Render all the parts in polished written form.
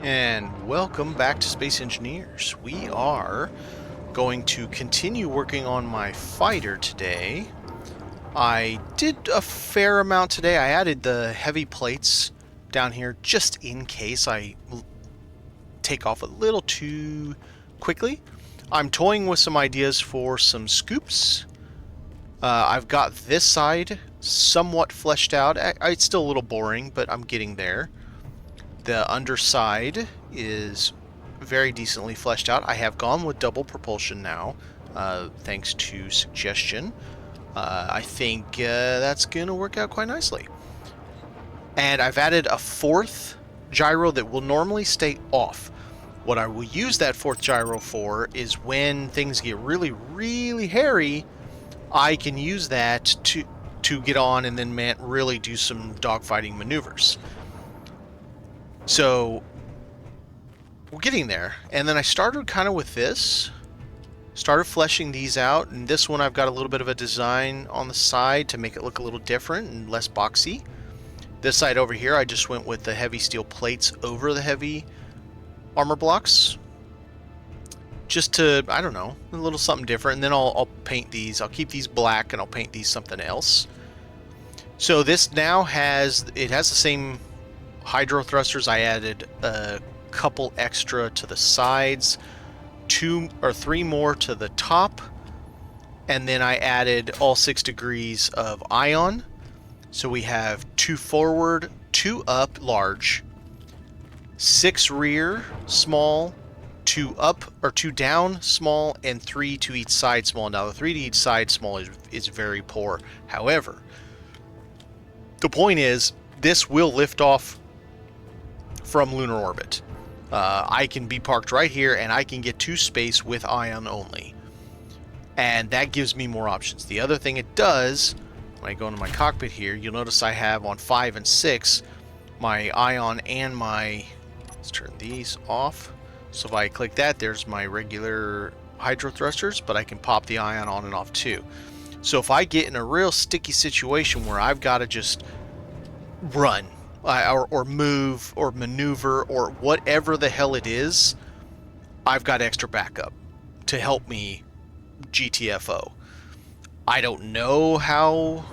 And welcome back to Space Engineers. We are going to continue working on my fighter today. I did a fair amount today. I added the heavy plates down here just in case I take off a little too quickly. I'm toying with some ideas for some scoops. I've got this side somewhat fleshed out. It's still a little boring, but I'm getting there. The underside is very decently fleshed out. I have gone with double propulsion now, thanks to suggestion. I think that's going to work out quite nicely. And I've added a fourth gyro that will normally stay off. What I will use that fourth gyro for is when things get really, really hairy, I can use that to get on and then really do some dogfighting maneuvers. So we're getting there. And then I started kind of with this. Started fleshing these out. And this one I've got a little bit of a design on the side to make it look a little different and less boxy. This side over here I just went with the heavy steel plates over the heavy armor blocks. Just to, I don't know, a little something different. And then I'll paint these. I'll keep these black and I'll paint these something else. So this now has the same hydro thrusters. I added a couple extra to the sides, 2 or 3 more to the top, and then I added all 6 degrees of ion. So we have 2 forward, 2 up large, 6 rear small, 2 up or 2 down small, and 3 to each side small. Now the 3 to each side small is very poor. However, the point is this will lift off from lunar orbit. I can be parked right here and I can get to space with ion only. And that gives me more options. The other thing it does, when I go into my cockpit here, you'll notice I have on 5 and 6 my ion and my, let's turn these off. So if I click that, there's my regular hydro thrusters, but I can pop the ion on and off too. So if I get in a real sticky situation where I've got to just run, or move, or maneuver, or whatever the hell it is, I've got extra backup to help me GTFO. I don't know how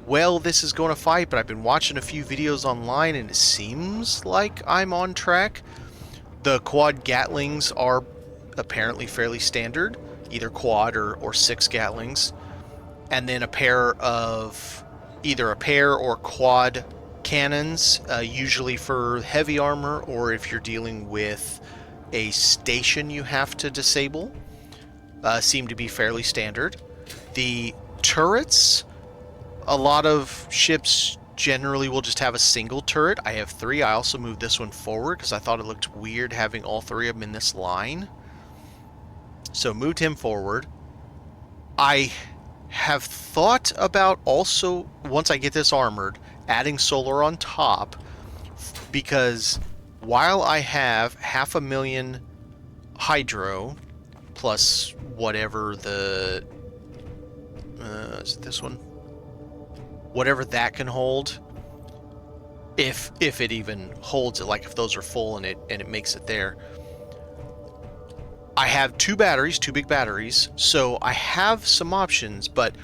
well this is going to fight, but I've been watching a few videos online and it seems like I'm on track. The quad Gatlings are apparently fairly standard, either quad or 6 Gatlings, and then a pair of either a pair or quad cannons, usually for heavy armor, or if you're dealing with a station you have to disable, seem to be fairly standard. The turrets, a lot of ships generally will just have a single turret. I have 3. I also moved this one forward because I thought it looked weird having all 3 of them in this line. So moved him forward. I have thought about also, once I get this armored, adding solar on top, because while I have 500,000 hydro plus whatever the is it this one, whatever that can hold, if it even holds it, like if those are full and it makes it there, I have 2 batteries, 2 big batteries, so I have some options. But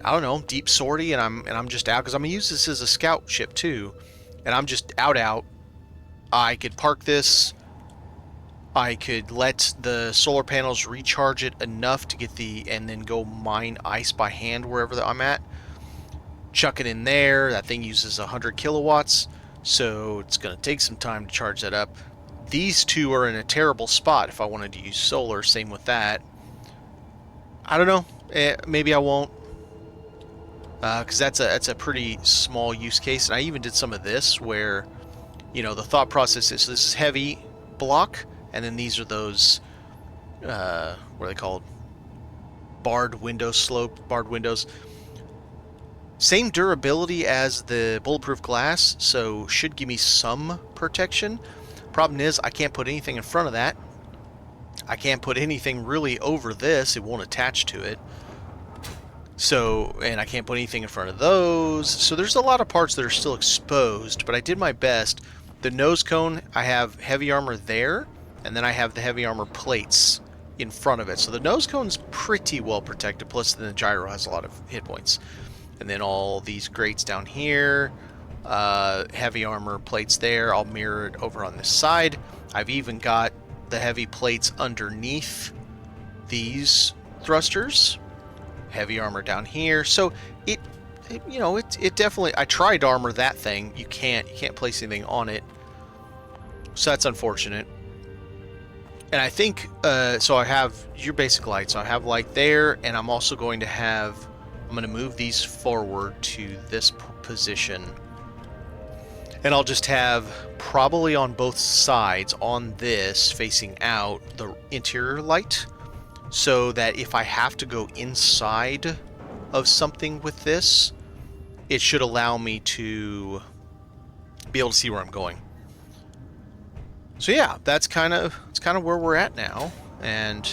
I don't know, deep sortie, and I'm just out because I'm gonna use this as a scout ship too, and I'm just out. I could park this. I could let the solar panels recharge it enough to get and then go mine ice by hand wherever I'm at. Chuck it in there. That thing uses 100 kilowatts, so it's gonna take some time to charge that up. These 2 are in a terrible spot if I wanted to use solar. Same with that. I don't know. Maybe I won't. Because that's a pretty small use case. And I even did some of this where, you know, the thought process is this is heavy block, and then these are those, what are they called? Barred window slope, barred windows. Same durability as the bulletproof glass, so should give me some protection. Problem is, I can't put anything in front of that. I can't put anything really over this. It won't attach to it. So, and I can't put anything in front of those. So there's a lot of parts that are still exposed, but I did my best. The nose cone, I have heavy armor there, and then I have the heavy armor plates in front of it. So the nose cone's pretty well protected, plus the gyro has a lot of hit points. And then all these grates down here, heavy armor plates there. I'll mirror it over on this side. I've even got the heavy plates underneath these thrusters. Heavy armor down here. So it definitely, I tried to armor that thing. You can't place anything on it. So that's unfortunate. And I think, so I have your basic light. So I have light there, and I'm also going to have, I'm going to move these forward to this position. And I'll just have, probably on both sides, on this, facing out, the interior light. So that if I have to go inside of something with this, it should allow me to be able to see where I'm going. So yeah, it's kind of where we're at now, and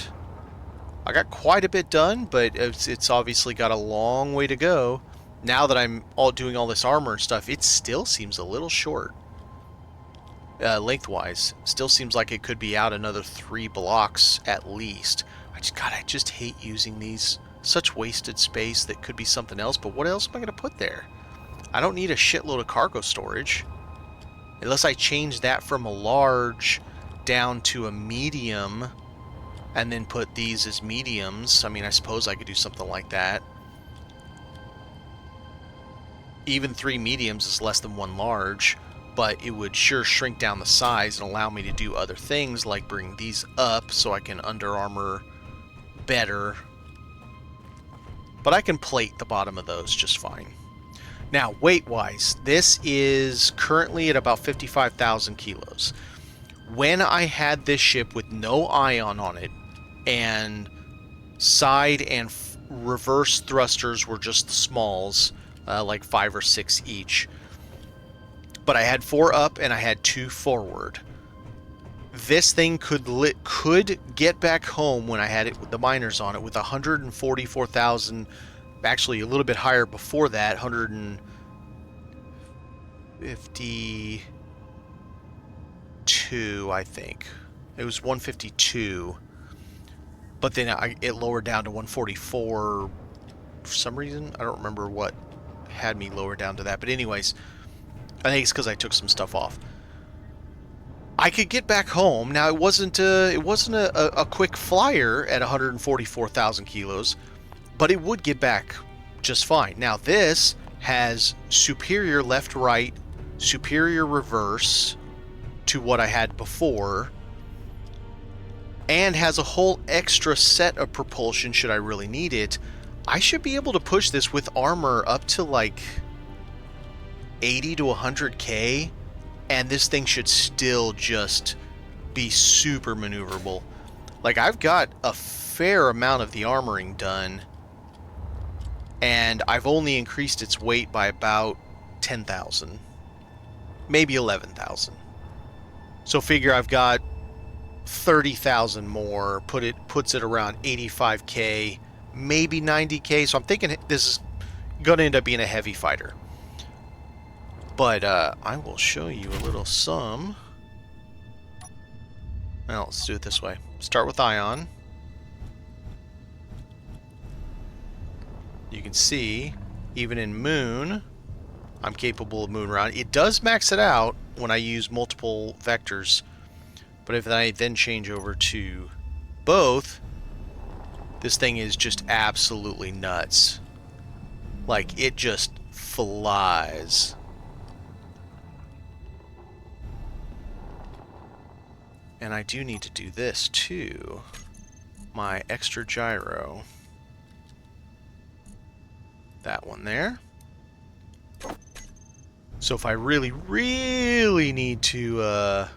I got quite a bit done, but it's obviously got a long way to go. Now that I'm doing all this armor and stuff, it still seems a little short. Lengthwise, still seems like it could be out another 3 blocks at least. I just hate using these. Such wasted space that could be something else, but what else am I going to put there? I don't need a shitload of cargo storage. Unless I change that from a large down to a medium and then put these as mediums. I mean, I suppose I could do something like that. Even 3 mediums is less than 1 large, but it would sure shrink down the size and allow me to do other things like bring these up so I can under armor better, but I can plate the bottom of those just fine. Now, weight-wise, this is currently at about 55,000 kilos. When I had this ship with no ion on it, and side and reverse thrusters were just the smalls, like 5 or 6 each, but I had 4 up and I had 2 forward. This thing could get back home when I had it with the miners on it with 144,000, actually a little bit higher before that, 152, I think. It was 152, but then it lowered down to 144 for some reason. I don't remember what had me lower down to that, but anyways, I think it's because I took some stuff off. I could get back home. Now, it wasn't a quick flyer at 144,000 kilos, but it would get back just fine. Now, this has superior left-right, superior reverse to what I had before, and has a whole extra set of propulsion should I really need it. I should be able to push this with armor up to like 80 to 100k. And this thing should still just be super maneuverable. Like, I've got a fair amount of the armoring done, and I've only increased its weight by about 10,000. Maybe 11,000. So figure I've got 30,000 more, puts it around 85k, maybe 90k. So I'm thinking this is going to end up being a heavy fighter. But I will show you a little sum. Well, let's do it this way. Start with ion. You can see, even in moon, I'm capable of moon round. It does max it out when I use multiple vectors. But if I then change over to both, this thing is just absolutely nuts. Like, it just flies. And I do need to do this too. My extra gyro. That one there. So if I really, really need to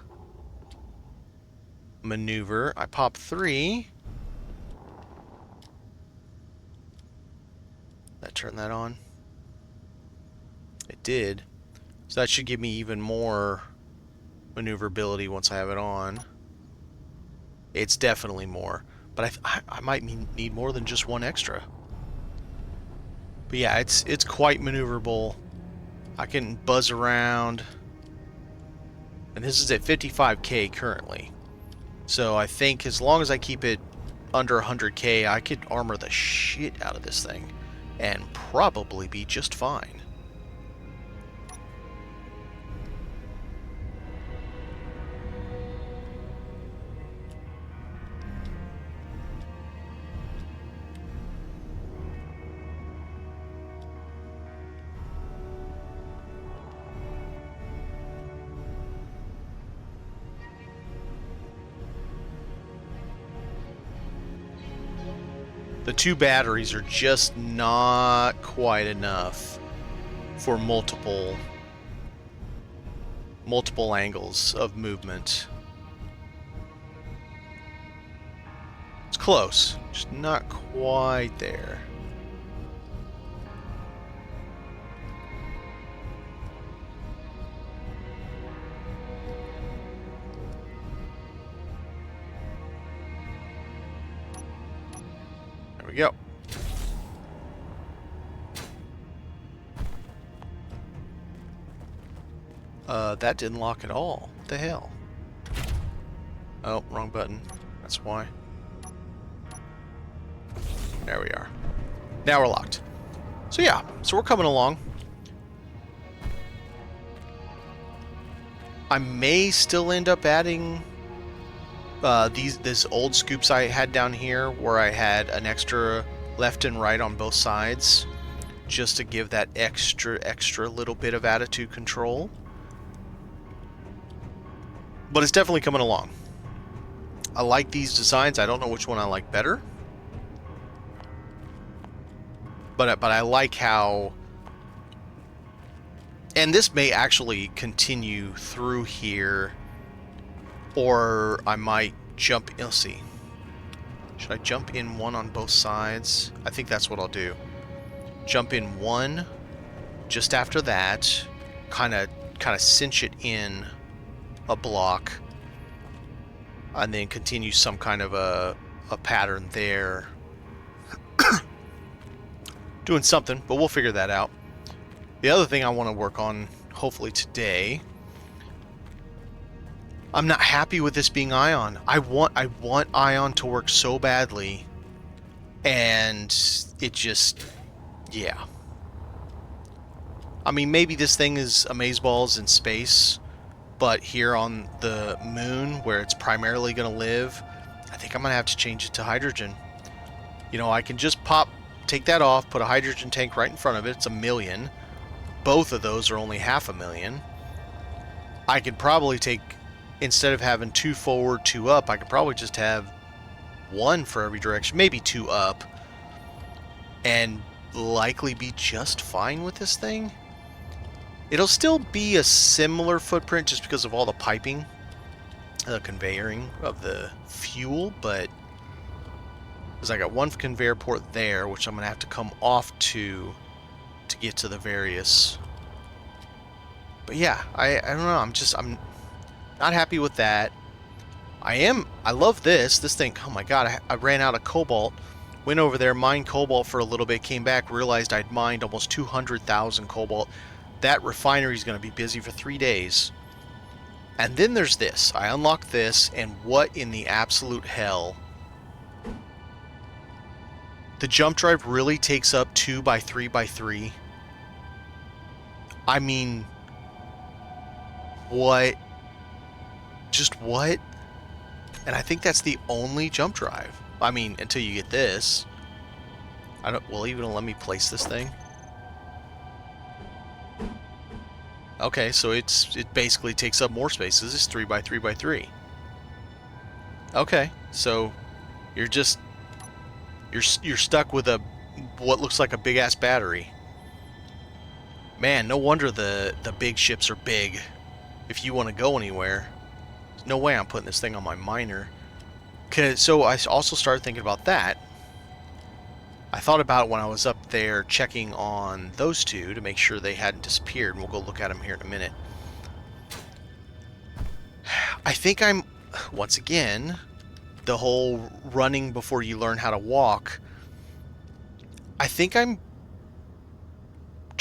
maneuver, I pop 3. That turned that on? It did. So that should give me even more maneuverability once I have it on. It's definitely more, but I might need more than just 1 extra. But yeah, it's quite maneuverable. I can buzz around. And this is at 55k currently. So I think as long as I keep it under 100k, I could armor the shit out of this thing. And probably be just fine. The 2 batteries are just not quite enough for multiple angles of movement. It's close, just not quite there. There we go. That didn't lock at all. What the hell? Oh, wrong button. That's why. There we are. Now we're locked. So yeah, so we're coming along. I may still end up adding this old scoops I had down here where I had an extra left and right on both sides just to give that extra little bit of attitude control. But it's definitely coming along. I like these designs. I don't know which one I like better. But I like how... And this may actually continue through here. Or I might jump... Let's see. Should I jump in one on both sides? I think that's what I'll do. Jump in one just after that. Kind of cinch it in a block. And then continue some kind of a pattern there. Doing something, but we'll figure that out. The other thing I want to work on, hopefully today... I'm not happy with this being Ion. I want Ion to work so badly. And it just... yeah. I mean, maybe this thing is amazeballs in space, but here on the moon, where it's primarily going to live, I think I'm going to have to change it to hydrogen. You know, I can just take that off, put a hydrogen tank right in front of it. It's 1 million. Both of those are only 500,000. I could probably take, instead of having 2 forward, 2 up, I could probably just have 1 for every direction, maybe 2 up, and likely be just fine with this thing. It'll still be a similar footprint just because of all the piping, the conveying of the fuel, but because I got 1 conveyor port there, which I'm going to have to come off to get to the various... But yeah, I don't know, I'm not happy with that. I love this thing. Oh my god, I ran out of cobalt, went over there, mined cobalt for a little bit, came back, realized I'd mined almost 200,000 cobalt. That refinery is going to be busy for 3 days. And then there's this. I unlock this, and what in the absolute hell? The jump drive really takes up 2x3x3. I mean, what? Just what? And I think that's the only jump drive. I mean, until you get this. Will it even let me place this thing? Okay, so it basically takes up more space. This is 3x3x3. Okay, so you're stuck with what looks like a big ass battery. Man, no wonder the big ships are big. If you want to go anywhere, there's no way I'm putting this thing on my miner. So I also started thinking about that. I thought about it when I was up there checking on those two to make sure they hadn't disappeared, and we'll go look at them here in a minute. I think I'm, once again, the whole running before you learn how to walk, I think I'm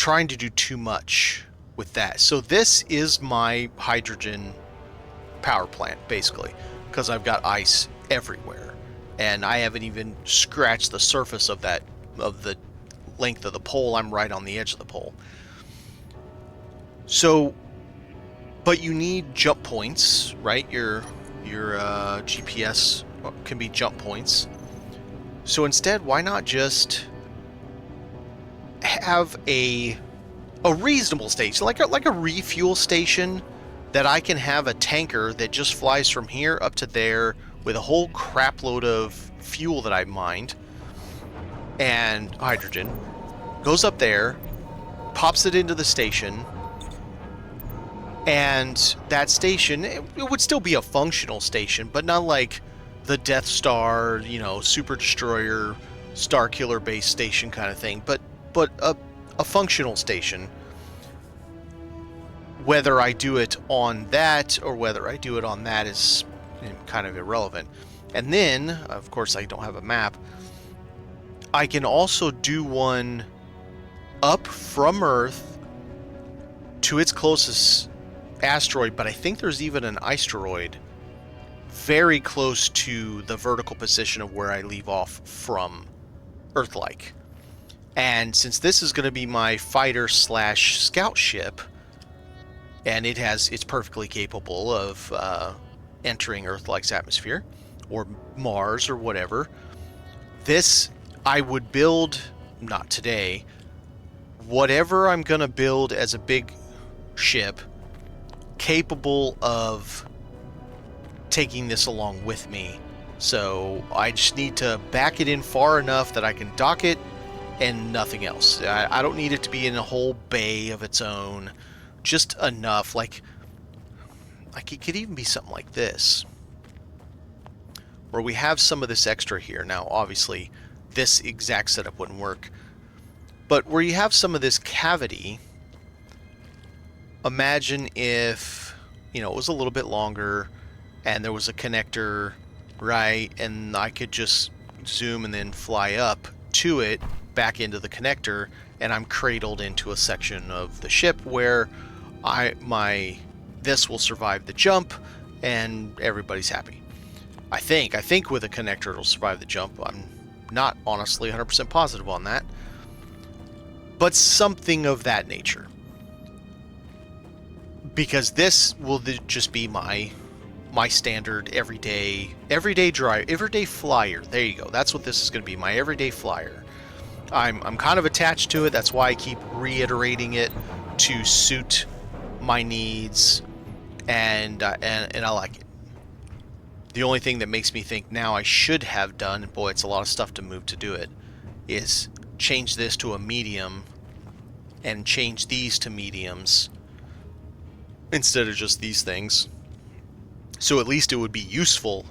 trying to do too much with that. So this is my hydrogen power plant, basically, because I've got ice everywhere, and I haven't even scratched the surface of that, of the length of the pole. I'm right on the edge of the pole. So, but you need jump points, right? Your GPS can be jump points. So instead, why not just have a reasonable station, like a refuel station, that I can have a tanker that just flies from here up to there with a whole crap load of fuel that I mined and hydrogen, goes up there, pops it into the station, and that station, it would still be a functional station, but not like the Death Star, you know, Super Destroyer, Star Killer base station kind of thing, but a functional station. Whether I do it on that or whether I do it on that is kind of irrelevant. And then, of course, I don't have a map. I can also do one up from Earth to its closest asteroid, but I think there's even an asteroid very close to the vertical position of where I leave off from Earth-like. And since this is going to be my fighter slash scout ship, and it's perfectly capable of entering Earth-like's atmosphere, or Mars, or whatever, this I would build, not today, whatever I'm going to build as a big ship capable of taking this along with me. So I just need to back it in far enough that I can dock it and nothing else. I don't need it to be in a whole bay of its own. Just enough, like it could even be something like this, where we have some of this extra here. Now, obviously, this exact setup wouldn't work, but where you have some of this cavity, imagine if, you know, it was a little bit longer, and there was a connector, right, and I could just zoom and then fly up to it, back into the connector, and I'm cradled into a section of the ship where this will survive the jump, and everybody's happy. I think with a connector it'll survive the jump. I'm not honestly 100% positive on that, but something of that nature. Because this will just be my standard everyday flyer. There you go. That's what this is going to be, my everyday flyer. I'm kind of attached to it. That's why I keep reiterating it, to suit my needs, and I like it. The only thing that makes me think now I should have done, and boy, it's a lot of stuff to move to do it, is change this to a medium and change these to mediums instead of just these things. So at least it would be useful,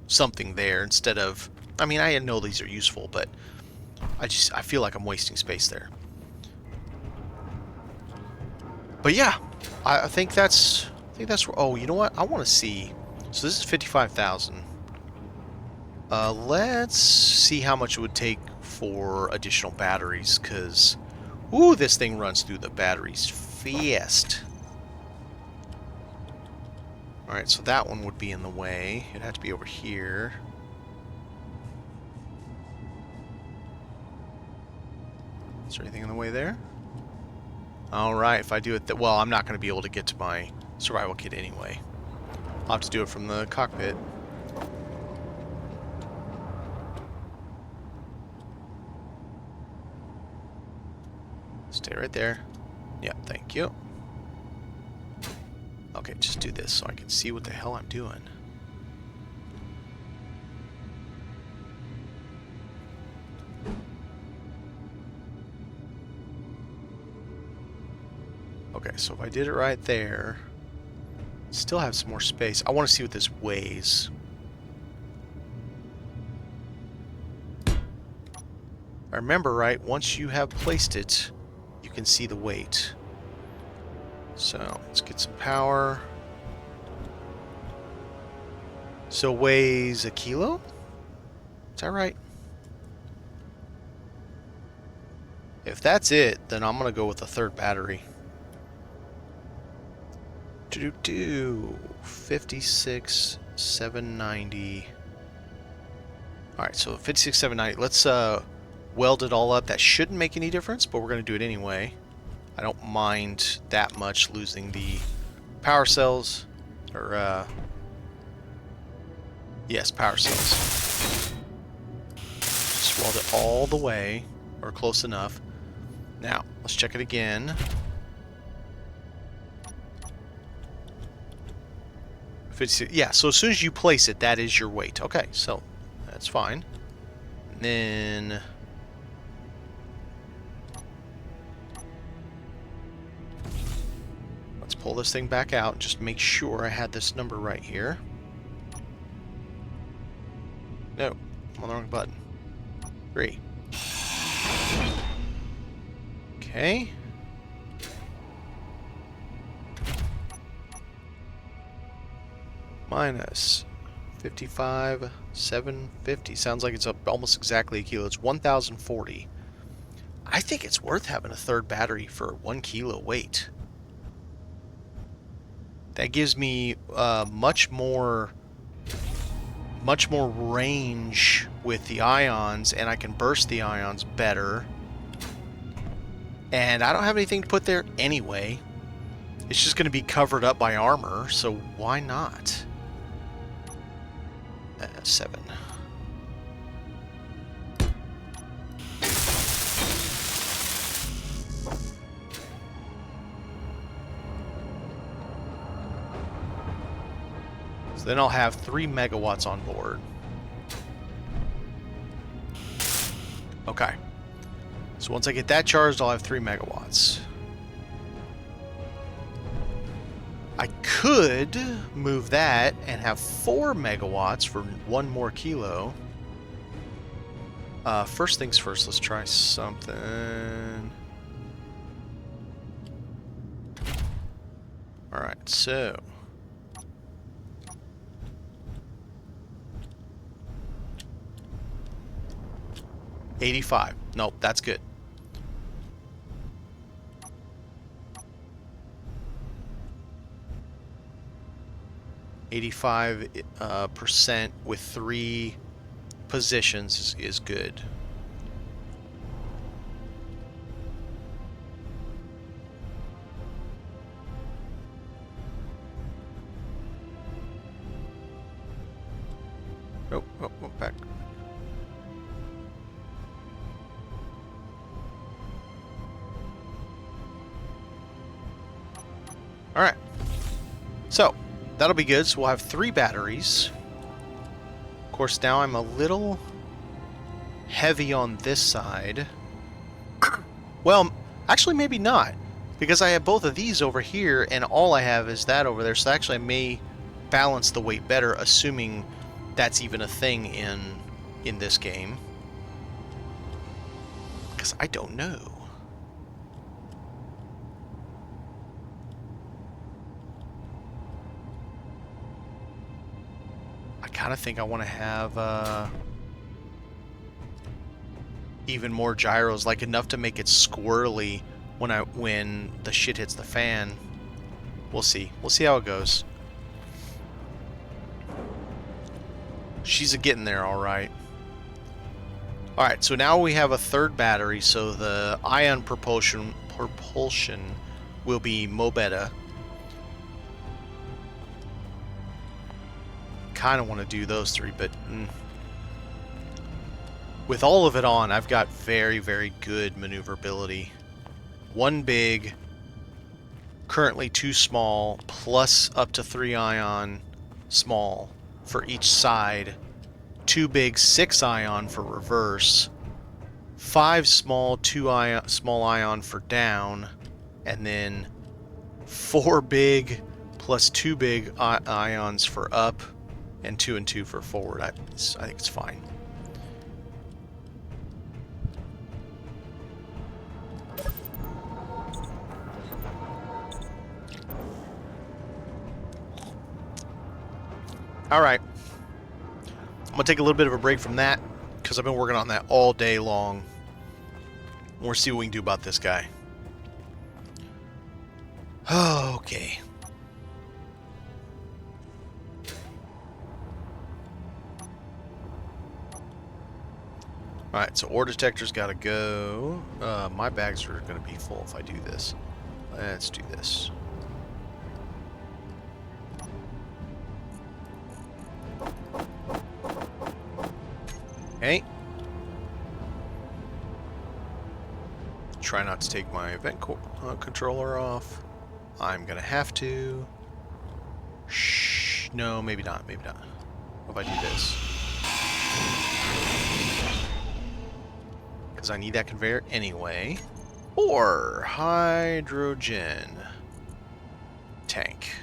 something there, instead of, I mean, I know these are useful, but I feel like I'm wasting space there. But yeah, I think that's oh, you know what? I want to see. So this is 55,000. Let's see how much it would take for additional batteries, because ooh, this thing runs through the batteries fast. Alright, so that one would be in the way. It'd have to be over here. Is there anything in the way there? Alright, if I do it well, I'm not going to be able to get to my survival kit anyway. I'll have to do it from the cockpit. Stay right there. Yeah, thank you. Okay, just do this so I can see what the hell I'm doing. Okay, so if I did it right there, still have some more space. I want to see what this weighs. I remember, right, once you have placed it, you can see the weight. So let's get some power. So weighs a kilo? Is that right? If that's it, then I'm going to go with the third battery. 56,790. Alright, so 56,790. Let's weld it all up. That shouldn't make any difference, but we're going to do it anyway. I don't mind that much losing the power cells. Or, yes, power cells. Just weld it all the way, or close enough. Now, let's check it again. 56, yeah, so as soon as you place it, that is your weight. Okay, so that's fine. And then let's pull this thing back out and just make sure I had this number right here. No, I'm on the wrong button. 3. Okay. Minus 55,750. Sounds like it's up almost exactly a kilo. It's 1,040. I think it's worth having a third battery for 1 kilo weight. That gives me much more range with the ions, and I can burst the ions better. And I don't have anything to put there anyway. It's just going to be covered up by armor, so why not? 7. So then I'll have 3 megawatts on board. Okay. So once I get that charged, I'll have 3 megawatts. I could move that and have 4 megawatts for 1 more kilo. First things first, let's try something. Alright, so 85. Nope, that's good. %, with 3 positions is good. Oh, back. All right. So that'll be good. So we'll have 3 batteries. Of course, now I'm a little heavy on this side. Well, actually, maybe not, because I have both of these over here, and all I have is that over there. So actually, I may balance the weight better, assuming that's even a thing in this game. Because I don't know. I kind of think I want to have even more gyros, like enough to make it squirrely when the shit hits the fan. We'll see. We'll see how it goes. She's getting there, all right. All right, so now we have a 3rd battery, so the ion propulsion will be Mobetta. Kind of want to do those 3, but with all of it on, I've got very, very good maneuverability. 1 big, currently 2 small, plus up to 3 ion small for each side. 2 big, 6 ion for reverse. 5 small, 2 ion, small ion for down, and then 4 big plus 2 big ions for up, and 2 and 2 for forward. I think it's fine. All right. I'm going to take a little bit of a break from that because I've been working on that all day long. We'll see what we can do about this guy. Okay. Alright, so ore detector's gotta go. My bags are gonna be full if I do this. Let's do this. Okay. Try not to take my event controller off. I'm gonna have to. Shh. No, maybe not. Maybe not. What if I do this? Because I need that conveyor anyway. Or hydrogen tank.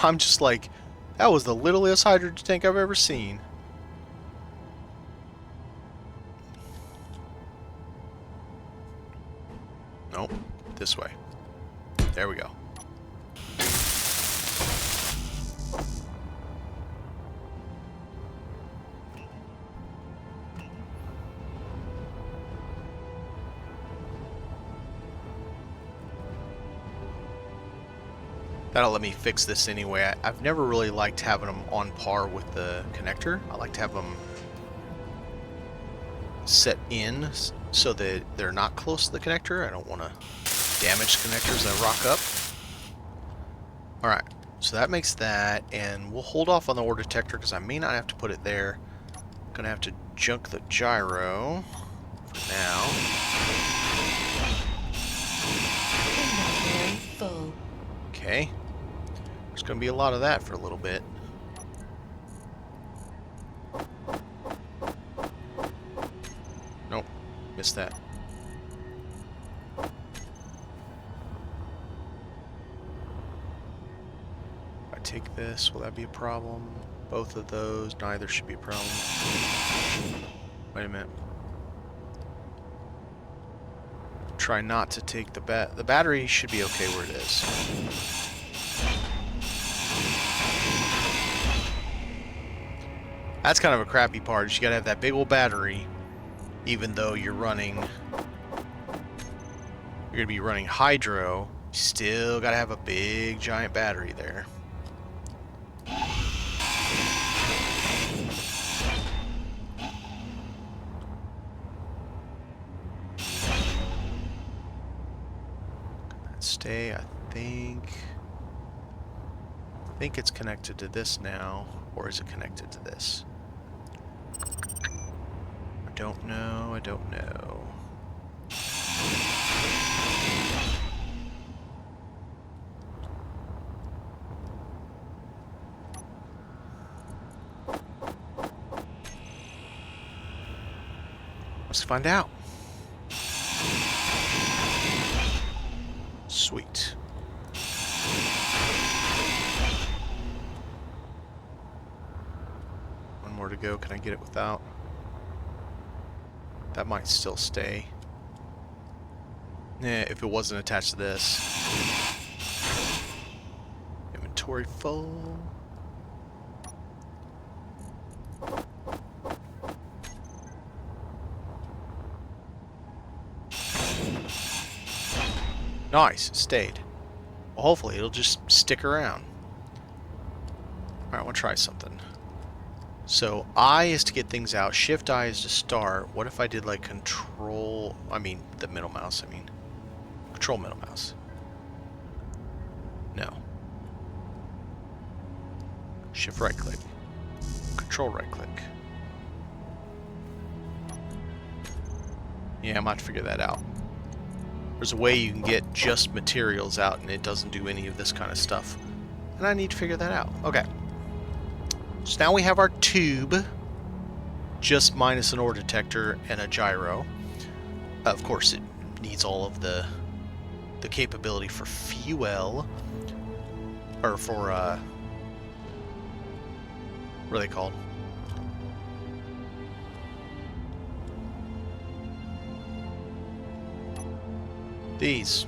I'm just like, that was the littlest hydrogen tank I've ever seen. Nope, this way. There we go. That'll let me fix this anyway. I've never really liked having them on par with the connector. I like to have them set in so that they're not close to the connector. I don't want to damage connectors that rock up. Alright, so that makes that, and we'll hold off on the ore detector because I may not have to put it there. I'm going to have to junk the gyro for now. Inventory full. Okay. There's going to be a lot of that for a little bit. Nope. Missed that. If I take this, will that be a problem? Both of those, neither should be a problem. Wait a minute. Try not to take the battery should be okay where it is. That's kind of a crappy part. You gotta have that big old battery, even though you're gonna be running hydro. You still gotta have a big giant battery there. Stay, I think it's connected to this now, or is it connected to this? I don't know, I don't know. Let's find out. Sweet. One more to go. Can I get it without? That might still stay. Yeah, if it wasn't attached to this. Inventory full. Nice, it stayed. Well, hopefully it'll just stick around. Alright, I want to try something. So I is to get things out, Shift I is to start. What if I did like control, the middle mouse, control middle mouse. No. Shift right click. Control right click. Yeah, I might figure that out. There's a way you can get just materials out and it doesn't do any of this kind of stuff. And I need to figure that out. Okay. So now we have our tube, just minus an ore detector and a gyro. Of course, it needs all of the capability for fuel, or for, what are they called? These.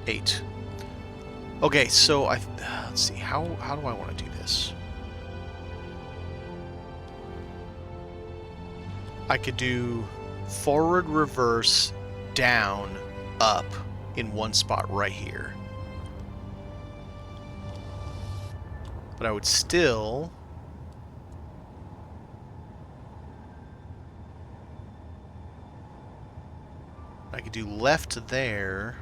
8. Okay, so let's see, how do I want to do this? I could do forward, reverse, down, up in one spot right here. But I would still... I could do left there,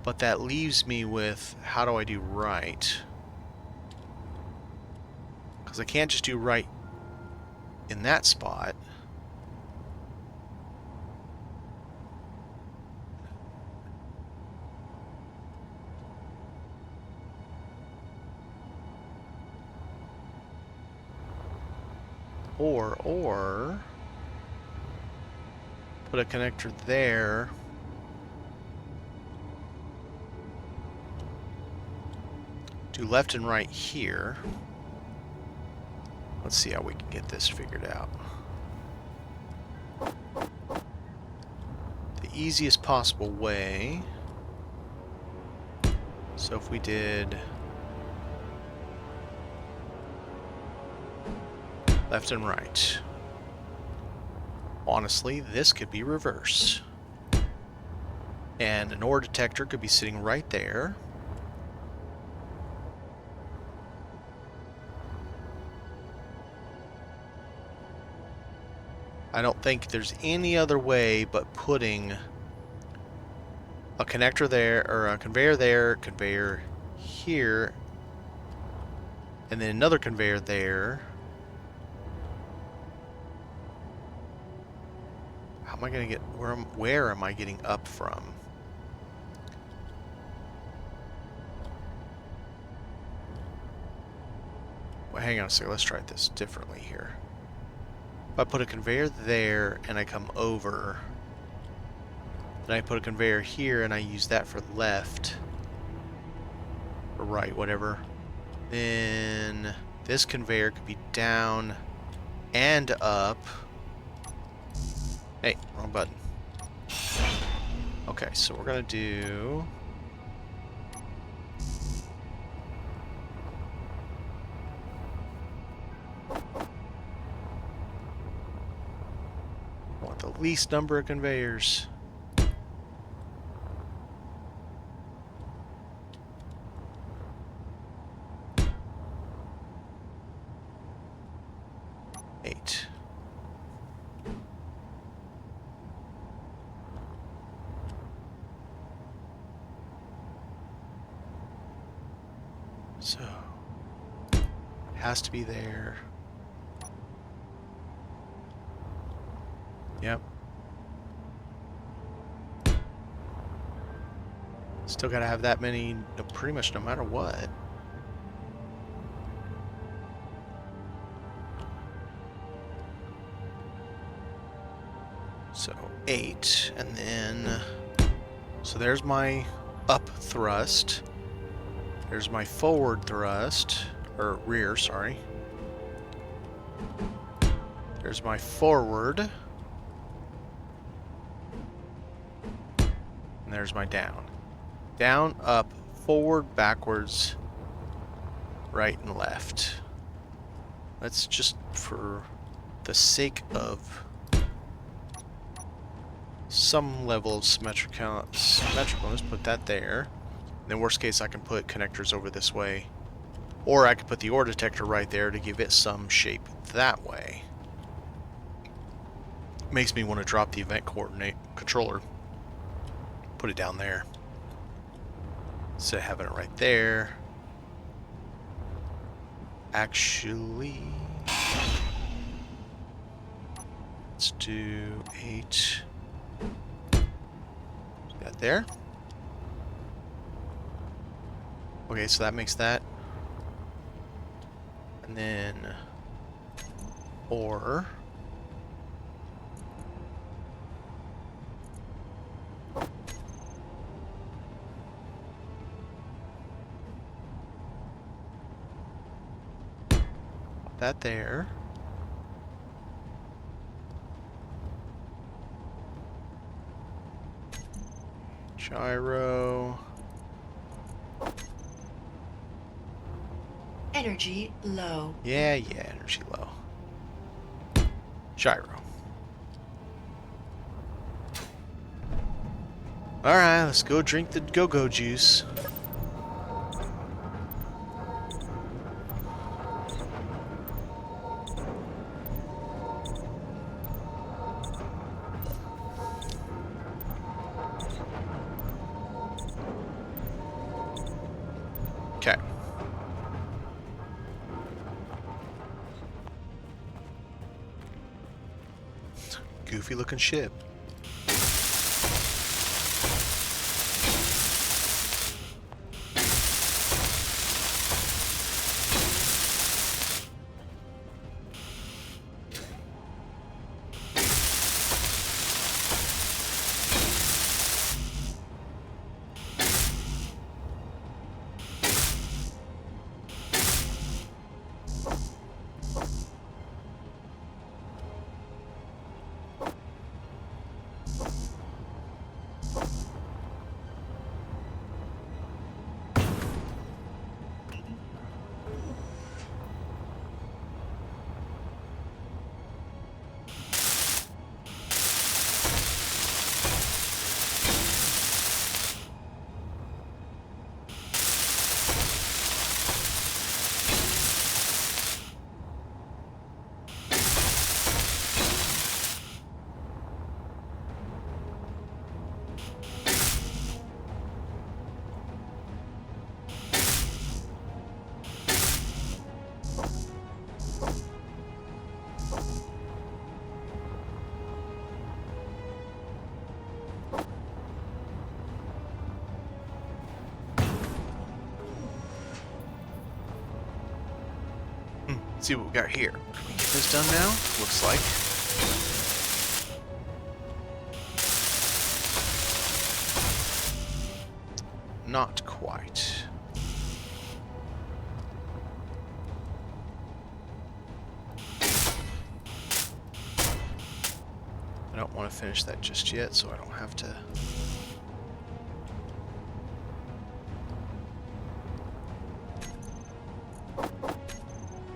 but that leaves me with, how do I do right? Because I can't just do right in that spot. Or put a connector there. Do left and right here. Let's see how we can get this figured out. The easiest possible way. So if we did left and right. Honestly, this could be reverse. And an ore detector could be sitting right there. I don't think there's any other way but putting a connector there, or a conveyor there, conveyor here, and then another conveyor there. How am I going to get, where am I getting up from? Well, hang on a second, let's try this differently here. If I put a conveyor there and I come over, then I put a conveyor here and I use that for left, or right, whatever. Then this conveyor could be down and up. Hey, wrong button. Okay, so we're gonna do... I want the least number of conveyors. Eight. So, it has to be there. Yep. Still gotta have that many, pretty much no matter what. So 8, and then, so there's my up thrust. There's my forward thrust, or rear, sorry. There's my forward. And there's my down. Down, up, forward, backwards, right and left. Let's just, for the sake of some level of symmetrical, let's put that there. And then worst case I can put connectors over this way. Or I could put the ore detector right there to give it some shape that way. Makes me want to drop the event coordinate controller. Put it down there. Instead of having it right there. Actually, let's do 8. That there. Okay, so that makes that. And then ore. That there. Gyro. Energy low. Yeah, energy low. Gyro. Alright, let's go drink the go-go juice. Okay. Goofy looking ship. Let's see what we got here. Can we get this done now? Looks like. Not quite. I don't want to finish that just yet, so I don't have to...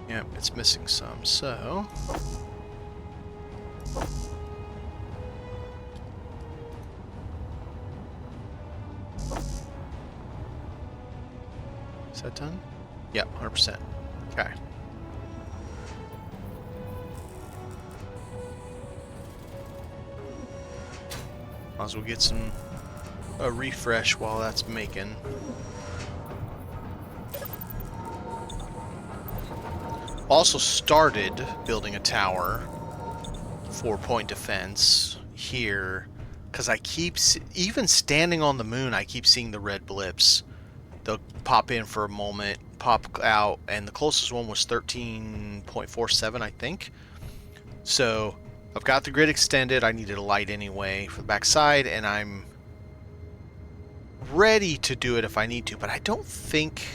Yep, it's missing some, so... Is that done? Yep, 100%. Okay. Might as well get a refresh while that's making. Also started building a tower, 4-point defense here, because I keep, even standing on the moon, I keep seeing the red blips. They'll pop in for a moment, pop out, and the closest one was 13.47, I think. So I've got the grid extended. I needed a light anyway for the backside, and I'm ready to do it if I need to, but I don't think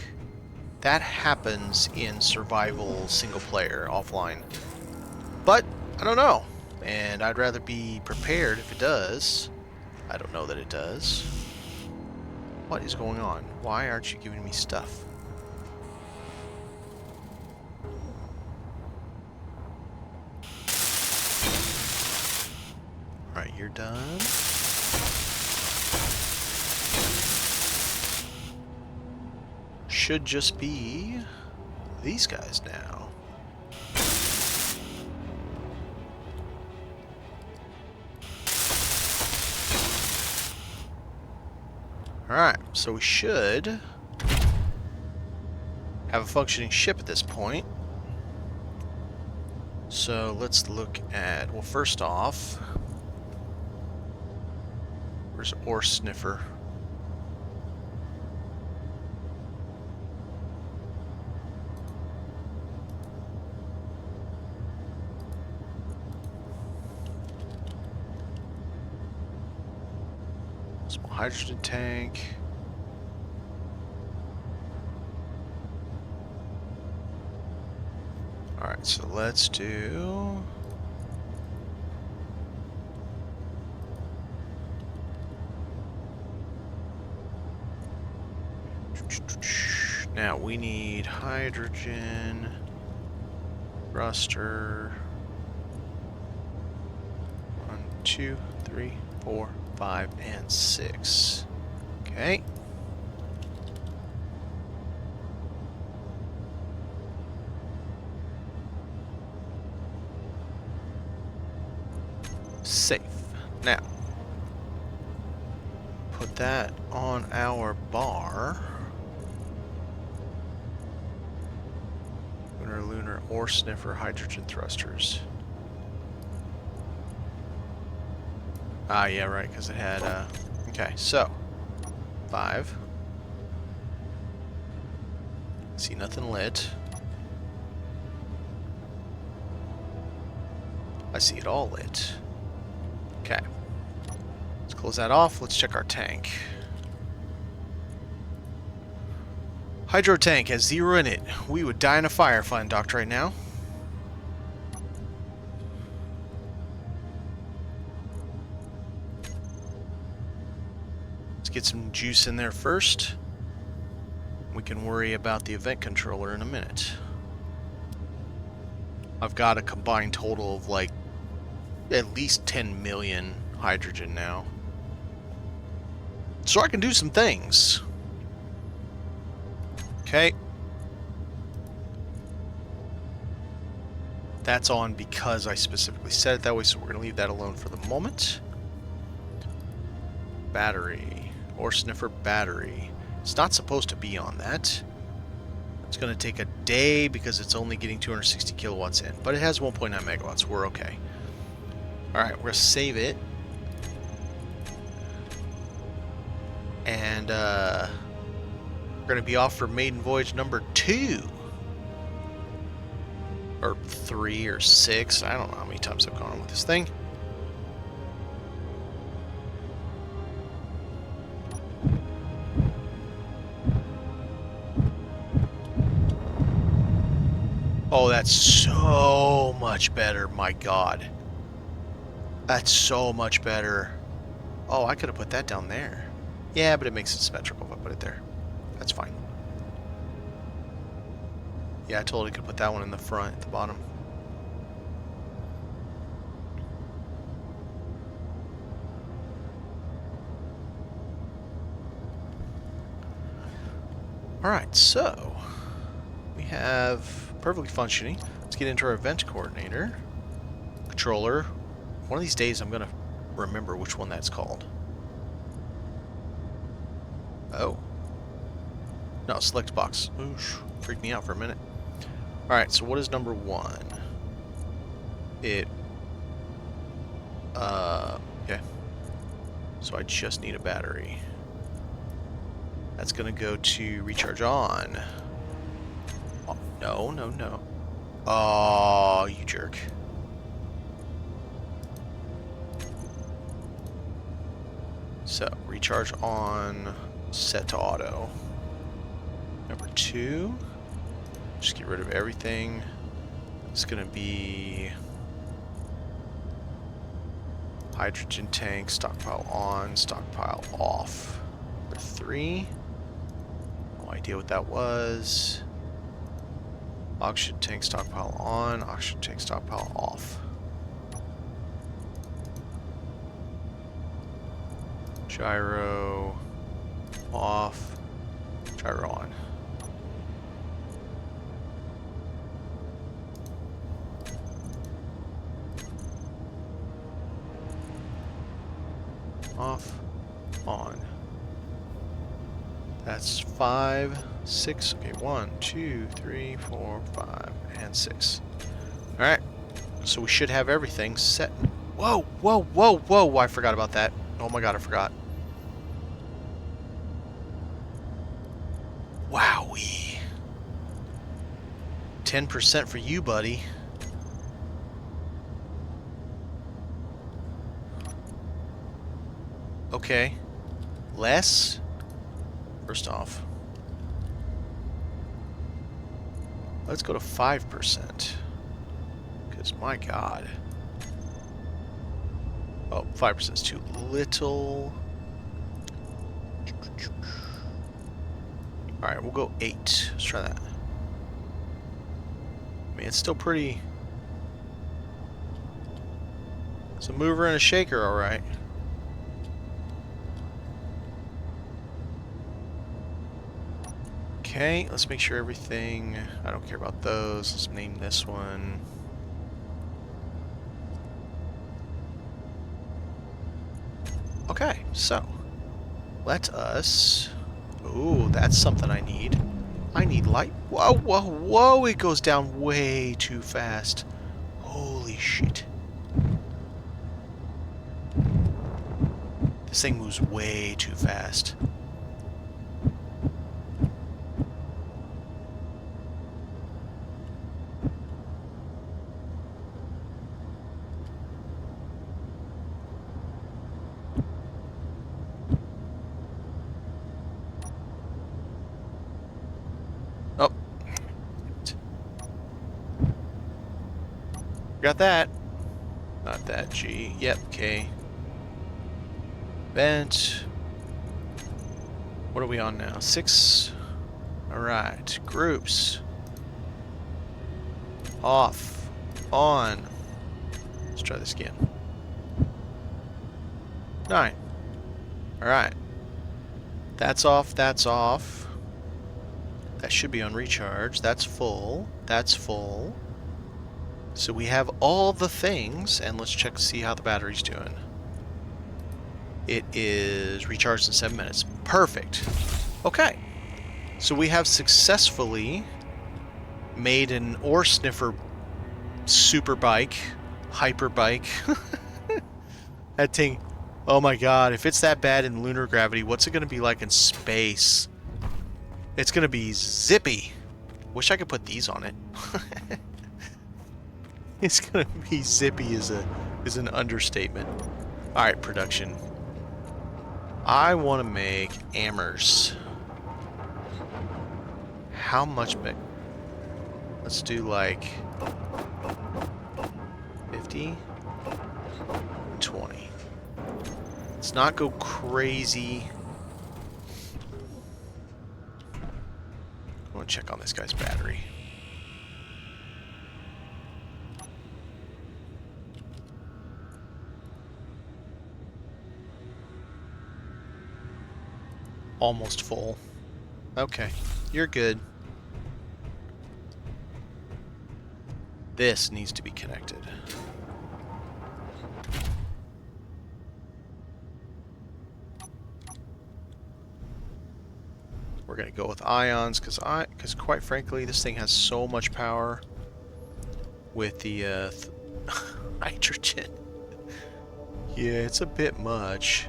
that happens in survival single player offline. But I don't know, and I'd rather be prepared if it does. I don't know that it does. What is going on? Why aren't you giving me stuff? Alright, you're done. Should just be these guys now. Alright, so we should have a functioning ship at this point. So let's look at, well, first off, where's Ore Sniffer? Small hydrogen tank. Alright, so let's do... Now we need hydrogen, thruster. 1, 2, 3, 4, 5, and 6. Okay. Safe. Now, put that on our bar. Lunar, or sniffer hydrogen thrusters. Ah, yeah, right, because it had, okay, so, 5. See nothing lit. I see it all lit. Okay. Let's close that off. Let's check our tank. Hydro tank has 0 in it. We would die in a fire if I'm docked right now. Let's get some juice in there first. We can worry about the event controller in a minute. I've got a combined total of like at least 10 million hydrogen now. So I can do some things. Okay. That's on because I specifically said it that way, so we're going to leave that alone for the moment. Battery. Or sniffer battery. It's not supposed to be on that. It's going to take a day because it's only getting 260 kilowatts in. But it has 1.9 megawatts. We're okay. Alright, we're going to save it. And, we're going to be off for maiden voyage number 2. Or 3 or 6. I don't know how many times I've gone on with this thing. Oh, that's so much better. My God. That's so much better. Oh, I could have put that down there. Yeah, but it makes it symmetrical if I put it there. That's fine. Yeah, I totally could put that one in the front at the bottom. Alright, so we have perfectly functioning. Let's get into our event coordinator. Controller. One of these days I'm going to remember which one that's called. Oh. No, select box. Oosh, freaked me out for a minute. Alright, so what is number 1? Okay. So I just need a battery. That's gonna go to recharge on. Oh, no, no, no. Oh, you jerk. So, recharge on, set to auto. Number 2. Just get rid of everything. It's gonna be hydrogen tank, stockpile on, stockpile off. Number 3. No idea what that was. Oxygen tank, stockpile on, oxygen tank, stockpile off. Gyro off, gyro on. Off, on. That's 5, 6. Okay, 1, 2, 3, 4, 5, and 6. Alright, so we should have everything set. Whoa, whoa, whoa, whoa! I forgot about that. Oh my God, I forgot. Wowee. 10% for you, buddy. Okay. Less? First off. Let's go to 5%. Because, my God. Oh, 5% is too little. Alright, we'll go 8. Let's try that. I mean, it's still pretty... It's a mover and a shaker, alright. Okay, let's make sure everything... I don't care about those. Let's name this one. Okay, so... Let us... Ooh, that's something I need. I need light. Whoa, whoa, whoa! It goes down way too fast. Holy shit. This thing moves way too fast. Oh. Got that. Not that, G. Yep, K. Vent. What are we on now? 6. Alright. Groups. Off. On. Let's try this again. 9. Alright. That's off. That's off. That should be on recharge. That's full. That's full. So we have all the things, and let's check to see how the battery's doing. It is recharged in 7 minutes. Perfect. Okay. So we have successfully made an ore sniffer super bike, hyper bike. That thing, oh my god, if it's that bad in lunar gravity, what's it going to be like in space? It's going to be zippy. Wish I could put these on it. It's going to be zippy is an understatement. Alright, production. I want to make hammers. How much big? Let's do like 50, 20. Let's not go crazy. I want to check on this guy's battery. Almost full. Okay, you're good. This needs to be connected. We're gonna go with ions because quite frankly, this thing has so much power with the hydrogen. Yeah, it's a bit much.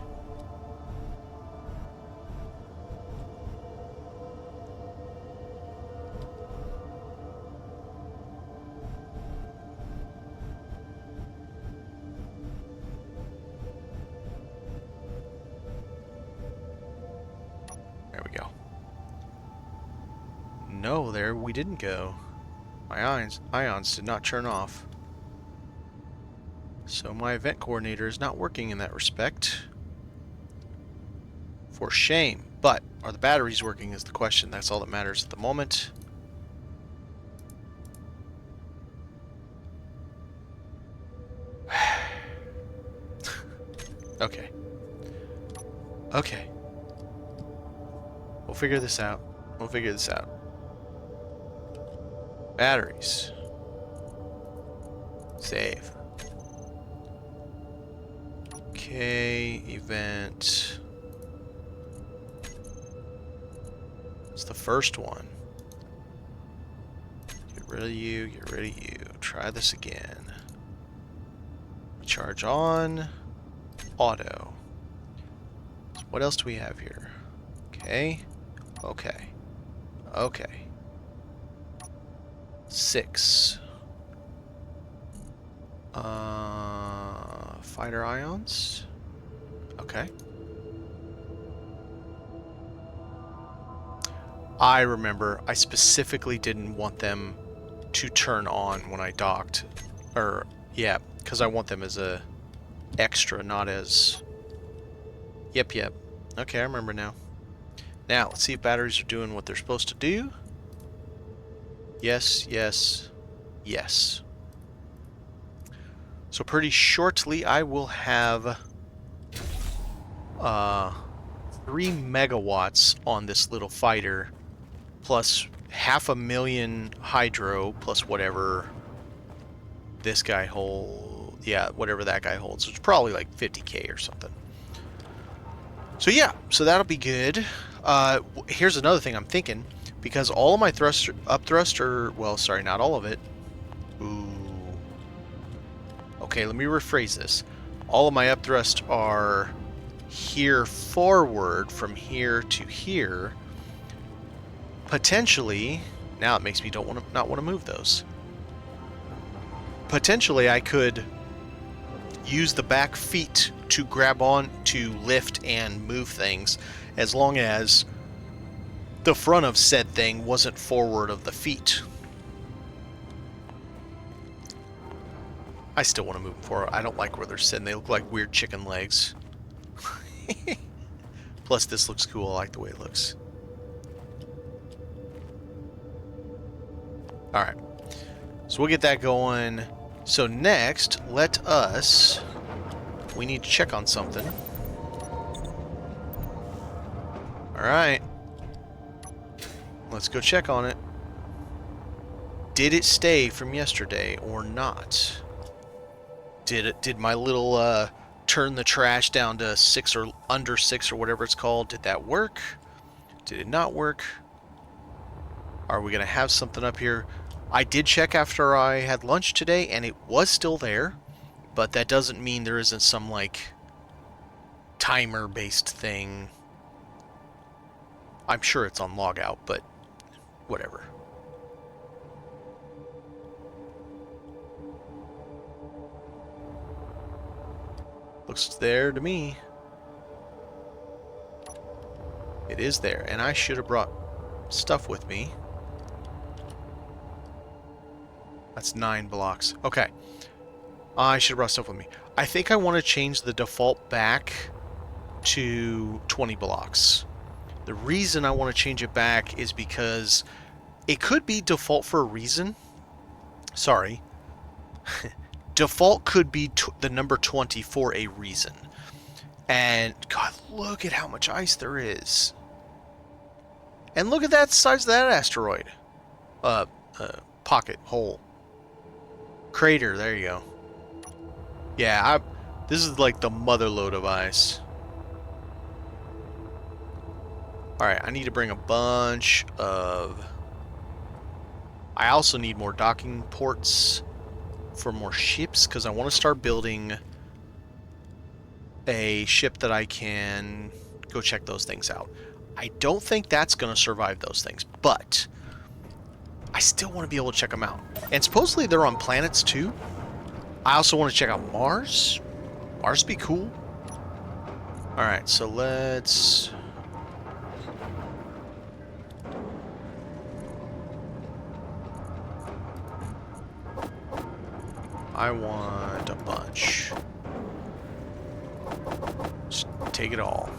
There we go. No, there we didn't go. My ions did not turn off. So my event coordinator is not working in that respect. For shame. But are the batteries working is the question. That's all that matters at the moment. Okay. Okay. We'll figure this out. We'll figure this out. Batteries. Save. Okay, event. It's the first one. Get rid of you, get rid of you. Try this again. Charge on. Auto. So what else do we have here? Okay. Okay. Okay. 6. Fighter ions. Okay. I remember I specifically didn't want them to turn on when I docked. Or, yeah, because I want them as a extra, not as... Yep. Okay, I remember now. Now, let's see if batteries are doing what they're supposed to do. Yes, yes, yes. So pretty shortly, I will have 3 megawatts on this little fighter, plus 500,000 hydro, plus whatever this guy holds. Yeah, whatever that guy holds. It's probably like 50K or something. So yeah, so that'll be good. Here's another thing I'm thinking, because all of my up thruster, well, sorry, not all of it. Ooh. Okay, let me rephrase this. All of my upthrust are here forward from here to here. Potentially, now it makes me not want to move those. Potentially, I could use the back feet to grab on to lift and move things, as long as the front of said thing wasn't forward of the feet. I still want to move them forward. I don't like where they're sitting. They look like weird chicken legs. Plus, this looks cool. I like the way it looks. Alright. So we'll get that going. So next, let us... We need to check on something. Alright. Let's go check on it. Did it stay from yesterday or not? Did my little turn the trash down to 6 or under 6 or whatever it's called, did that work? Did it not work? Are we going to have something up here? I did check after I had lunch today, and it was still there, but that doesn't mean there isn't some, like, timer-based thing. I'm sure it's on logout, but whatever. Looks there to me. It is there, and I should have brought stuff with me. That's 9 blocks. Okay. I should have brought stuff with me. I think I want to change the default back to 20 blocks. The reason I want to change it back is because it could be default for a reason. Sorry. Default could be the number 20 for a reason. And, God, look at how much ice there is. And look at that size of that asteroid. Pocket, hole. Crater, there you go. Yeah, this is like the mother load of ice. Alright, I need to bring a bunch of... I also need more docking ports for more ships, because I want to start building a ship that I can go check those things out. I don't think that's going to survive those things, but I still want to be able to check them out. And supposedly they're on planets too. I also want to check out Mars. Mars be cool. Alright, so let's... I want a bunch. Just take it all.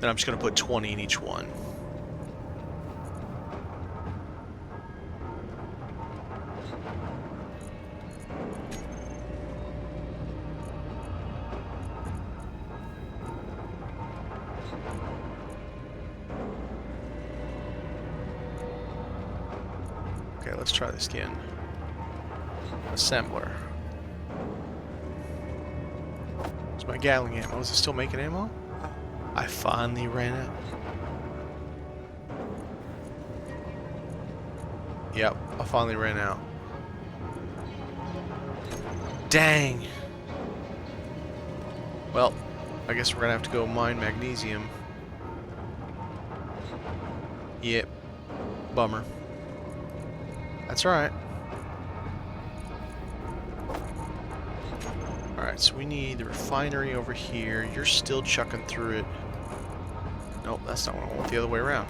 Then I'm just going to put 20 in each one. Okay, let's try this again. Assembler. It's my Gatling ammo. Is it still making ammo? I finally ran it. Yep, I finally ran out. Dang! Well, I guess we're gonna have to go mine magnesium. Yep. Bummer. That's alright. Alright, so we need the refinery over here. You're still chucking through it. Nope, that's not what I want. The other way around.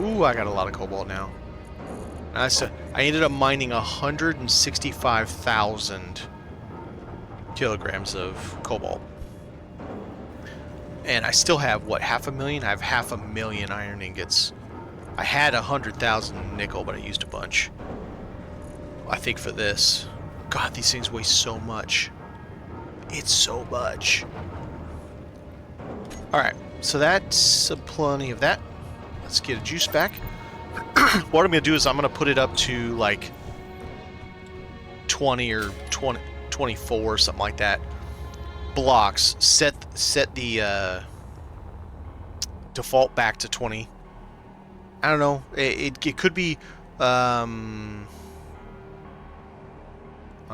Ooh, I got a lot of cobalt now. I ended up mining 165,000 kilograms of cobalt. And I still have, what, 500,000? I have 500,000 iron ingots. I had 100,000 nickel, but I used a bunch. I think for this. God, these things weigh so much. It's so much. Alright, so that's plenty of that. Let's get a juice back. What I'm going to do is I'm going to put it up to like 20 or 24 or something like that. Blocks. Set the default back to 20. I don't know. It could be... I don't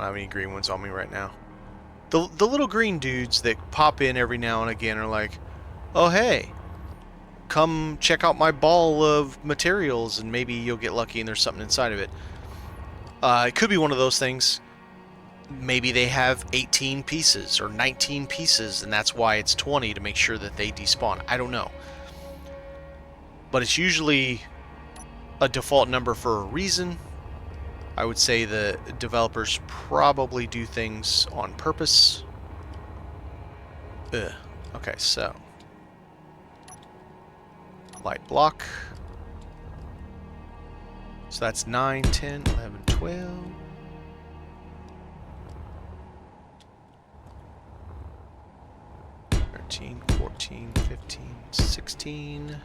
have any green ones on me right now. The little green dudes that pop in every now and again are like, oh hey, come check out my ball of materials and maybe you'll get lucky and there's something inside of it. It could be one of those things. Maybe they have 18 pieces or 19 pieces and that's why it's 20 to make sure that they despawn. I don't know. But it's usually a default number for a reason. I would say the developers probably do things on purpose. Ugh. Okay, so light block. So that's 9, 10, 11, 12. Thirteen, 14, 15, 16.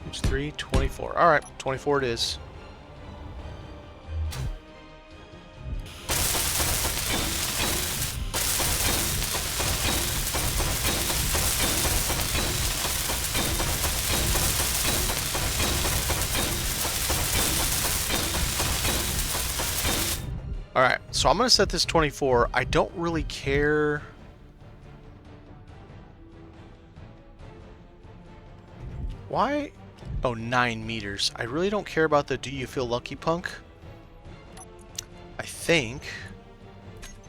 There's 3, 24. Alright, 24 it is. Alright, so I'm going to set this 24. I don't really care. Why? Oh, 9 meters. I really don't care about the do you feel lucky punk. I think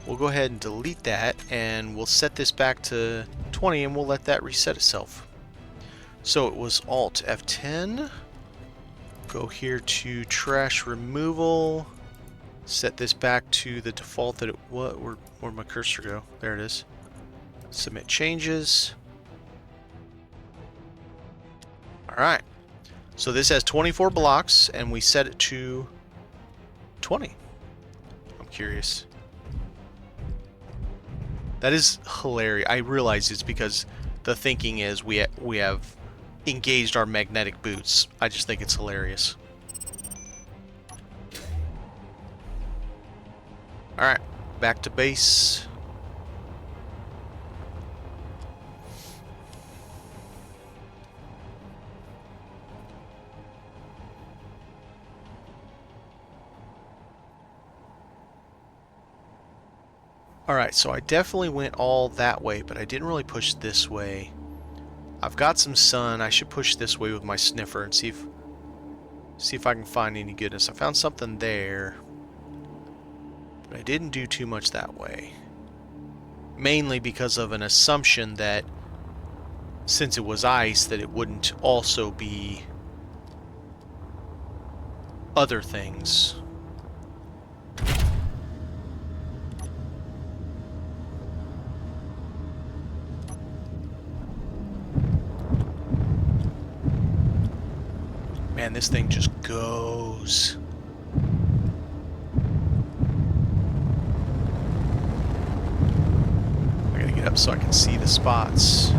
we'll go ahead and delete that and we'll set this back to 20 and we'll let that reset itself. So it was Alt F10. Go here to trash removal. Set this back to the default that it was. Where'd my cursor go? There it is. Submit changes. Alright. So this has 24 blocks and we set it to 20. I'm curious. That is hilarious. I realize it's because the thinking is we have engaged our magnetic boots. I just think it's hilarious. Alright, back to base. Alright, so I definitely went all that way, but I didn't really push this way. I've got some sun. I should push this way with my sniffer and see if I can find any goodness. I found something there. But I didn't do too much that way. Mainly because of an assumption that since it was ice, that it wouldn't also be other things. Man, this thing just goes. Up so I can see the spots.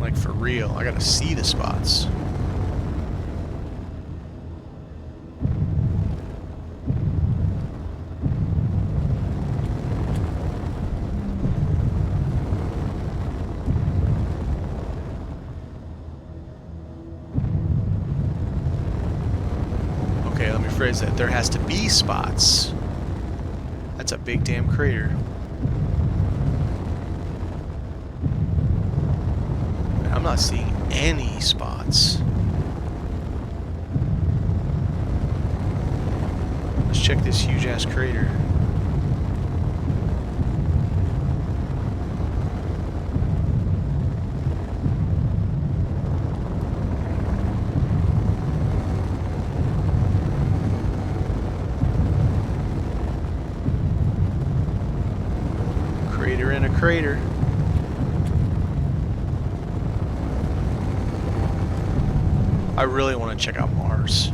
Like for real, I gotta see the spots. Phrase that there has to be spots. That's a big damn crater. I'm not seeing any spots. Let's check this huge ass crater. crater. I really want to check out Mars.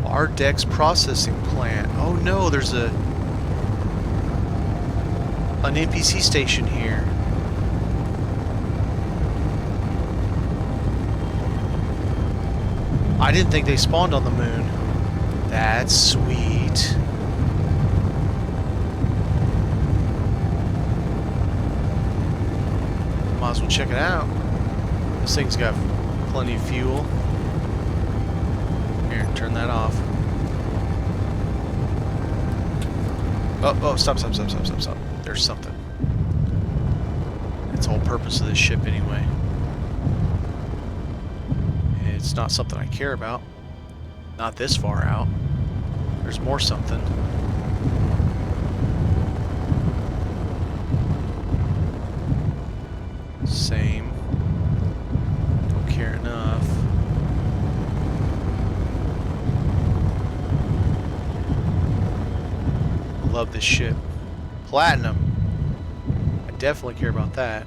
Ardex processing plant. Oh no, there's an NPC station here. I didn't think they spawned on the moon. That's sweet. Might as well check it out. This thing's got plenty of fuel. Here, turn that off. Oh, stop. There's something. It's the whole purpose of this ship anyway. It's not something I care about. Not this far out. There's more something. Same. Don't care enough. Love this ship. Platinum. I definitely care about that.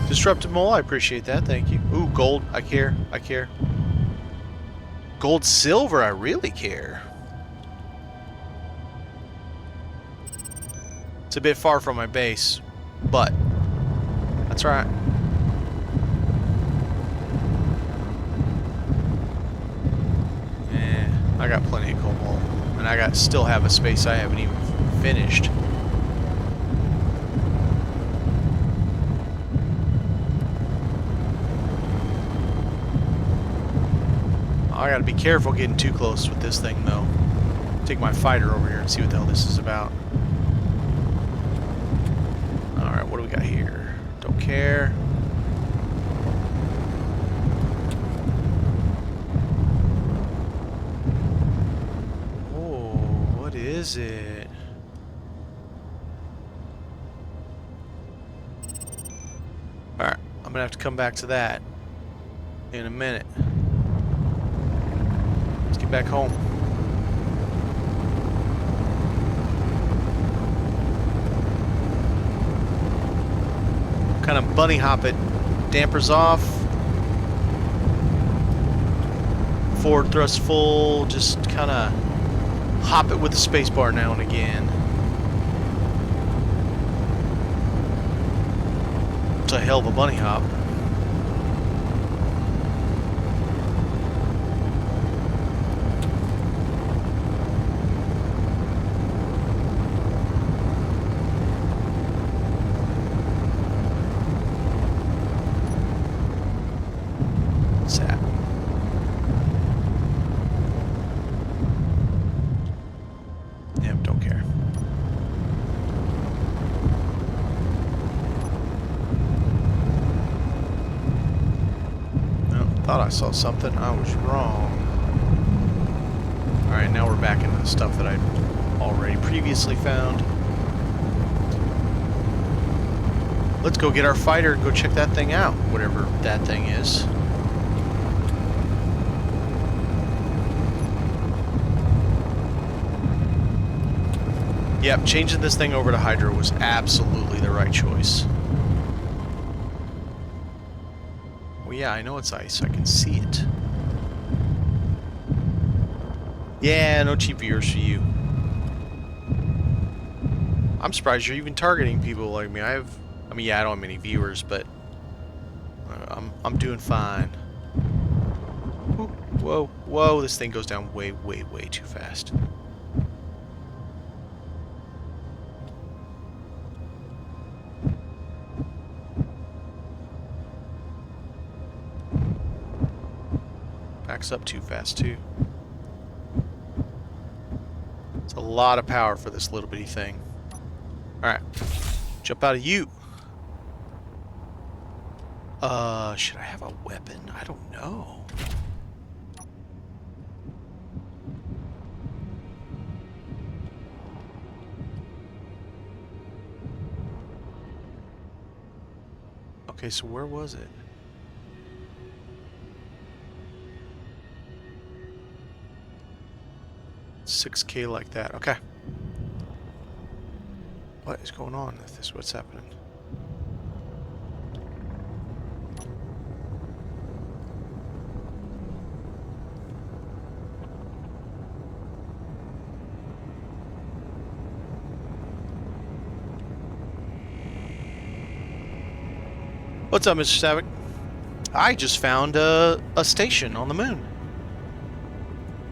Disrupted Mole, I appreciate that, thank you. Ooh, gold, I care. Gold, silver, I really care. It's a bit far from my base, but that's right. I got plenty of cobalt, and I still have a space I haven't even finished. I gotta be careful getting too close with this thing, though. Take my fighter over here and see what the hell this is about. Alright, what do we got here? Don't care. Oh, what is it? Alright, I'm gonna have to come back to that in a minute. Let's get back home. Kind of bunny hop it. Dampers off. Forward thrust full. Just kind of hop it with the space bar now and again. It's a hell of a bunny hop. I saw something. I was wrong. Alright, now we're back into the stuff that I'd already previously found. Let's go get our fighter and go check that thing out, whatever that thing is. Yep, changing this thing over to Hydra was absolutely the right choice. Yeah, I know it's ice. I can see it. Yeah, no cheap viewers for you. I'm surprised you're even targeting people like me. I mean, yeah, I don't have many viewers, but I'm doing fine. Ooh, whoa! This thing goes down way too fast. Backs up too fast too. It's a lot of power for this little bitty thing. Alright. Jump out of you. Should I have a weapon? I don't know. Okay, so where was it? $6K like that. Okay. What is going on with this? What's happening? What's up, Mr. Savick? I just found a station on the moon.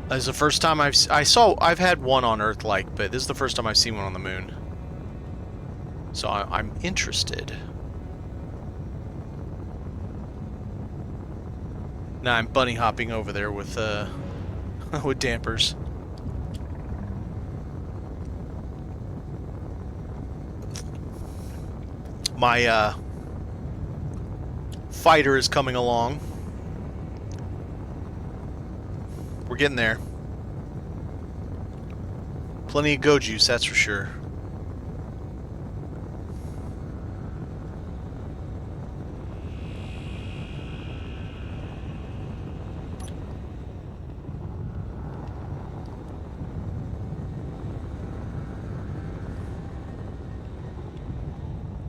This is the first time I've had one on Earth, but this is the first time I've seen one on the moon. So I'm interested. Now I'm bunny hopping over there with with dampers. My fighter is coming along. We're getting there. Plenty of go juice, that's for sure.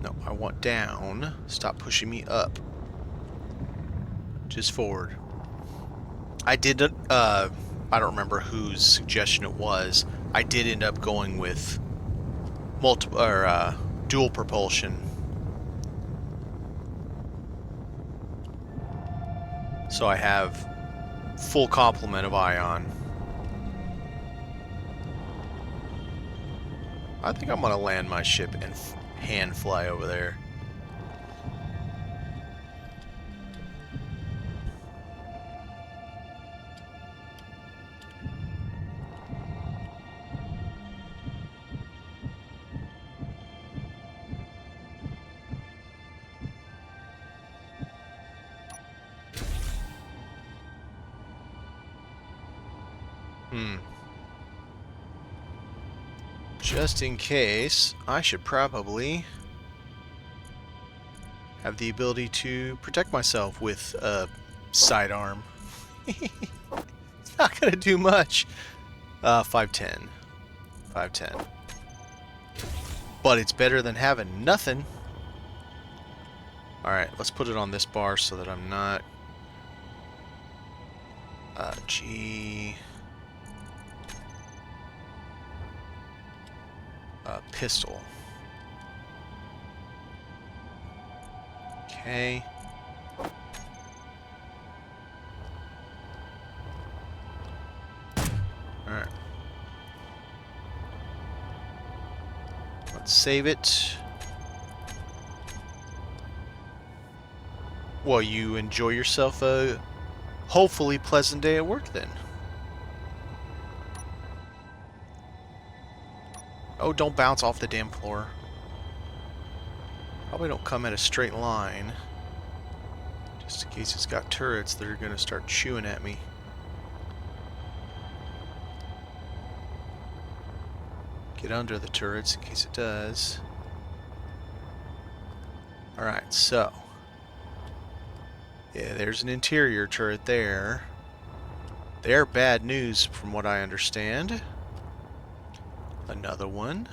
No, I want down. Stop pushing me up. Just forward. I did, I don't remember whose suggestion it was. I did end up going with dual propulsion. So I have full complement of ion. I think I'm gonna land my ship and hand fly over there. Just in case, I should probably have the ability to protect myself with a sidearm. It's not gonna do much. 510. 510. But it's better than having nothing. Alright, let's put it on this bar so that I'm not... G... pistol. Okay. Alright. Let's save it. Well, you enjoy yourself a hopefully pleasant day at work then. Oh, don't bounce off the damn floor. Probably don't come at a straight line. Just in case it's got turrets that are going to start chewing at me. Get under the turrets in case it does. Alright, so. Yeah, there's an interior turret there. They're bad news from what I understand. Another one.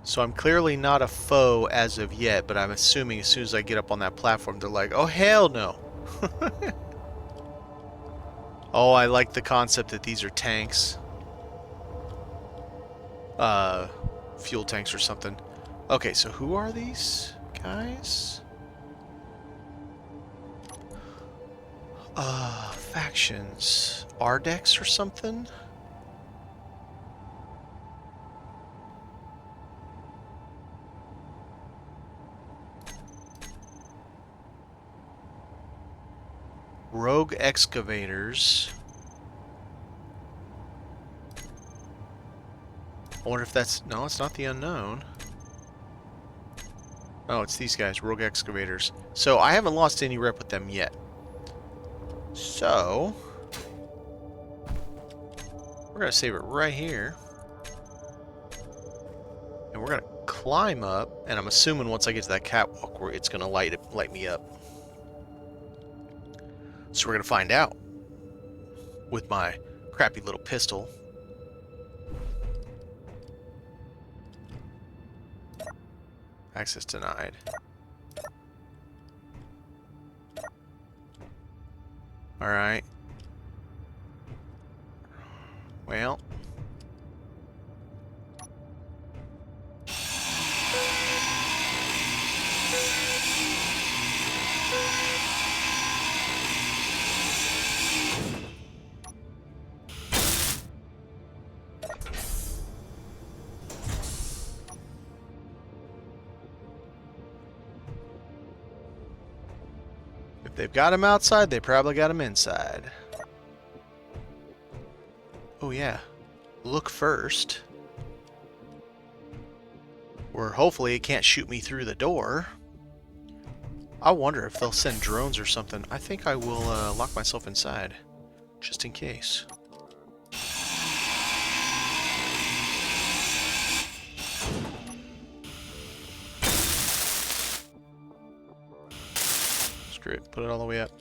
So I'm clearly not a foe as of yet, but I'm assuming as soon as I get up on that platform, they're like, oh, hell no. Oh, I like the concept that these are tanks. Fuel tanks or something. Okay, so who are these guys? Factions. Ardex or something? Rogue excavators. I wonder if that's... No, it's not the unknown. Oh, it's these guys, rogue excavators. So I haven't lost any rep with them yet. So we're gonna save it right here. And we're gonna climb up, and I'm assuming once I get to that catwalk where it's gonna light me up. So we're gonna find out with my crappy little pistol. Access denied. Alright. Well. If they've got him outside, they probably got him inside. Oh yeah. Look first. Or hopefully it can't shoot me through the door. I wonder if they'll send drones or something. I think I will lock myself inside. Just in case. Screw it. Put it all the way up.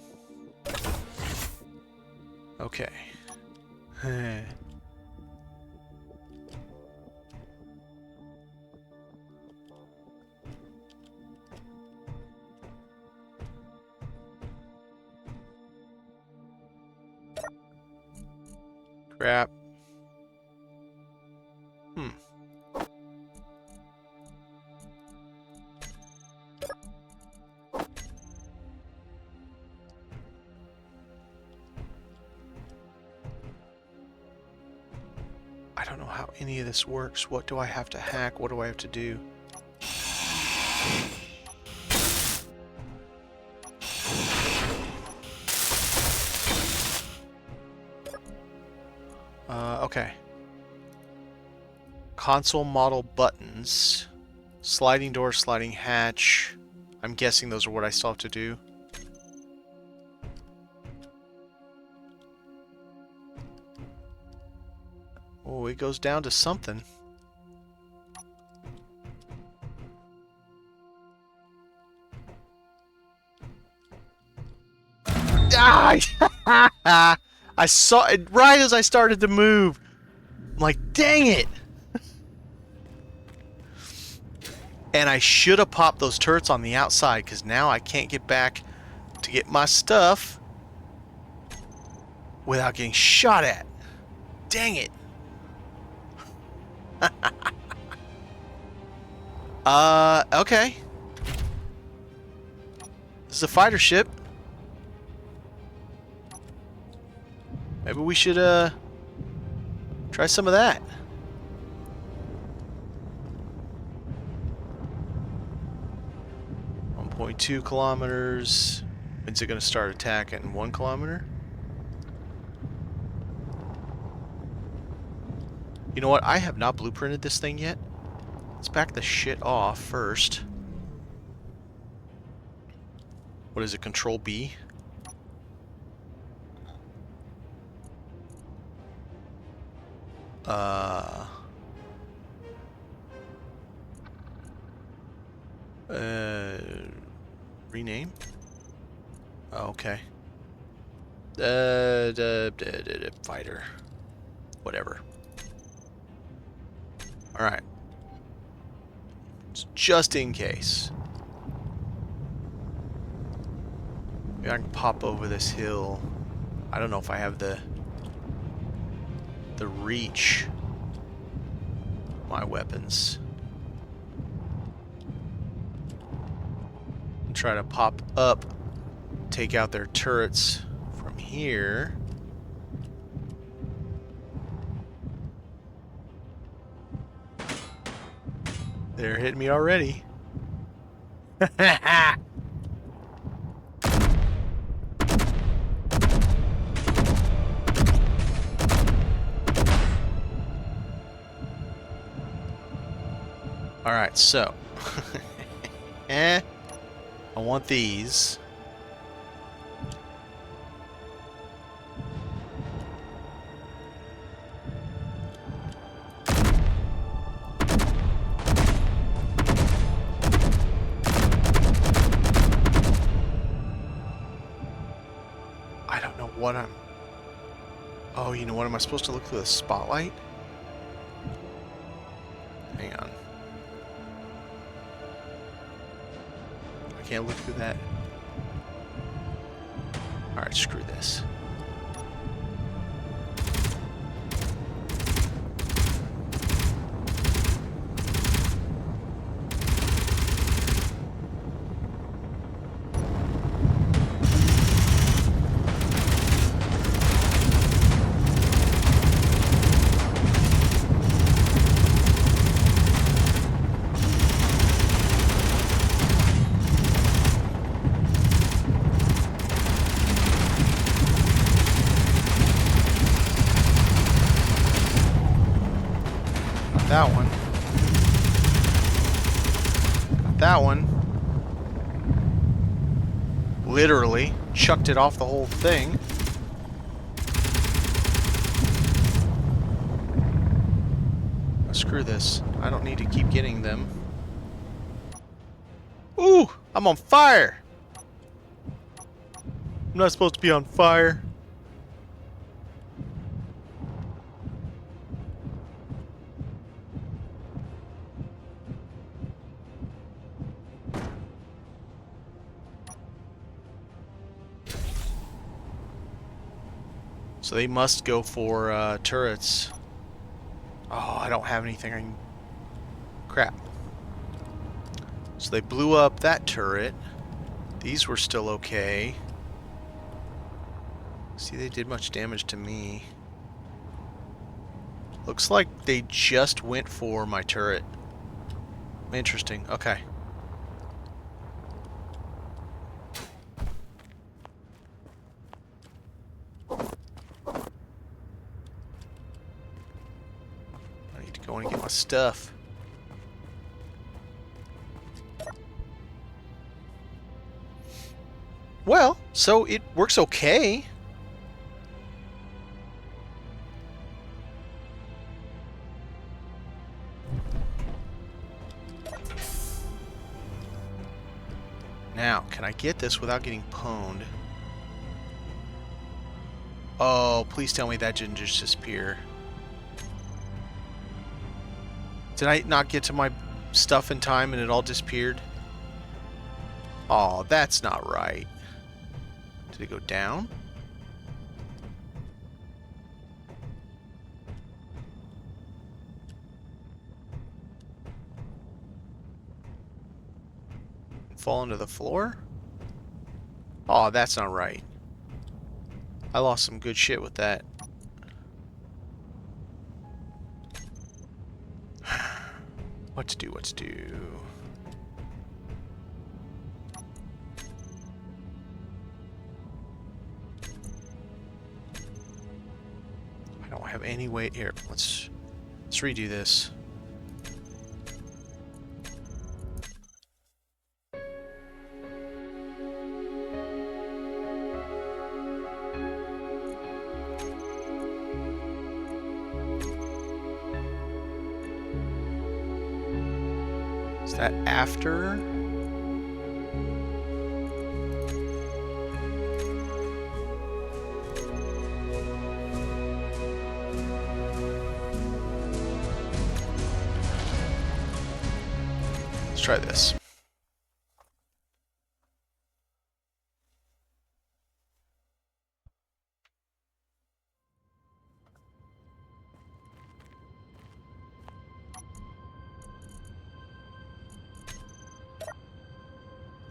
Okay. Crap. I don't know how any of this works. What do I have to hack? What do I have to do? Okay. Console model buttons. Sliding door, sliding hatch. I'm guessing those are what I still have to do. Oh, it goes down to something. Ah! I saw it right as I started to move. I'm like, dang it! And I should have popped those turrets on the outside, because now I can't get back to get my stuff without getting shot at. Dang it. Okay. This is a fighter ship. Maybe we should, try some of that. .2 kilometers. When's it going to start attacking? 1 kilometer? You know what? I have not blueprinted this thing yet. Let's back the shit off first. What is it? Control B? Rename? Oh, okay. Fighter. Whatever. Alright. Just in case. Maybe I can pop over this hill. I don't know if I have the reach. My weapons. And try to pop up, take out their turrets from here. They're hitting me already. Alright, so Eh. I want these. I don't know what I'm... Oh, you know what? Am I supposed to look through the spotlight? Hang on. I can't look through that. Alright, screw this. That one. Got that one. Literally chucked it off the whole thing. Oh, screw this. I don't need to keep getting them. Ooh! I'm on fire! I'm not supposed to be on fire. So they must go for turrets. Oh, I don't have anything I can... Crap. So they blew up that turret. These were still okay. See, they did much damage to me. Looks like they just went for my turret. Interesting. Okay. Go and get my stuff. Well, so it works okay. Now, can I get this without getting pwned? Oh, please tell me that didn't just disappear. Did I not get to my stuff in time and it all disappeared? Oh, that's not right. Did it go down? Fall into the floor? Oh, that's not right. I lost some good shit with that. What to do, what to do. I don't have any way here. Let's redo this. Is that after? Let's try this.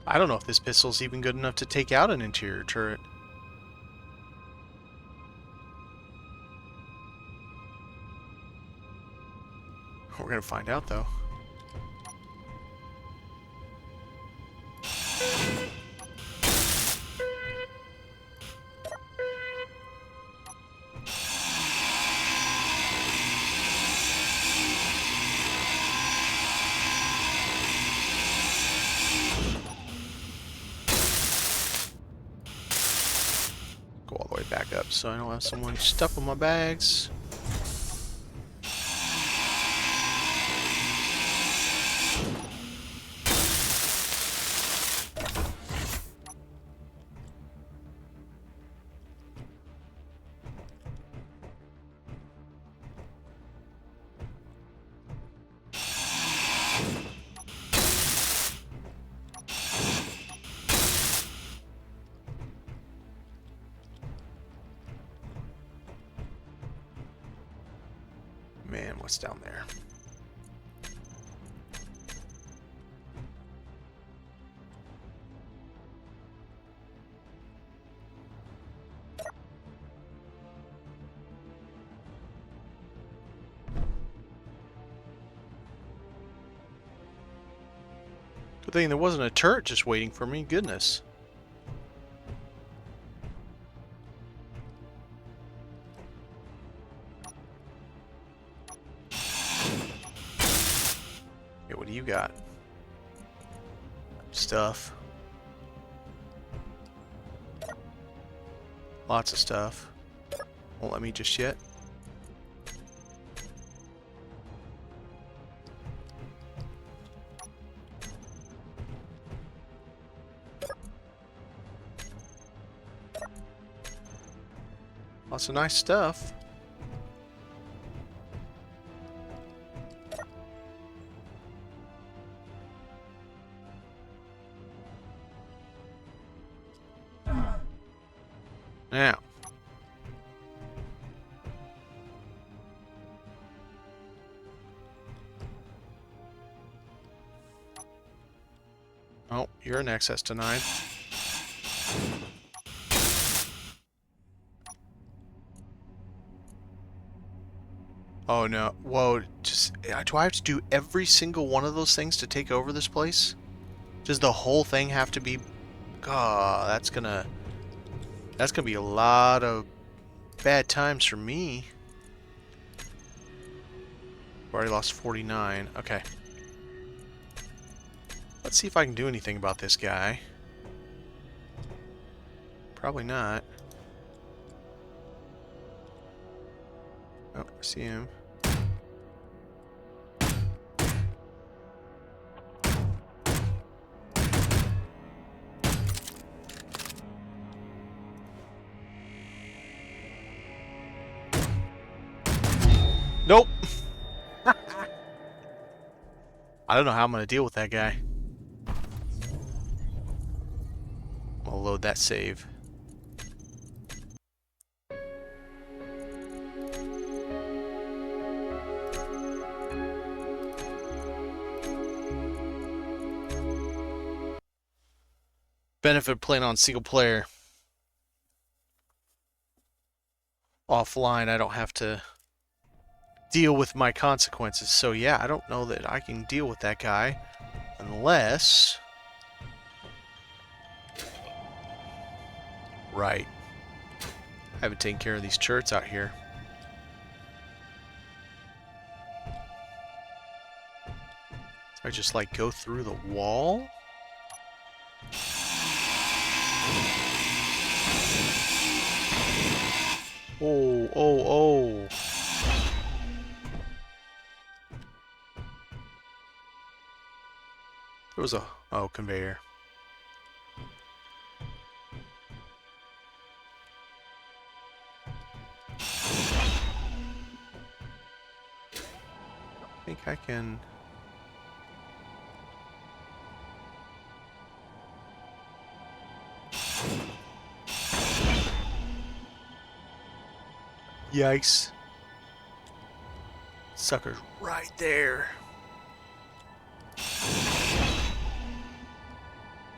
I don't know if this pistol's even good enough to take out an interior turret. We're gonna find out, though. up so I don't have someone stuck with my bags. Man, what's down there? Good thing there wasn't a turret just waiting for me. Goodness. Okay, what do you got? Stuff. Lots of stuff. Won't let me just yet. Lots of nice stuff. Now. Oh, you're an access denied. Oh no. Whoa, just do I have to do every single one of those things to take over this place? Does the whole thing have to be... God, that's gonna be a lot of bad times for me. I've already lost 49. Okay. Let's see if I can do anything about this guy. Probably not. Oh, I see him. Nope. I don't know how I'm going to deal with that guy. I'll load that save. Benefit of playing on single player. Offline, I don't have to deal with my consequences. So yeah, I don't know that I can deal with that guy unless... Right. I haven't taken care of these turrets out here. So I just like go through the wall? Oh, oh, oh. There was a... Oh, conveyor. I think I can... Yikes. Sucker's right there.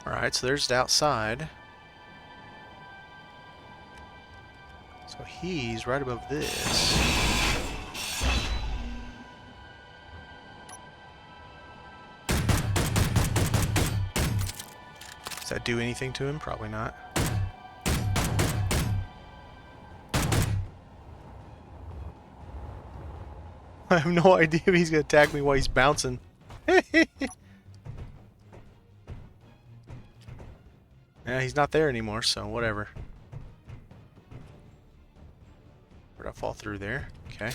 Alright, so there's the outside. So he's right above this. Does that do anything to him? Probably not. I have no idea if he's going to attack me while he's bouncing. Yeah, he's not there anymore, so whatever. fall through there. Okay.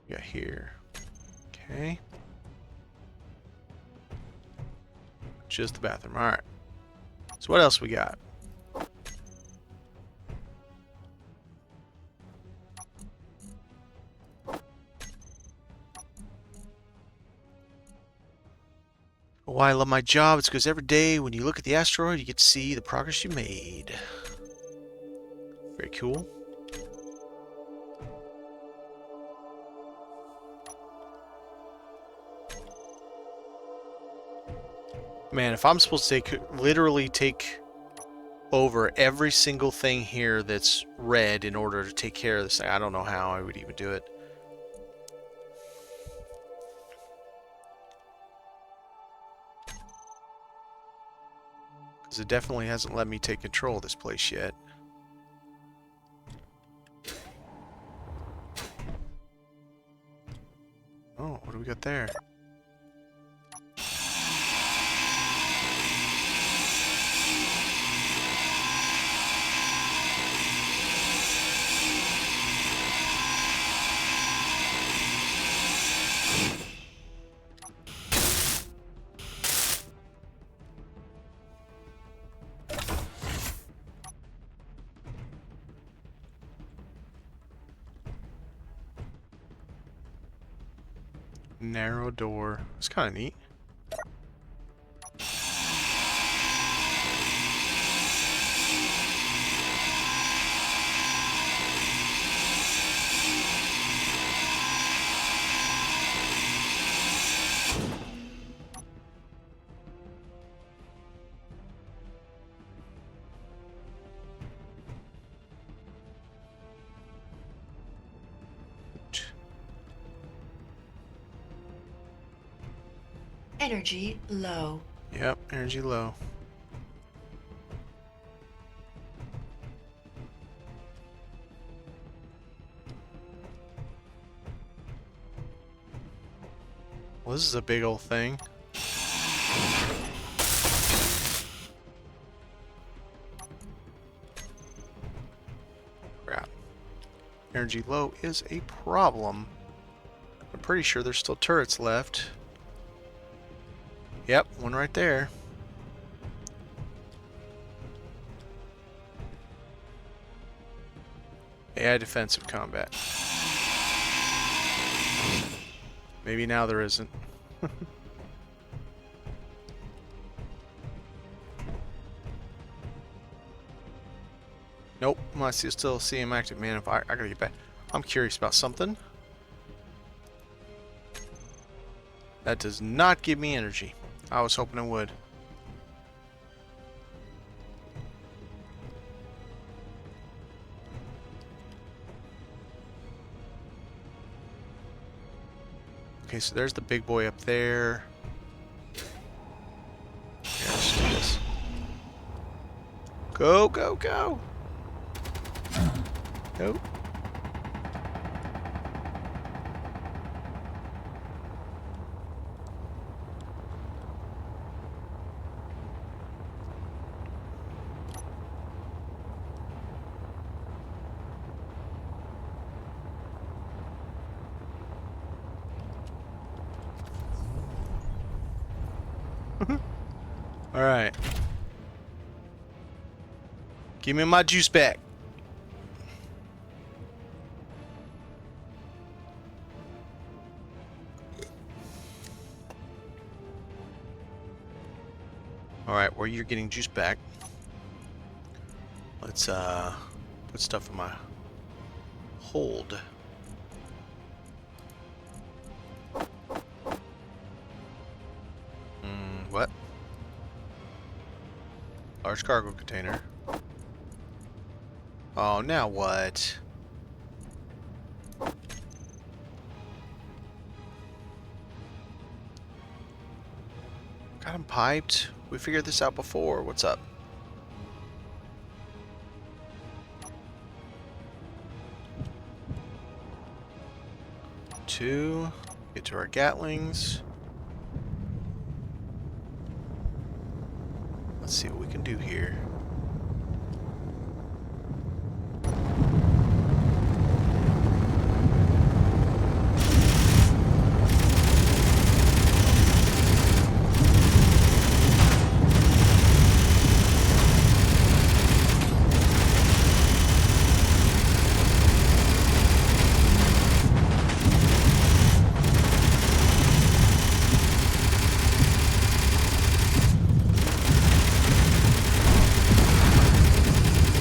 Got here. Okay. Just the bathroom. Alright. So what else we got? Why I love my job? It's because every day when you look at the asteroid, you get to see the progress you made. Very cool. Man, if I'm supposed to literally take over every single thing here that's red in order to take care of this thing, I don't know how I would even do it. Because it definitely hasn't let me take control of this place yet. Oh, what do we got there? Narrow door. It's kind of neat. Energy low. Yep, energy low. Well, this is a big old thing. Crap. Energy low is a problem. I'm pretty sure there's still turrets left. Yep, one right there. AI defensive combat. Maybe now there isn't. Nope, I still see him active. Man, if I gotta get back. I'm curious about something. That does not give me energy. I was hoping it would. Okay, so there's the big boy up there. Here, let's do this. Go, go, go! Nope. Alright. Give me my juice back. Alright, where you're getting juice back. Let's put stuff in my hold. What? Large cargo container. Oh, now what? Got him piped. We figured this out before. What's up? Two. Get to our Gatlings. Let's see what we can do here.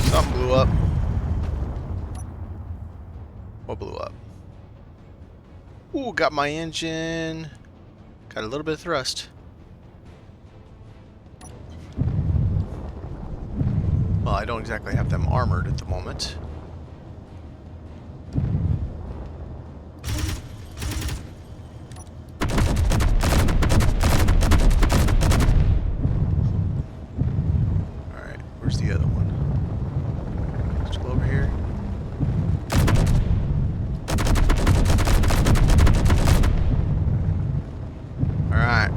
Something blew up. What blew up? Ooh, got my engine. Got a little bit of thrust. Well, I don't exactly have them armored at the moment. Alright, where's the other one? Still over here? Alright.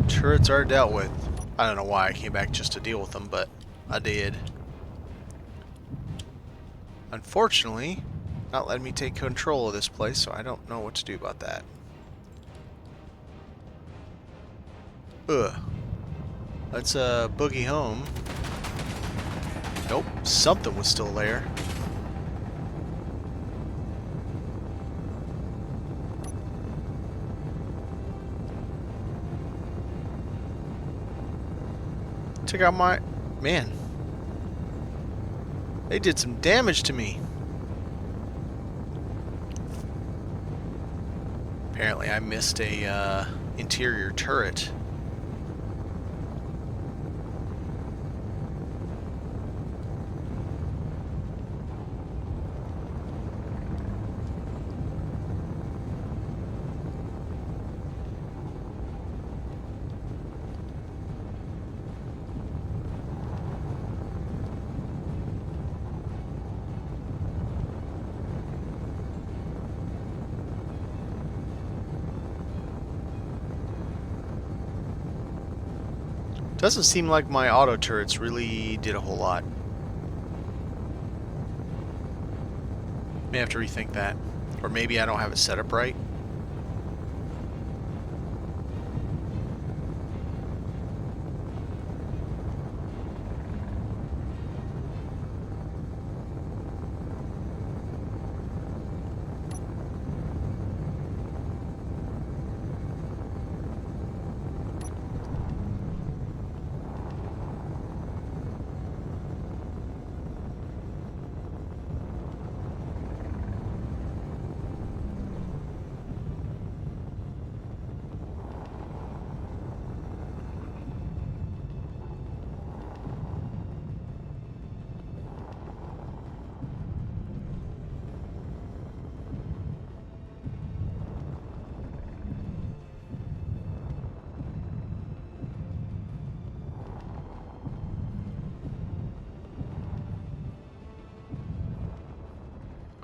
Turrets are dealt with. I don't know why I came back just to deal with them, but I did. Unfortunately, not letting me take control of this place, so I don't know what to do about that. Ugh. Let's boogie home. Nope, something was still there. Took out my... Man. They did some damage to me. Apparently I missed a interior turret. Doesn't seem like my auto turrets really did a whole lot. May have to rethink that. Or maybe I don't have it set up right.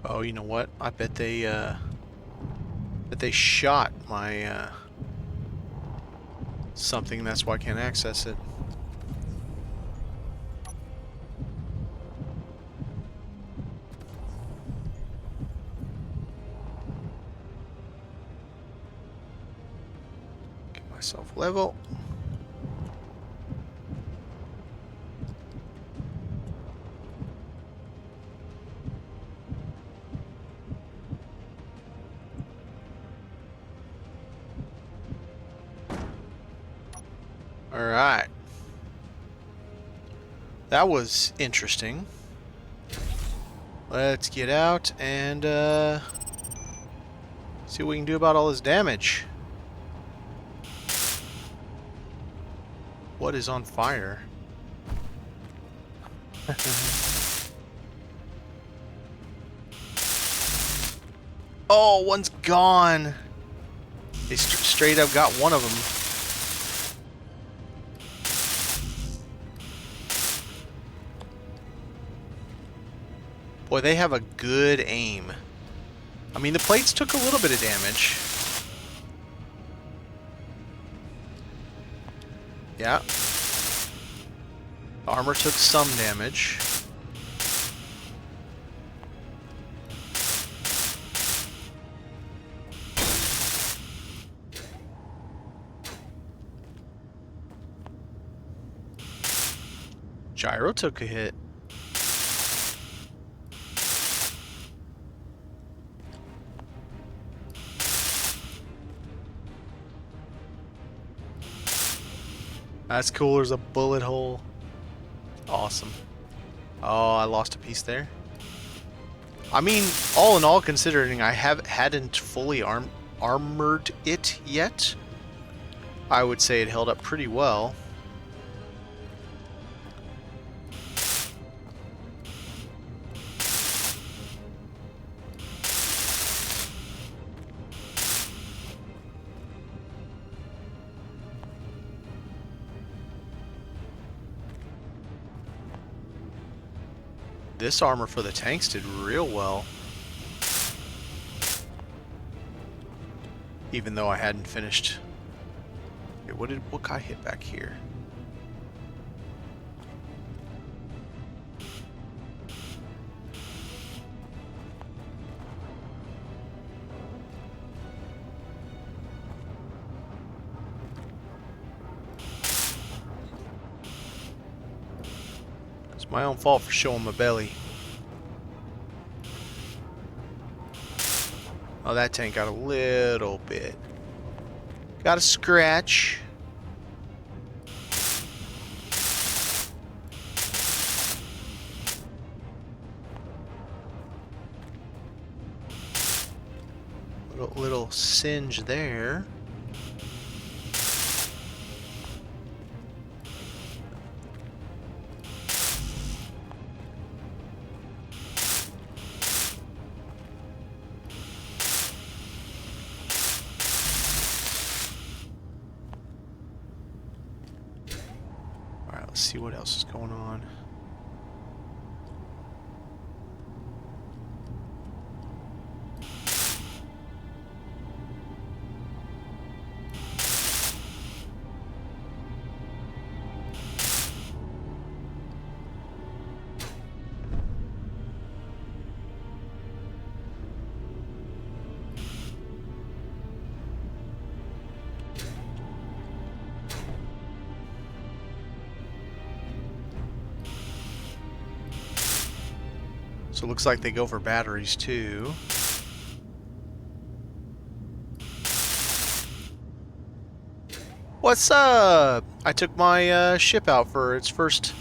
Oh, you know what? I bet they shot my something. That's why I can't access it. Get myself level. Alright. That was interesting. Let's get out and see what we can do about all this damage. What is on fire? Oh, one's gone. They straight up got one of them. Boy, they have a good aim. I mean, the plates took a little bit of damage. Yeah. Armor took some damage. Gyro took a hit. That's cool, there's a bullet hole. Awesome. Oh, I lost a piece there. I mean, all in all, considering I hadn't fully armored it yet, I would say it held up pretty well. This armor for the tanks did real well. Even though I hadn't finished. Okay, what got hit back here? It's my own fault for showing my belly. Oh, that tank got a little bit. Got a scratch. Little singe there. Alright, let's see what else is going on. So it looks like they go for batteries too. What's up? I took my ship out for its first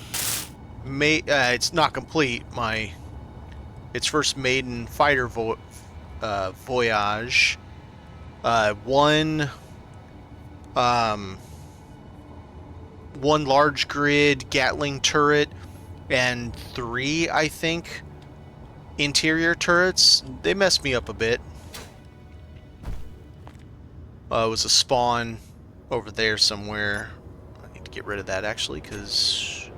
it's not complete. Its first maiden fighter voyage. One large grid Gatling turret and 3, I think, interior turrets. They messed me up a bit. It was a spawn over there somewhere. I need to get rid of that actually, because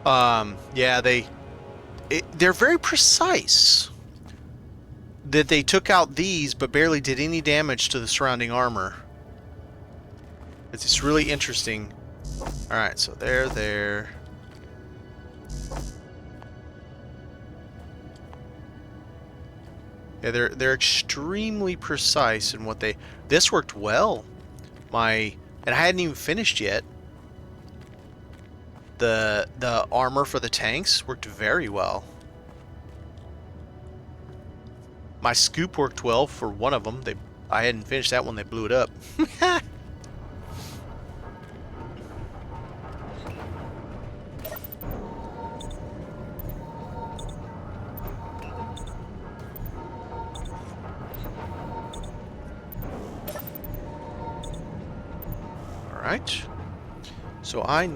yeah, they're very precise. That they took out these but barely did any damage to the surrounding armor. It's really interesting. Alright, so they're there. Yeah, they're extremely precise in what they. This worked well. And I hadn't even finished yet. The armor for the tanks worked very well. My scoop worked well for one of them. I hadn't finished that one. They blew it up. Alright. So I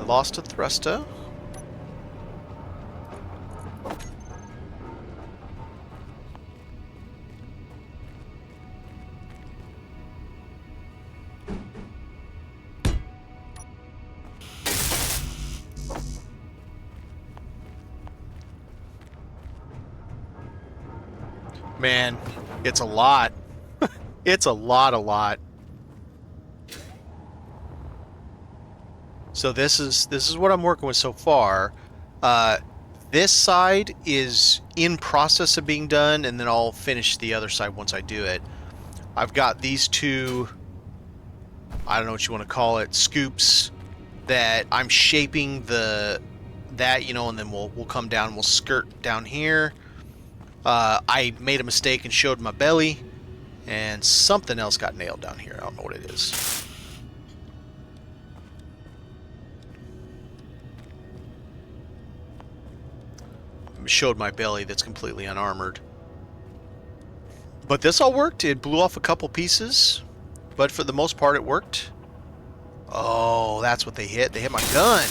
lost a thruster. Man, it's a lot. It's a lot. So this is what I'm working with so far. This side is in process of being done, and then I'll finish the other side once I do it. I've got these two, I don't know what you want to call it, scoops that I'm shaping that, you know, and then we'll come down and we'll skirt down here. I made a mistake and showed my belly, and something else got nailed down here. I don't know what it is. Showed my belly that's completely unarmored. But this all worked. It blew off a couple pieces, but for the most part it worked. Oh, that's what they hit. They hit my gun.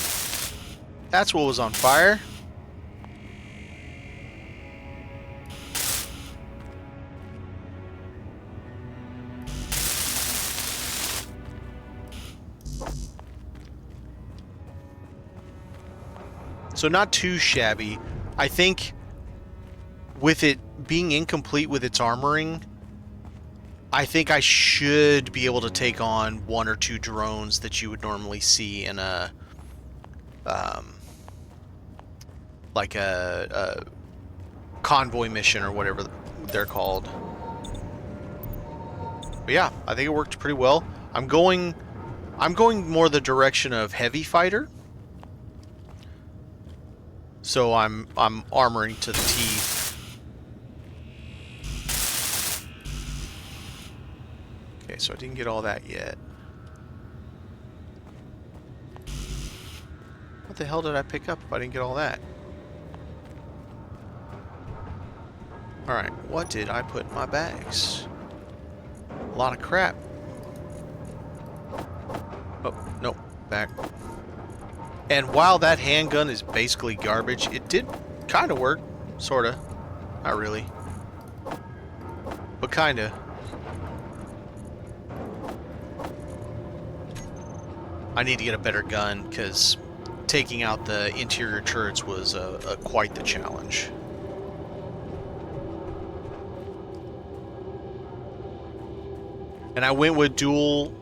That's what was on fire. So not too shabby. I think with it being incomplete with its armoring, I think I should be able to take on one or two drones that you would normally see in a like a convoy mission or whatever they're called. But yeah, I think it worked pretty well. I'm going more the direction of heavy fighter. So I'm armoring to the teeth. Okay, so I didn't get all that yet. What the hell did I pick up if I didn't get all that? Alright, what did I put in my bags? A lot of crap. Oh, nope, back. And while that handgun is basically garbage, it did kind of work. Sorta. Not really. But kinda. I need to get a better gun, because taking out the interior turrets was quite the challenge. And I went with dual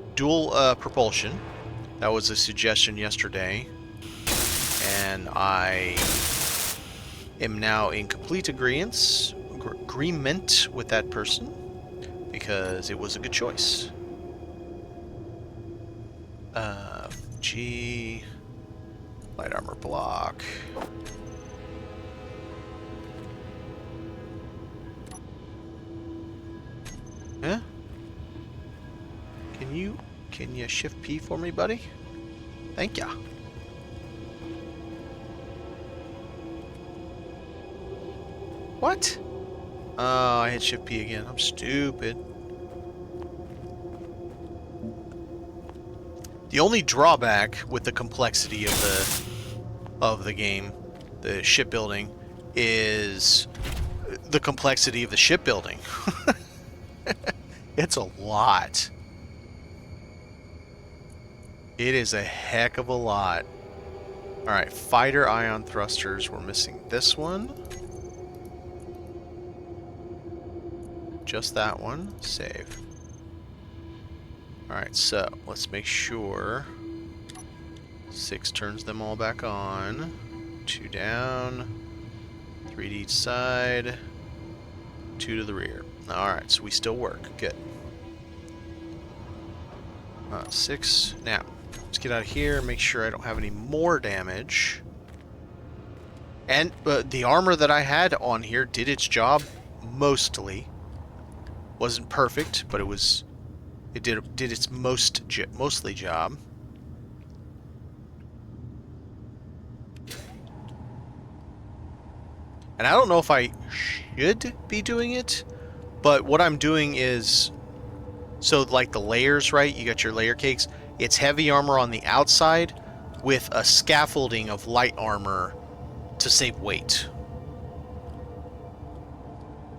propulsion. That was a suggestion yesterday. And I am now in complete agreement with that person, because it was a good choice. G, light armor block. Huh? Can you shift P for me, buddy? Thank ya. What? Oh, I hit shift P again. I'm stupid. The only drawback with the complexity of the game, the shipbuilding, is the complexity of the shipbuilding. It's a lot. It is a heck of a lot. Alright, fighter ion thrusters. We're missing this one. Just that one. Save. Alright, so let's make sure 6 turns them all back on. 2 down. 3 to each side. 2 to the rear. Alright, so we still work. Good. 6. Now, let's get out of here and make sure I don't have any more damage. And the armor that I had on here did its job mostly. Wasn't perfect, but it did its mostly job. And I don't know if I should be doing it, but what I'm doing is, so like the layers, right? You got your layer cakes. It's heavy armor on the outside with a scaffolding of light armor to save weight.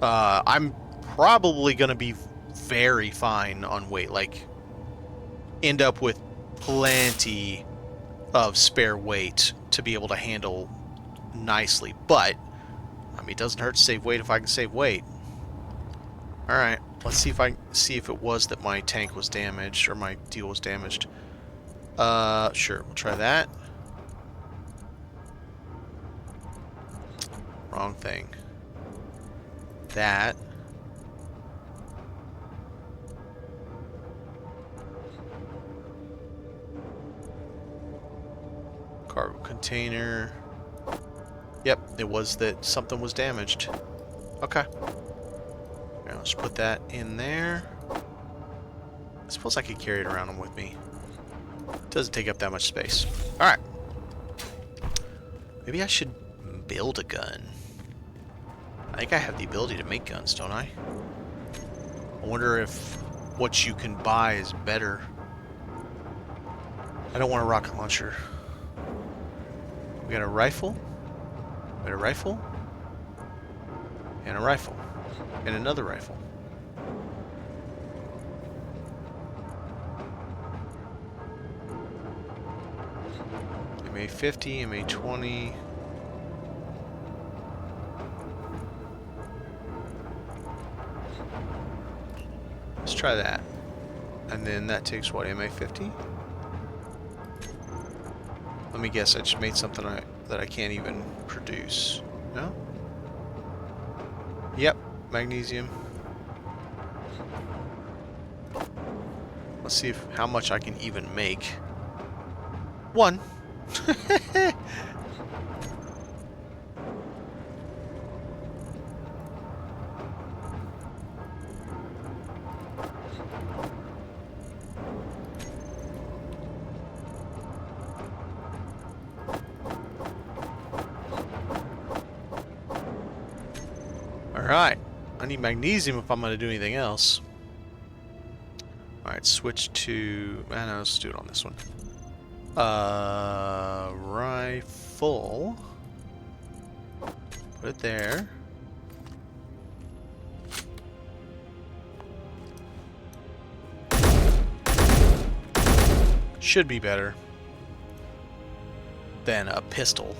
I'm probably going to be very fine on weight, like end up with plenty of spare weight to be able to handle nicely. But I mean, it doesn't hurt to save weight if I can save weight. Alright, let's see if it was that my tank was damaged, or my deal was damaged. Sure, we'll try that. Wrong thing. That. Cargo container. Yep, it was that something was damaged. Okay. Now let's put that in there. I suppose I could carry it around with me. Doesn't take up that much space. Alright. Maybe I should build a gun. I think I have the ability to make guns, don't I? I wonder if what you can buy is better. I don't want a rocket launcher. We got a rifle. We got a rifle. And a rifle. And another rifle. MA-50, MA-20. Let's try that. And then that takes what, MA-50? Let me guess, I just made something that I can't even produce. No? Yep, magnesium. Let's see how much I can even make. 1. Alright, I need magnesium if I'm going to do anything else. Alright, switch to... no, let's do it on this one. Rifle. Put it there. Should be better than a pistol.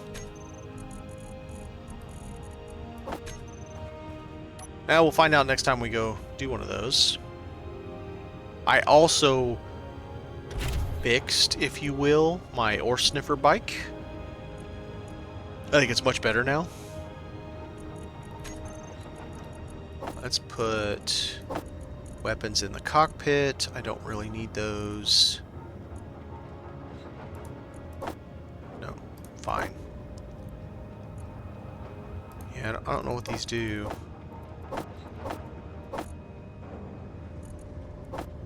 Now we'll find out next time we go do one of those. I also fixed, if you will, my ore sniffer bike. I think it's much better now. Let's put weapons in the cockpit. I don't really need those. No, fine. Yeah, I don't know what these do.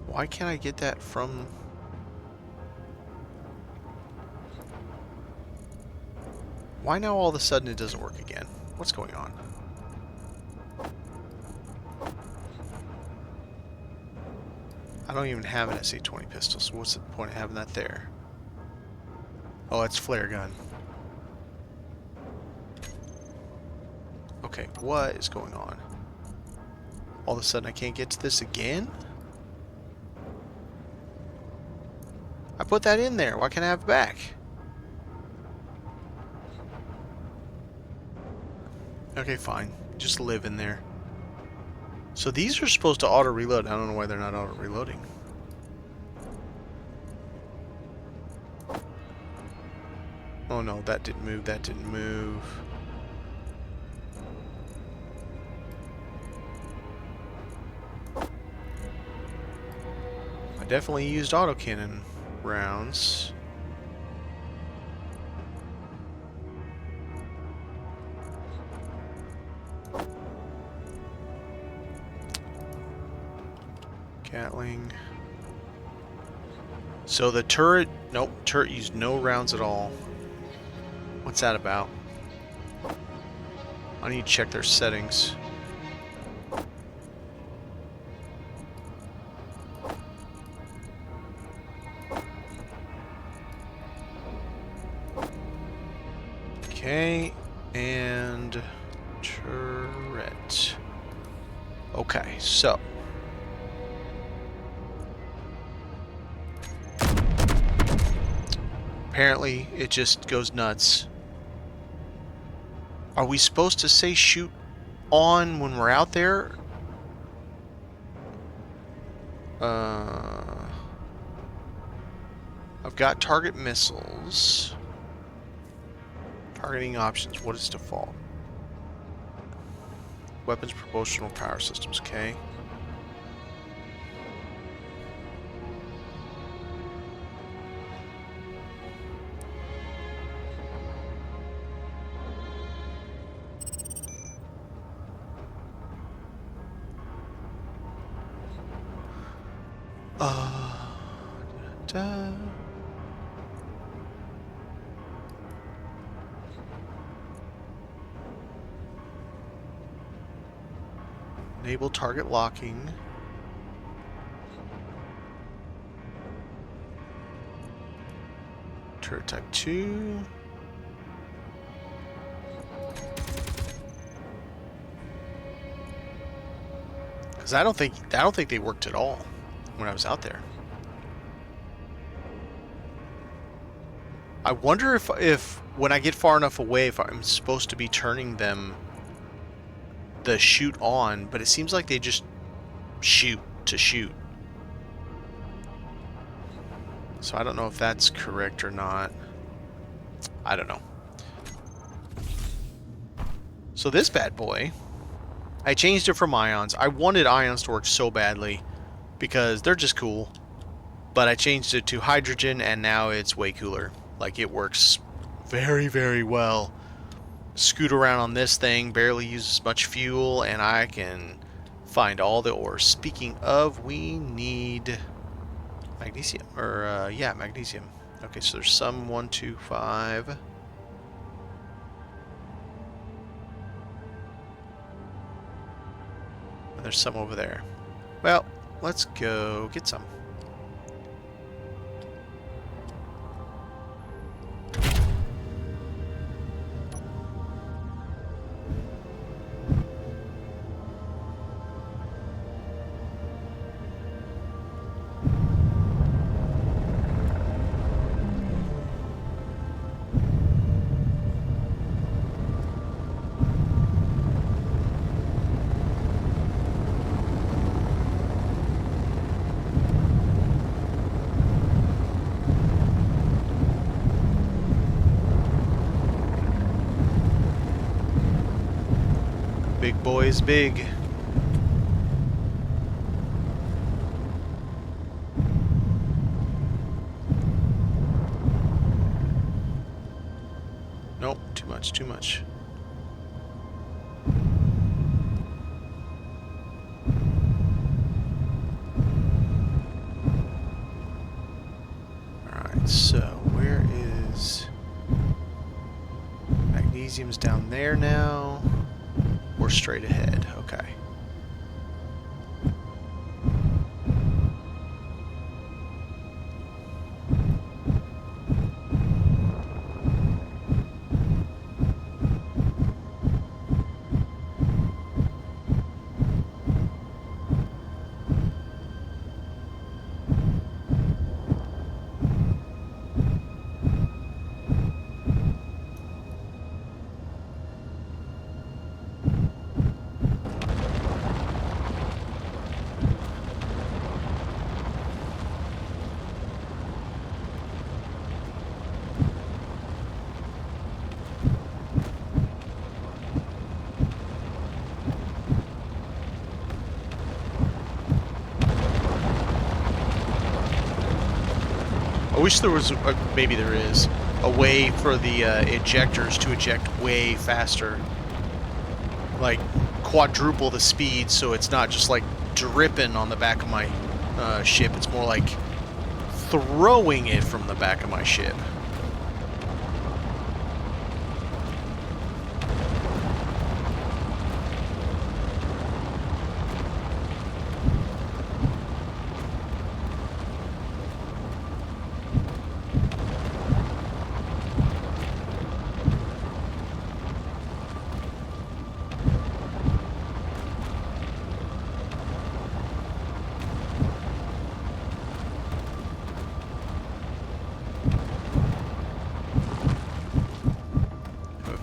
Why can't I get that from... Why now all of a sudden it doesn't work again? What's going on? I don't even have an SA-20 pistol, so what's the point of having that there? Oh, it's flare gun. Okay, what is going on? All of a sudden I can't get to this again? I put that in there. Why can't I have it back? Okay, fine. Just live in there. So these are supposed to auto-reload. I don't know why they're not auto-reloading. Oh no, that didn't move. That didn't move. I definitely used autocannon rounds. Gatling. So the turret, nope, turret used no rounds at all. What's that about? I need to check their settings. Okay, and turret. Okay, so apparently it just goes nuts. Are we supposed to say shoot on when we're out there? I've got target missiles. Targeting options. What is default? Weapons, proportional power systems. Okay. Da. Enable target locking. Turret type 2. Because I don't think they worked at all when I was out there. I wonder if when I get far enough away, if I'm supposed to be turning them the shoot on, but it seems like they just shoot to shoot. So I don't know if that's correct or not. I don't know. So this bad boy, I changed it from ions. I wanted ions to work so badly because they're just cool. But I changed it to hydrogen and now it's way cooler. Like, it works very, very well. Scoot around on this thing, barely uses much fuel, and I can find all the ores. Speaking of, we need magnesium. Or, yeah, magnesium. Okay, so there's some 1, 2, 5. And there's some over there. Well, let's go get some. Big boy's big. Nope, too much, too much. Alright, so where is... Magnesium's down there now. We're straight ahead, okay. I wish there was, maybe there is, a way for the ejectors to eject way faster. Like, quadruple the speed so it's not just like dripping on the back of my ship. It's more like throwing it from the back of my ship.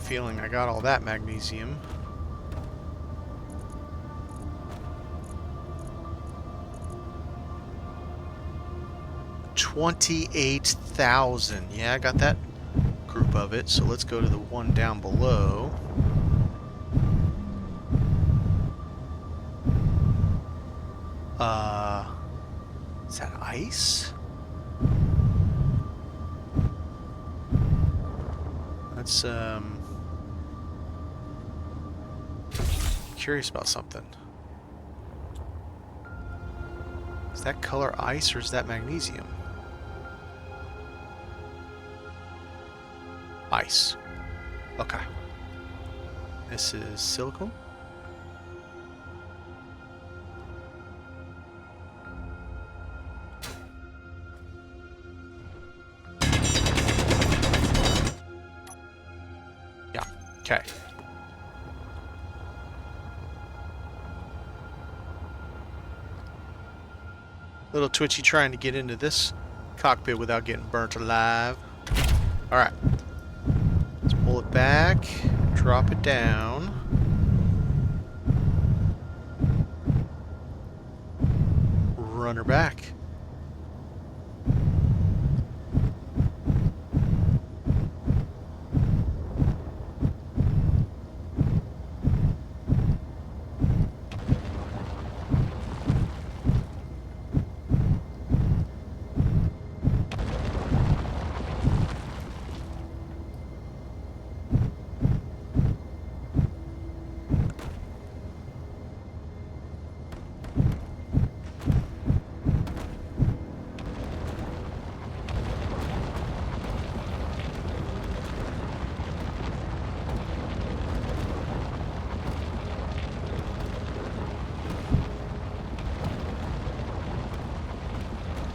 Feeling I got all that magnesium. 28,000. Yeah, I got that group of it. So let's go to the one down below. Is that ice? That's curious about something. Is that color ice or is that magnesium? Ice. Okay. This is silicone. Yeah. Okay. Little twitchy trying to get into this cockpit without getting burnt alive. Alright. Let's pull it back, drop it down. Run her back.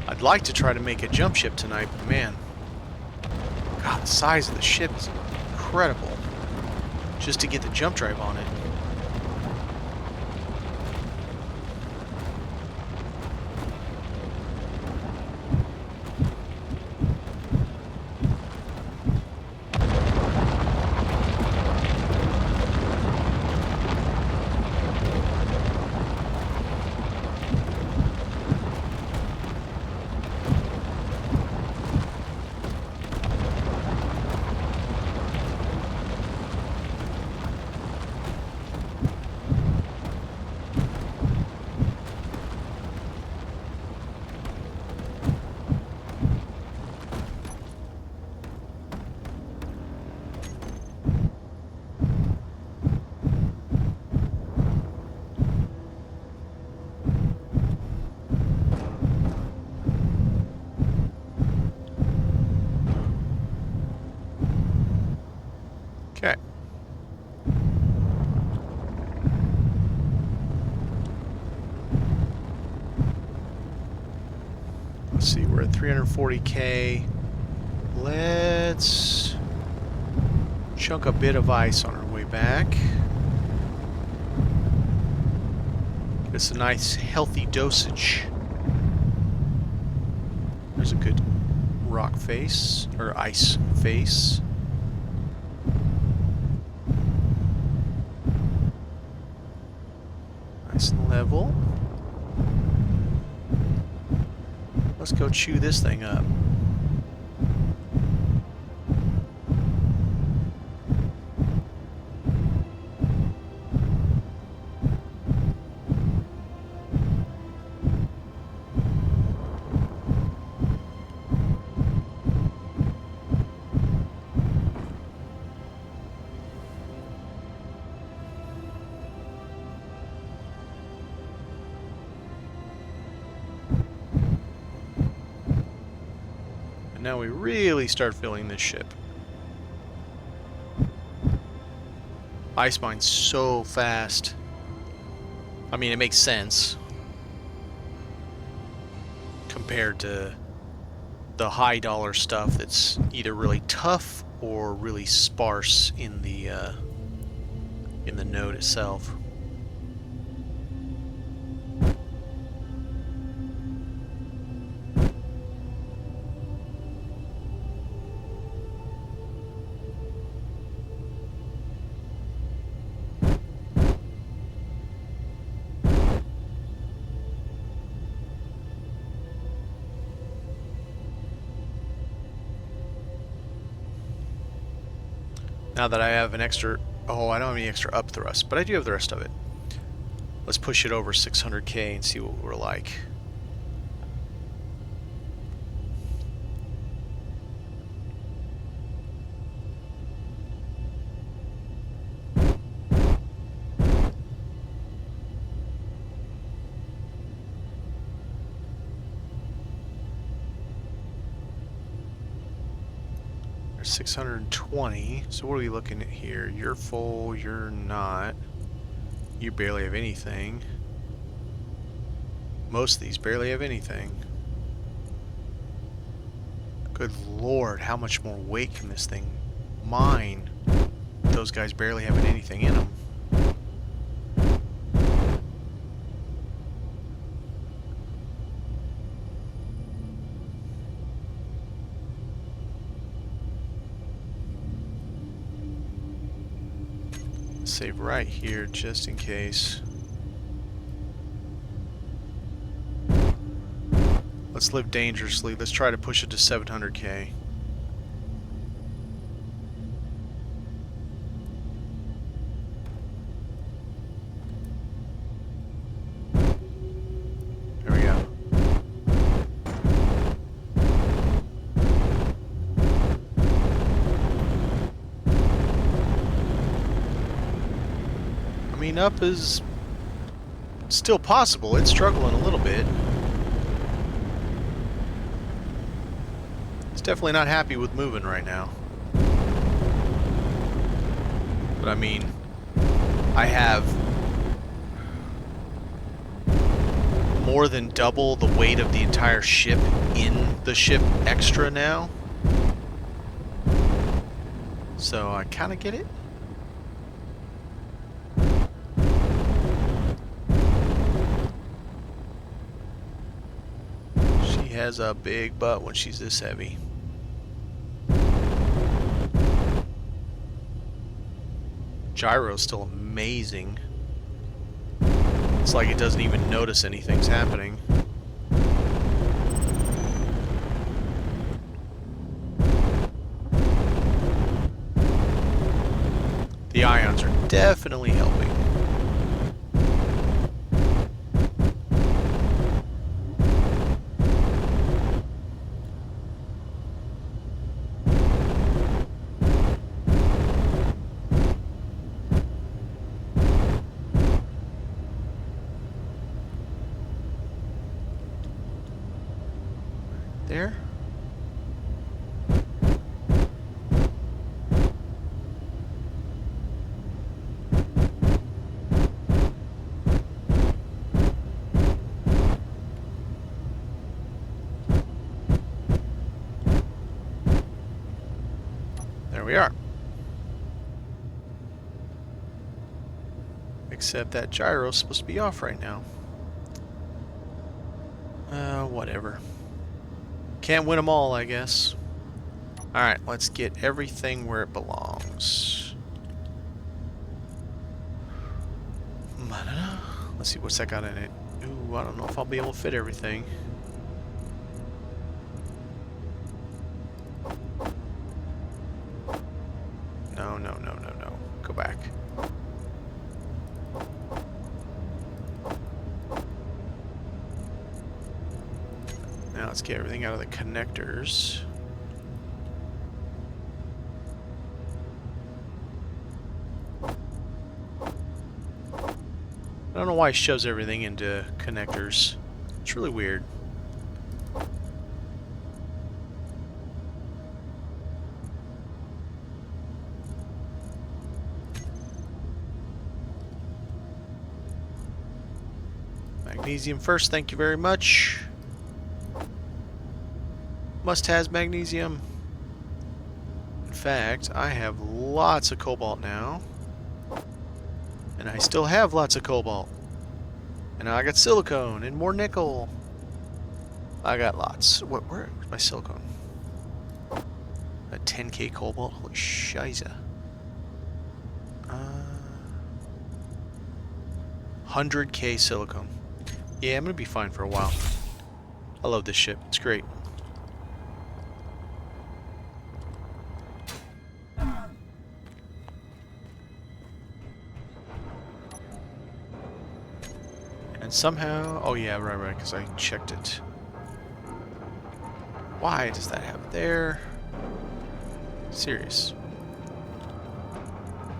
I'd like to try to make a jump ship tonight, but man, God, the size of the ship is incredible. Just to get the jump drive on it. Okay. Let's see, we're at 340K. Let's chunk a bit of ice on our way back. Give us a nice healthy dosage. There's a good rock face, or ice face. Nice and level. Let's go chew this thing up. Now we really start filling this ship. Ice mine's so fast. I mean, it makes sense compared to the high dollar stuff that's either really tough or really sparse in the node itself. Now that I have an extra... Oh, I don't have any extra up thrust, but I do have the rest of it. Let's push it over 600k and see what we're like. There's 620. So what are we looking at here? You're full, you're not. You barely have anything. Most of these barely have anything. Good lord, how much more weight can this thing mine? Those guys barely having anything in them. Save right here just in case. Let's live dangerously. Let's try to push it to 700k. There we go. I mean, up is still possible. It's struggling a little bit. It's definitely not happy with moving right now. But I mean, I have more than double the weight of the entire ship in the ship extra now. So I kind of get it. She has a big butt when she's this heavy. Gyro's still amazing. It's like it doesn't even notice anything's happening. The ions are definitely helping. There. There we are. Except that gyro's supposed to be off right now. Whatever. Can't win them all, I guess. Alright, let's get everything where it belongs. Let's see, what's that got in it? Ooh, I don't know if I'll be able to fit everything. No, no, no, no, no. Go back. Now let's get everything out of the connectors. I don't know why it shoves everything into connectors. It's really weird. Magnesium first, thank you very much. Must-has magnesium. In fact, I have lots of cobalt now. And I still have lots of cobalt. And I got silicone and more nickel. I got lots. Where's my silicone? Got 10k cobalt? Holy shiza. 100k silicone. Yeah, I'm gonna be fine for a while. I love this ship. It's great. And somehow... Oh yeah, right, because I checked it. Why does that have it there? Serious.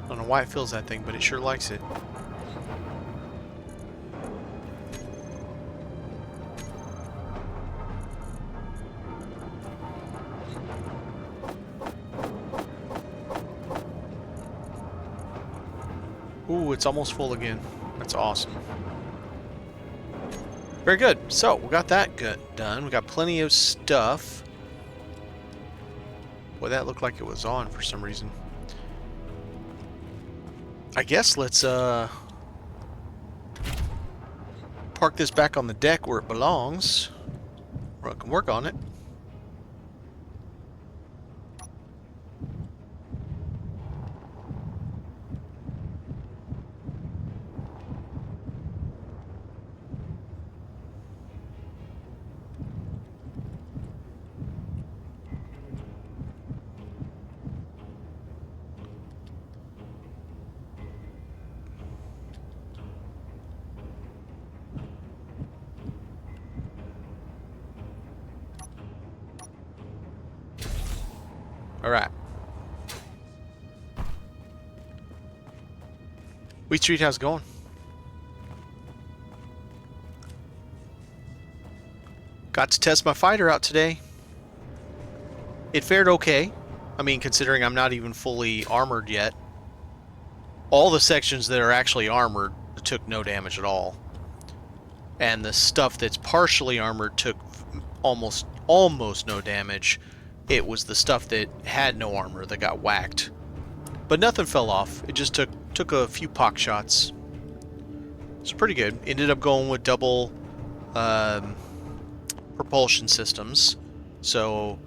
I don't know why it fills that thing, but it sure likes it. Ooh, it's almost full again. That's awesome. Very good. So, we got that done. We got plenty of stuff. Boy, that looked like it was on for some reason. I guess let's park this back on the deck where it belongs. Or I can work on it. Alright. Wheat Street, how's it going? Got to test my fighter out today. It fared okay. I mean, considering I'm not even fully armored yet. All the sections that are actually armored took no damage at all. And the stuff that's partially armored took almost no damage. It was the stuff that had no armor that got whacked. But nothing fell off. It just took a few pock shots. It's pretty good. Ended up going with double propulsion systems. So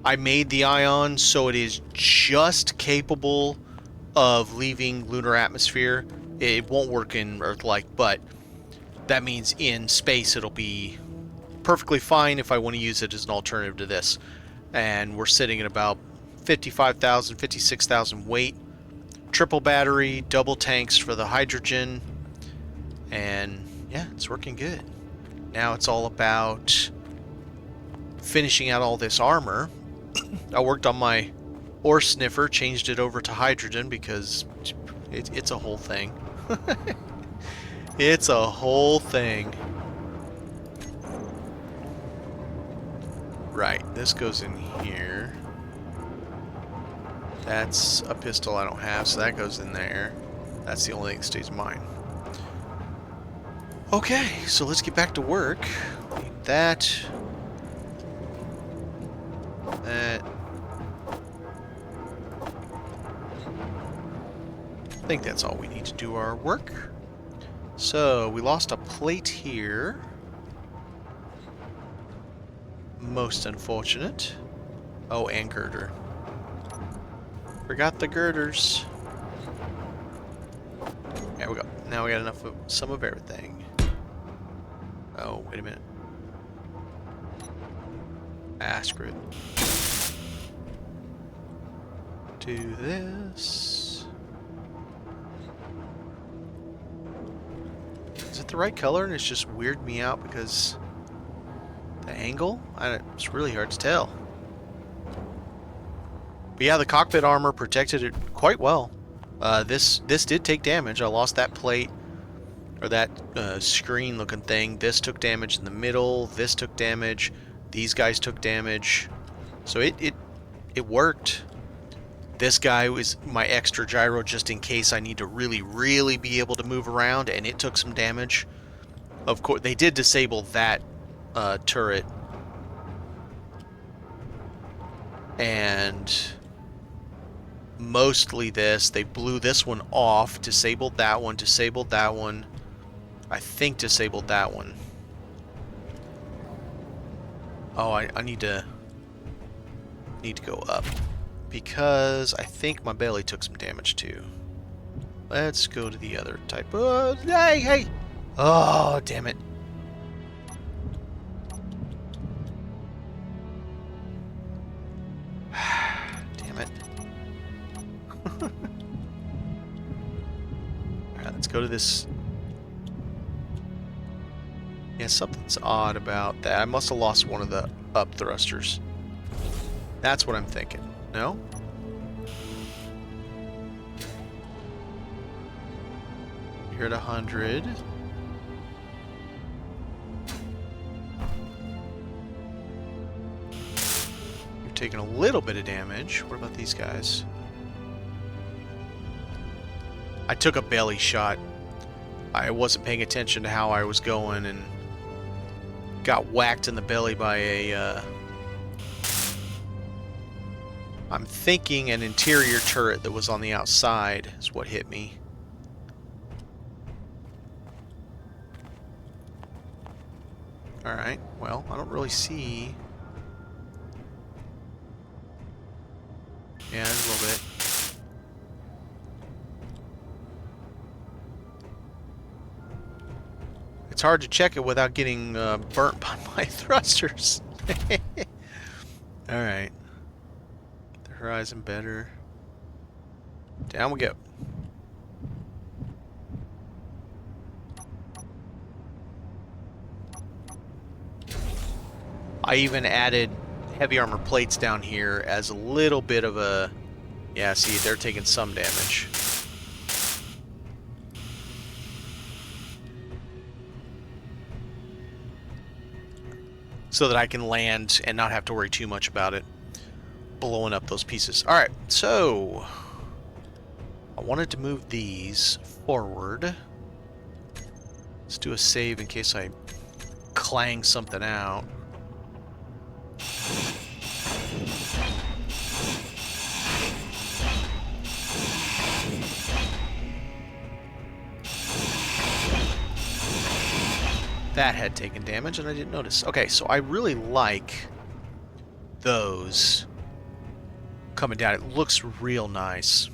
I made the Ion so it is just capable of leaving lunar atmosphere. It won't work in Earth-like, but that means in space it'll be perfectly fine if I want to use it as an alternative to this. And we're sitting at about 55,000, 56,000 weight. Triple battery, double tanks for the hydrogen. And yeah, it's working good. Now it's all about finishing out all this armor. I worked on my ore sniffer, changed it over to hydrogen because it's a whole thing. It's a whole thing. Right, this goes in here. That's a pistol I don't have, so that goes in there. That's the only thing that stays mine. Okay, so let's get back to work. Need that. That. I think that's all we need to do our work. So, we lost a plate here. Most unfortunate. Oh, and girder. Forgot the girders. There we go. Now we got enough of some of everything. Oh, wait a minute. Ah, screw it. Do this. Is it the right color and it's just weirded me out because the angle? It's really hard to tell. But yeah, the cockpit armor protected it quite well. This did take damage. I lost that plate, or that screen looking thing. This took damage in the middle. This took damage. These guys took damage. So it worked. This guy was my extra gyro just in case I need to really be able to move around, and it took some damage. Of course, they did disable that turret. And mostly this. They blew this one off, disabled that one, I think disabled that one. Oh, I need to go up because I think my belly took some damage too. Let's go to the other type. Hey! Oh, damn it. Damn it. Alright, let's go to this. Yeah, something's odd about that. I must have lost one of the up thrusters. That's what I'm thinking. No? You're at 100. You're taking a little bit of damage. What about these guys? I took a belly shot. I wasn't paying attention to how I was going and got whacked in the belly by a, I'm thinking an interior turret that was on the outside is what hit me. Alright, well, I don't really see... Yeah, there's a little bit. It's hard to check it without getting burnt by my thrusters. Alright. Get the horizon better. Down we go. I even added heavy armor plates down here as a little bit of a... Yeah, see, they're taking some damage. So that I can land and not have to worry too much about it blowing up those pieces. Alright, so... I wanted to move these forward. Let's do a save in case I clang something out. That had taken damage and I didn't notice. Okay, so I really like those coming down. It looks real nice.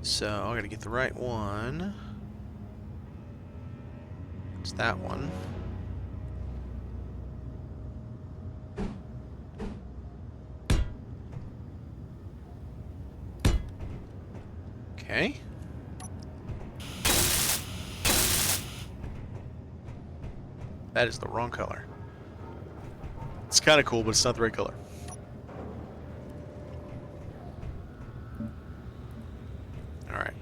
So I gotta get the right one. It's that one. Okay. That is the wrong color. It's kind of cool, but it's not the right color. Alright.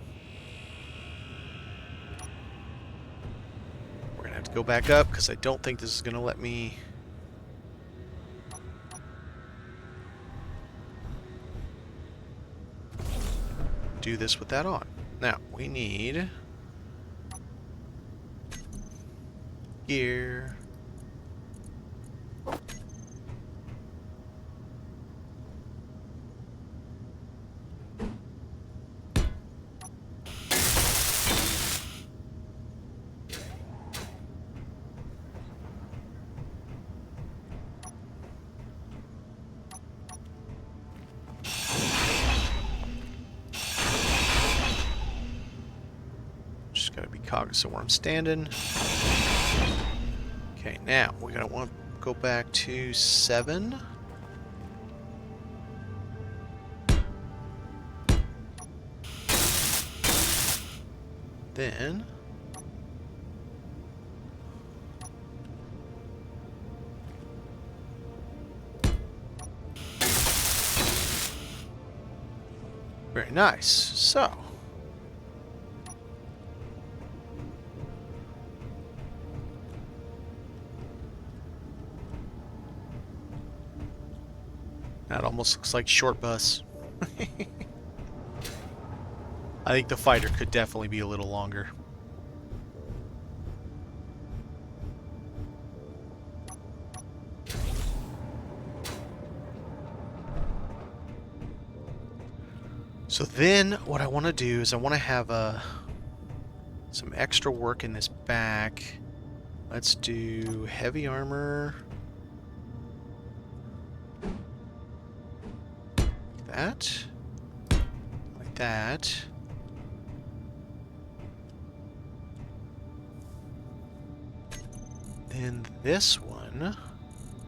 We're going to have to go back up, because I don't think this is going to let me... do this with that on. Now, we need... gear. Just gotta be cognizant where I'm standing. Okay, now we're gonna want to go back to 7. Then very nice. So that almost looks like short bus. I think the fighter could definitely be a little longer. So then what I want to do is I want to have some extra work in this back. Let's do heavy armor. That. Like that. Then this one,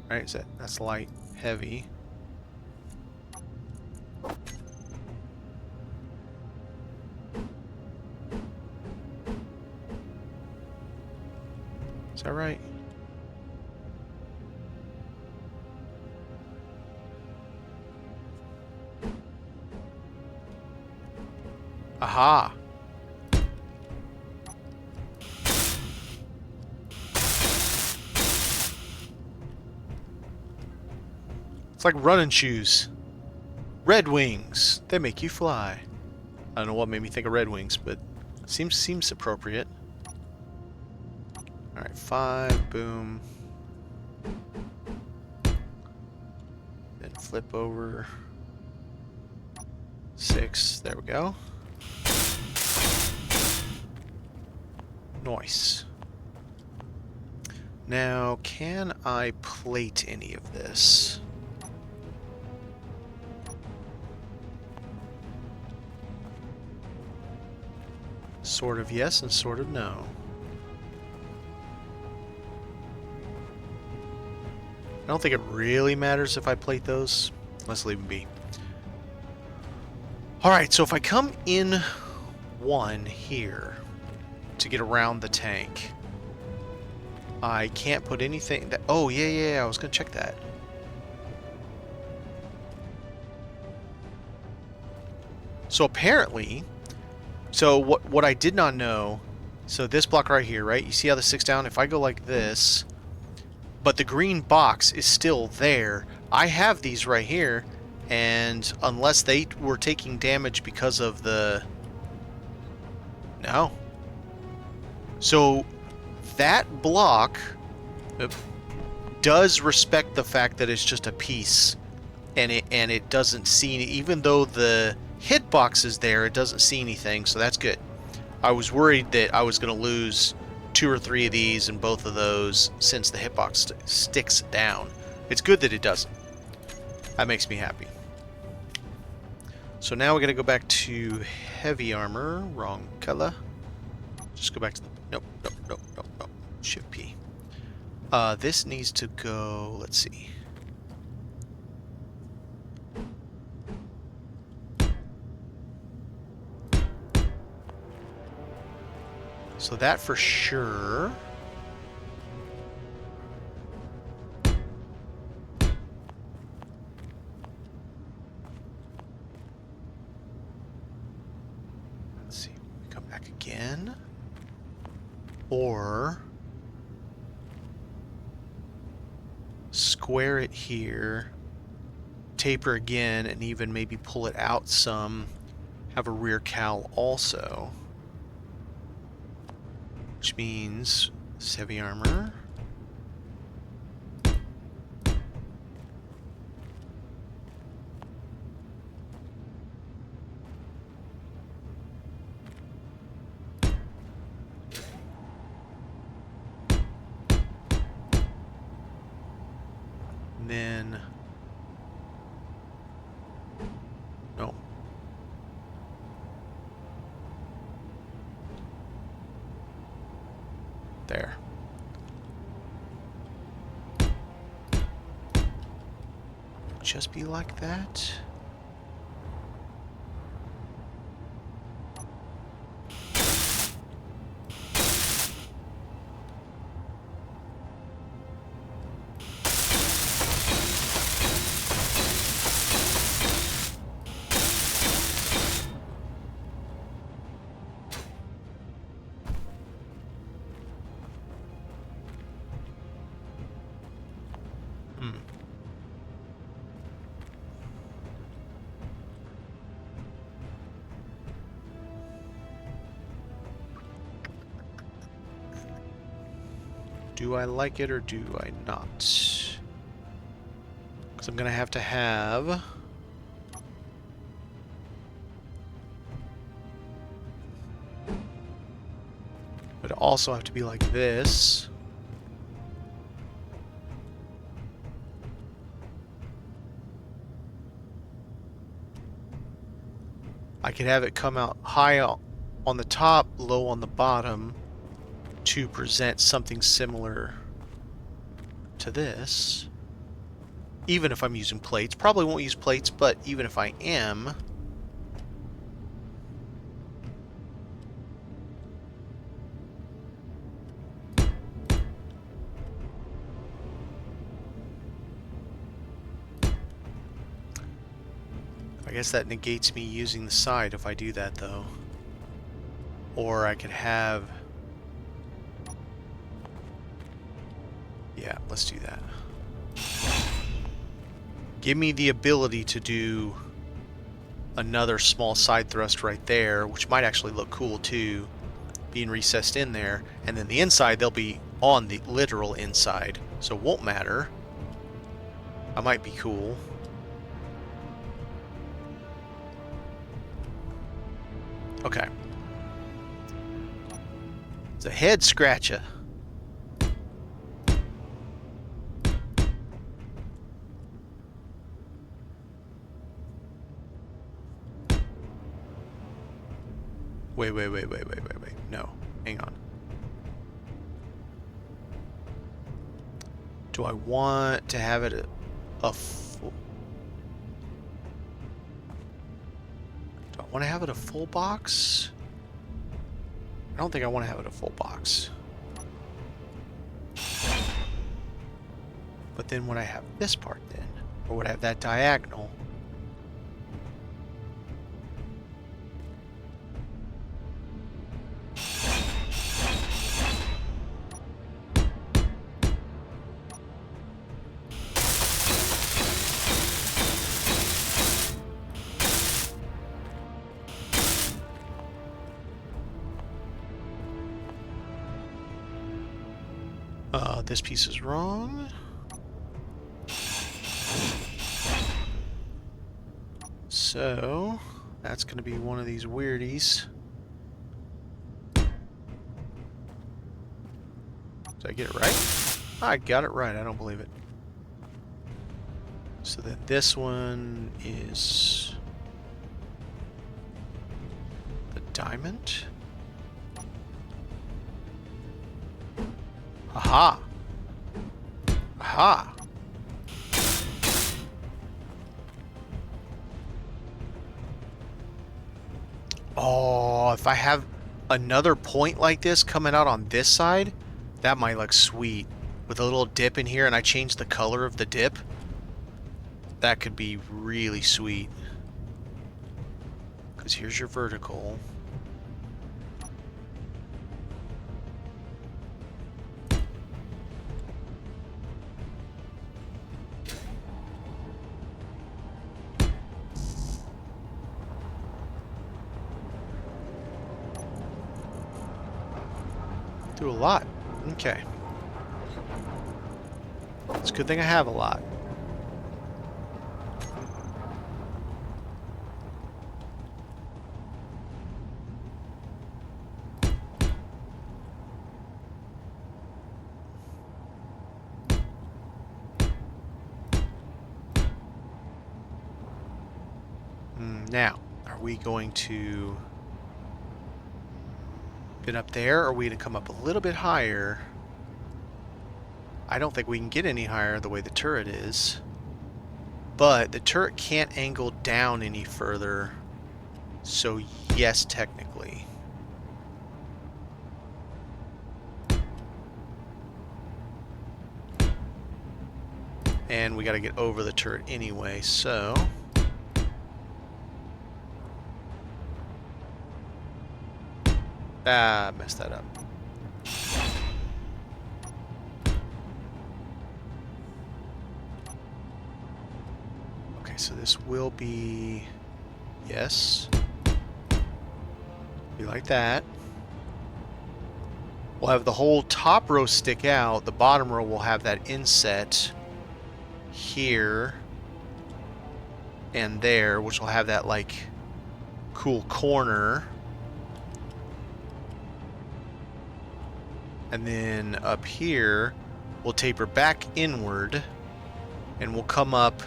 right? That's light, heavy. Is that right? Aha! It's like running shoes. Red wings. They make you fly. I don't know what made me think of red wings, but seems appropriate. Alright, 5, boom. Then flip over. 6, there we go. Nice. Now, can I plate any of this? Sort of yes and sort of no. I don't think it really matters if I plate those. Let's leave them be. Alright, so if I come in one here to get around the tank, I can't put anything that... Oh, yeah, I was going to check that. So apparently... So what I did not know... So this block right here, right? You see how the 6 down? If I go like this... But the green box is still there. I have these right here, and unless they were taking damage because of the... No. So that block does respect the fact that it's just a piece, and it doesn't see... Even though the hitbox is there, it doesn't see anything, so that's good. I was worried that I was going to lose 2 or 3 of these and both of those since the hitbox sticks down. It's good that it doesn't. That makes me happy. So now we're going to go back to heavy armor. Wrong color. Just go back to the... Nope. Shift P. This needs to go... Let's see. So that for sure. Let's see. Come back again. Or square it here. Taper again and even maybe pull it out some. Have a rear cowl also. Which means it's heavy armor. And then... No. There. Just be like that. Do I like it or do I not? Because I'm going to have... But also have to be like this. I could have it come out high on the top, low on the bottom, to present something similar to this. Even if I'm using plates. Probably won't use plates, but even if I am... I guess that negates me using the side if I do that, though. Or I could have... Yeah, let's do that. Give me the ability to do another small side thrust right there, which might actually look cool too, being recessed in there. And then the inside, they'll be on the literal inside, so it won't matter. I might be cool. Okay. It's a head scratcher. Wait. No, hang on. Do I want to have it a full... Do I want to have it a full box? I don't think I want to have it a full box. But then would I have this part then? Or would I have that diagonal? This piece is wrong. So, that's going to be one of these weirdies. Did I get it right? I got it right. I don't believe it. So then this one is the diamond. Aha! Aha! Oh, if I have another point like this coming out on this side, that might look sweet. With a little dip in here and I change the color of the dip, that could be really sweet. Because here's your vertical. Do a lot. Okay. It's a good thing I have a lot. Now, are we going to get up there, or are we going to come up a little bit higher? I don't think we can get any higher the way the turret is. But the turret can't angle down any further. So yes, technically. And we got to get over the turret anyway, so... Ah, messed that up. Okay, so this will be... Yes. Be like that. We'll have the whole top row stick out. The bottom row will have that inset here and there, which will have that, like, cool corner. And then up here, we'll taper back inward, and we'll come up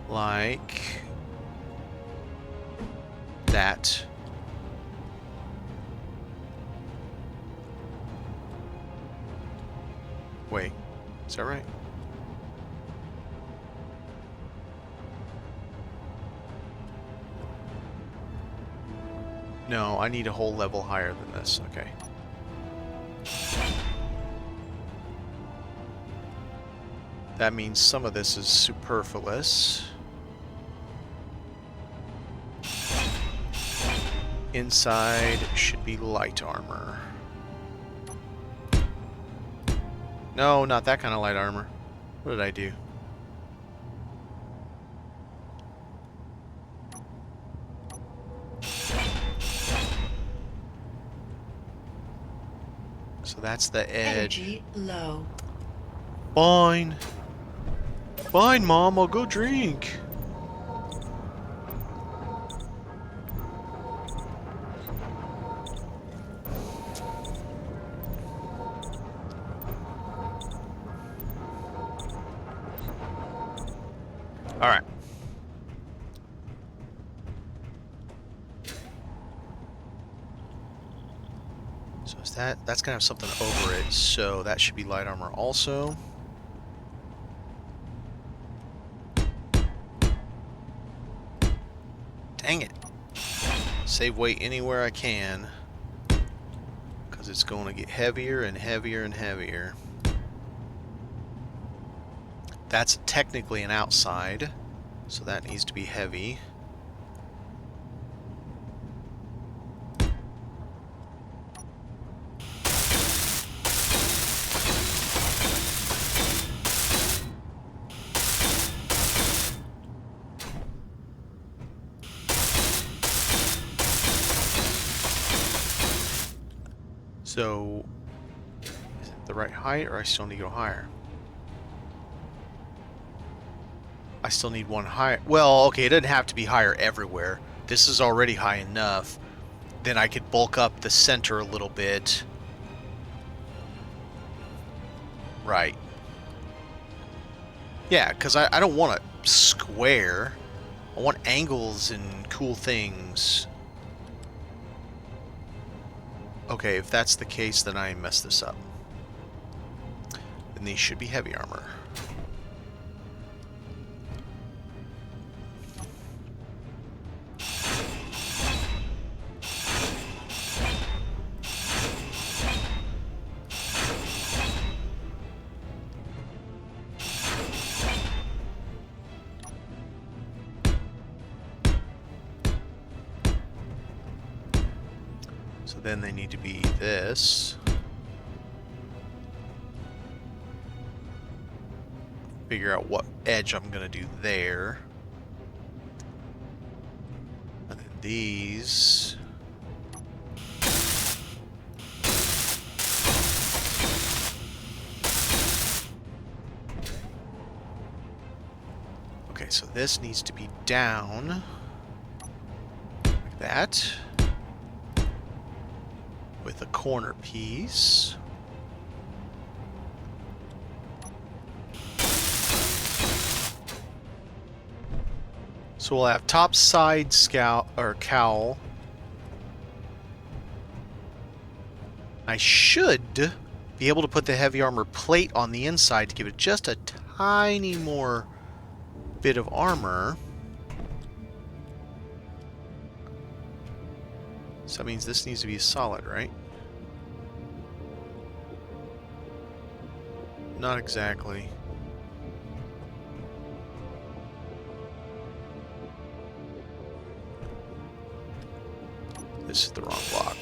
like that. Wait, is that right? No, I need a whole level higher than this. Okay. That means some of this is superfluous. Inside should be light armor. No, not that kind of light armor. What did I do? So that's the edge. Energy low. Fine. Fine, Mom, I'll go drink. Alright. So is that's gonna have something over it, so that should be light armor also. Dang it. Save weight anywhere I can, because it's going to get heavier and heavier and heavier. That's technically an outside, so that needs to be heavy. So, is it the right height, or I still need to go higher? I still need one higher. Well, okay, it doesn't have to be higher everywhere. This is already high enough. Then I could bulk up the center a little bit. Right. Yeah, because I don't want a square. I want angles and cool things. Okay, if that's the case, then I messed this up. Then these should be heavy armor. So then they need to be this. Figure out what edge I'm going to do there. And then these. Okay, so this needs to be down. Like that. With a corner piece. So we'll have top side cowl. I should be able to put the heavy armor plate on the inside to give it just a tiny more bit of armor. So that means this needs to be solid, right? Not exactly. This is the wrong block.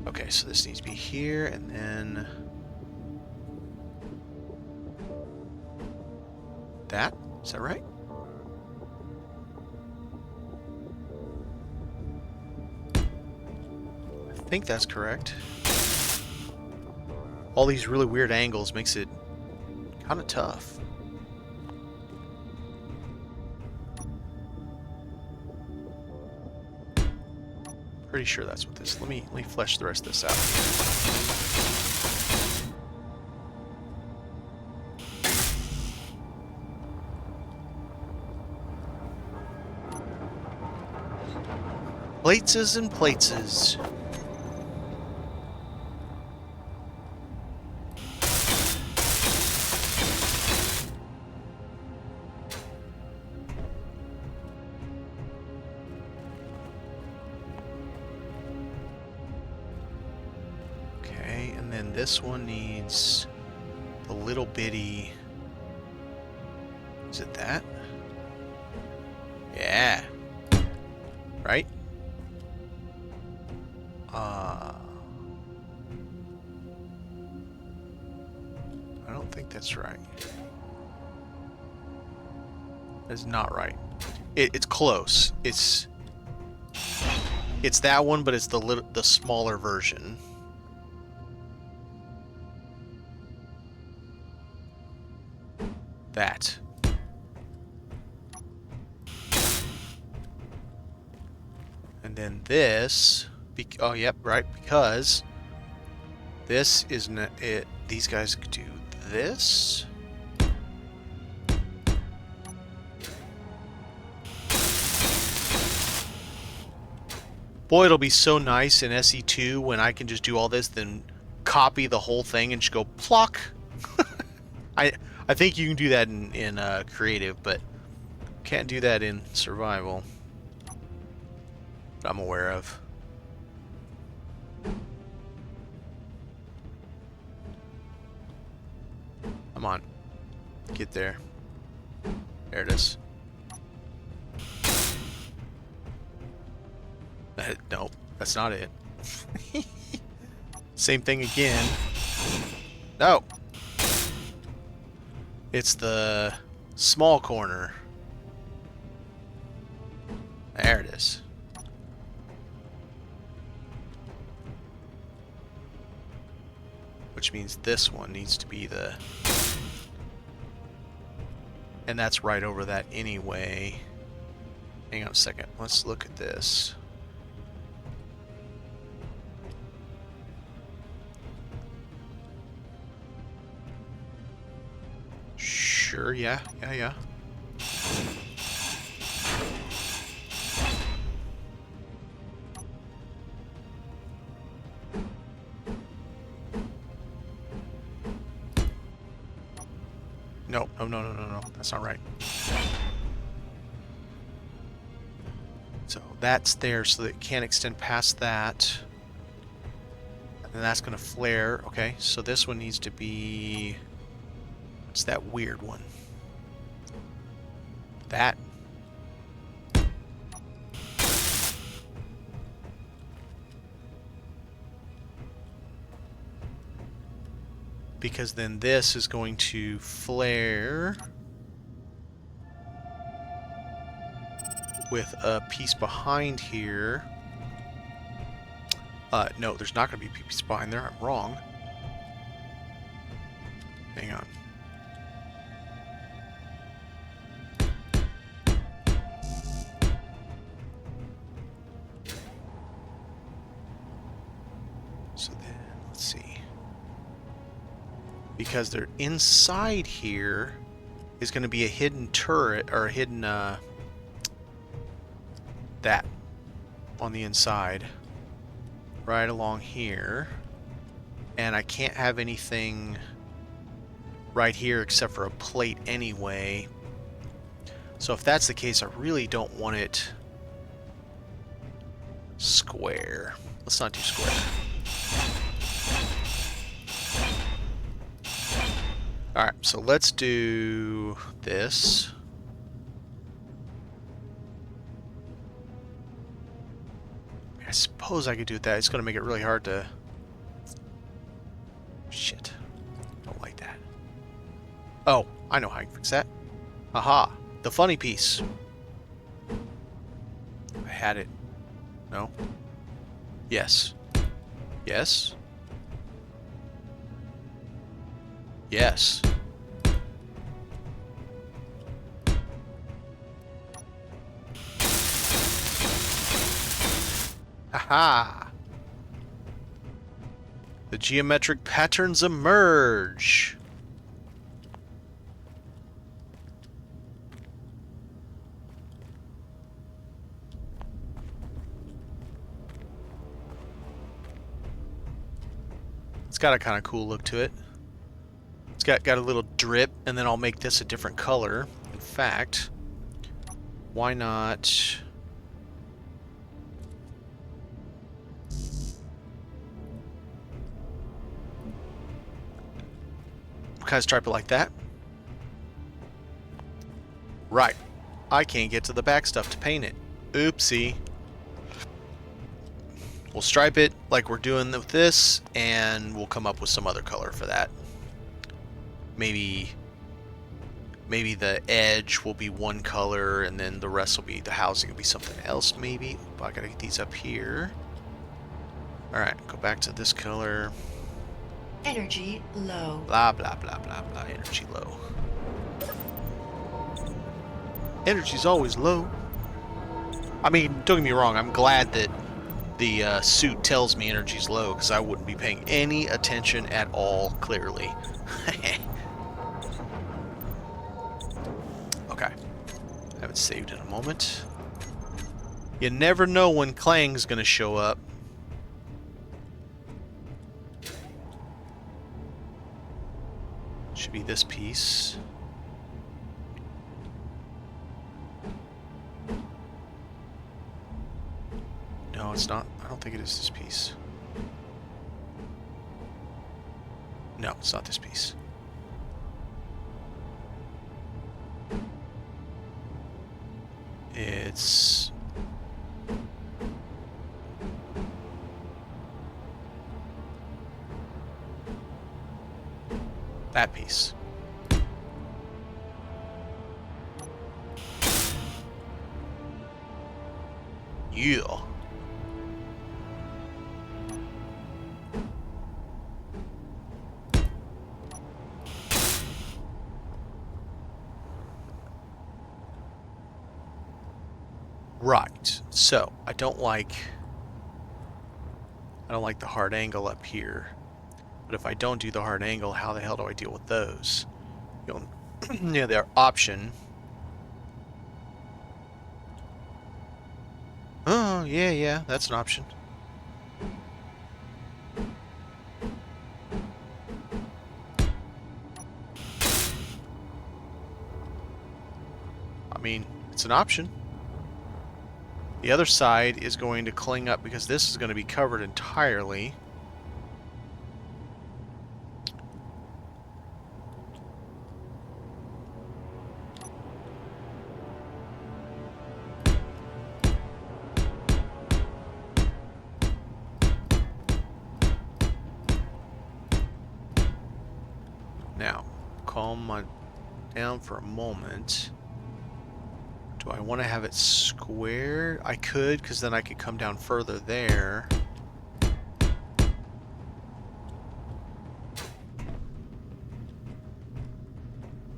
Okay, so this needs to be here, and then that. Is that right? I think that's correct. All these really weird angles makes it kind of tough. Pretty sure that's what this. Let me flesh the rest of this out. Plateses and plateses. Okay, and then this one needs the little bitty. Is it that? Yeah. right? I don't think that's right. That's not right. It's close. It's that one, but it's the smaller version. That. And then this. Oh, yep, right. Because this isn't it. These guys do this. Boy, it'll be so nice in SE2 when I can just do all this, then copy the whole thing and just go plock. I think you can do that in creative, but can't do that in survival. That I'm aware of. Come on, get there. There it is. Nope, that's not it. Same thing again. No. It's the small corner. There it is. Which means this one needs to be the... And that's right over that anyway. Hang on a second. Let's look at this. Sure, yeah. No. That's not right. So that's there, so that it can't extend past that. And that's going to flare. Okay, so this one needs to be... What's that weird one? That. Because then this is going to flare with a piece behind here. No, there's not going to be a piece behind there. I'm wrong. Hang on. So then, let's see. Because they're inside here is going to be a hidden turret, or a hidden, that on the inside. Right along here. And I can't have anything right here except for a plate anyway. So if that's the case, I really don't want it square. Let's not do square. Alright, so let's do this. I suppose I could do that. It's going to make it really hard to... Shit. Don't like that. Oh, I know how I can fix that. Aha. The funny piece. I had it. No? Yes. Yes. Yes. Haha! The geometric patterns emerge! It's got a kind of cool look to it. It's got a little drip, and then I'll make this a different color. In fact, why not... Kind of stripe it like that. Right. I can't get to the back stuff to paint it. Oopsie. We'll stripe it like we're doing with this, and we'll come up with some other color for that. Maybe the edge will be one color, and then the rest will be, the housing will be something else, maybe. Oh, I gotta get these up here. Alright, go back to this color. Energy low. Blah, blah, blah, blah, blah. Energy low. Energy's always low. I mean, don't get me wrong, I'm glad that the suit tells me energy's low, because I wouldn't be paying any attention at all, clearly. Okay. Haven't saved in a moment. You never know when Clang's gonna show up. Should be this piece. No, it's not. I don't think it is this piece. No, it's not this piece. It's... that piece. Yeah. Right. So, I don't like the hard angle up here. But if I don't do the hard angle, how the hell do I deal with those? You know, yeah, their option. Oh, yeah, that's an option. I mean, it's an option. The other side is going to cling up because this is going to be covered entirely. Now, calm down for a moment. Do I want to have it square? I could, because then I could come down further there.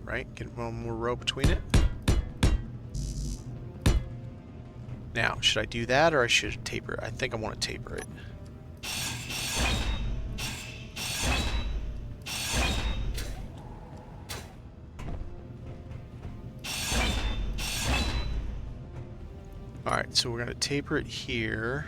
Right? Get one more row between it. Now, should I do that, or I should taper it? I think I want to taper it. Alright, so we're going to taper it here.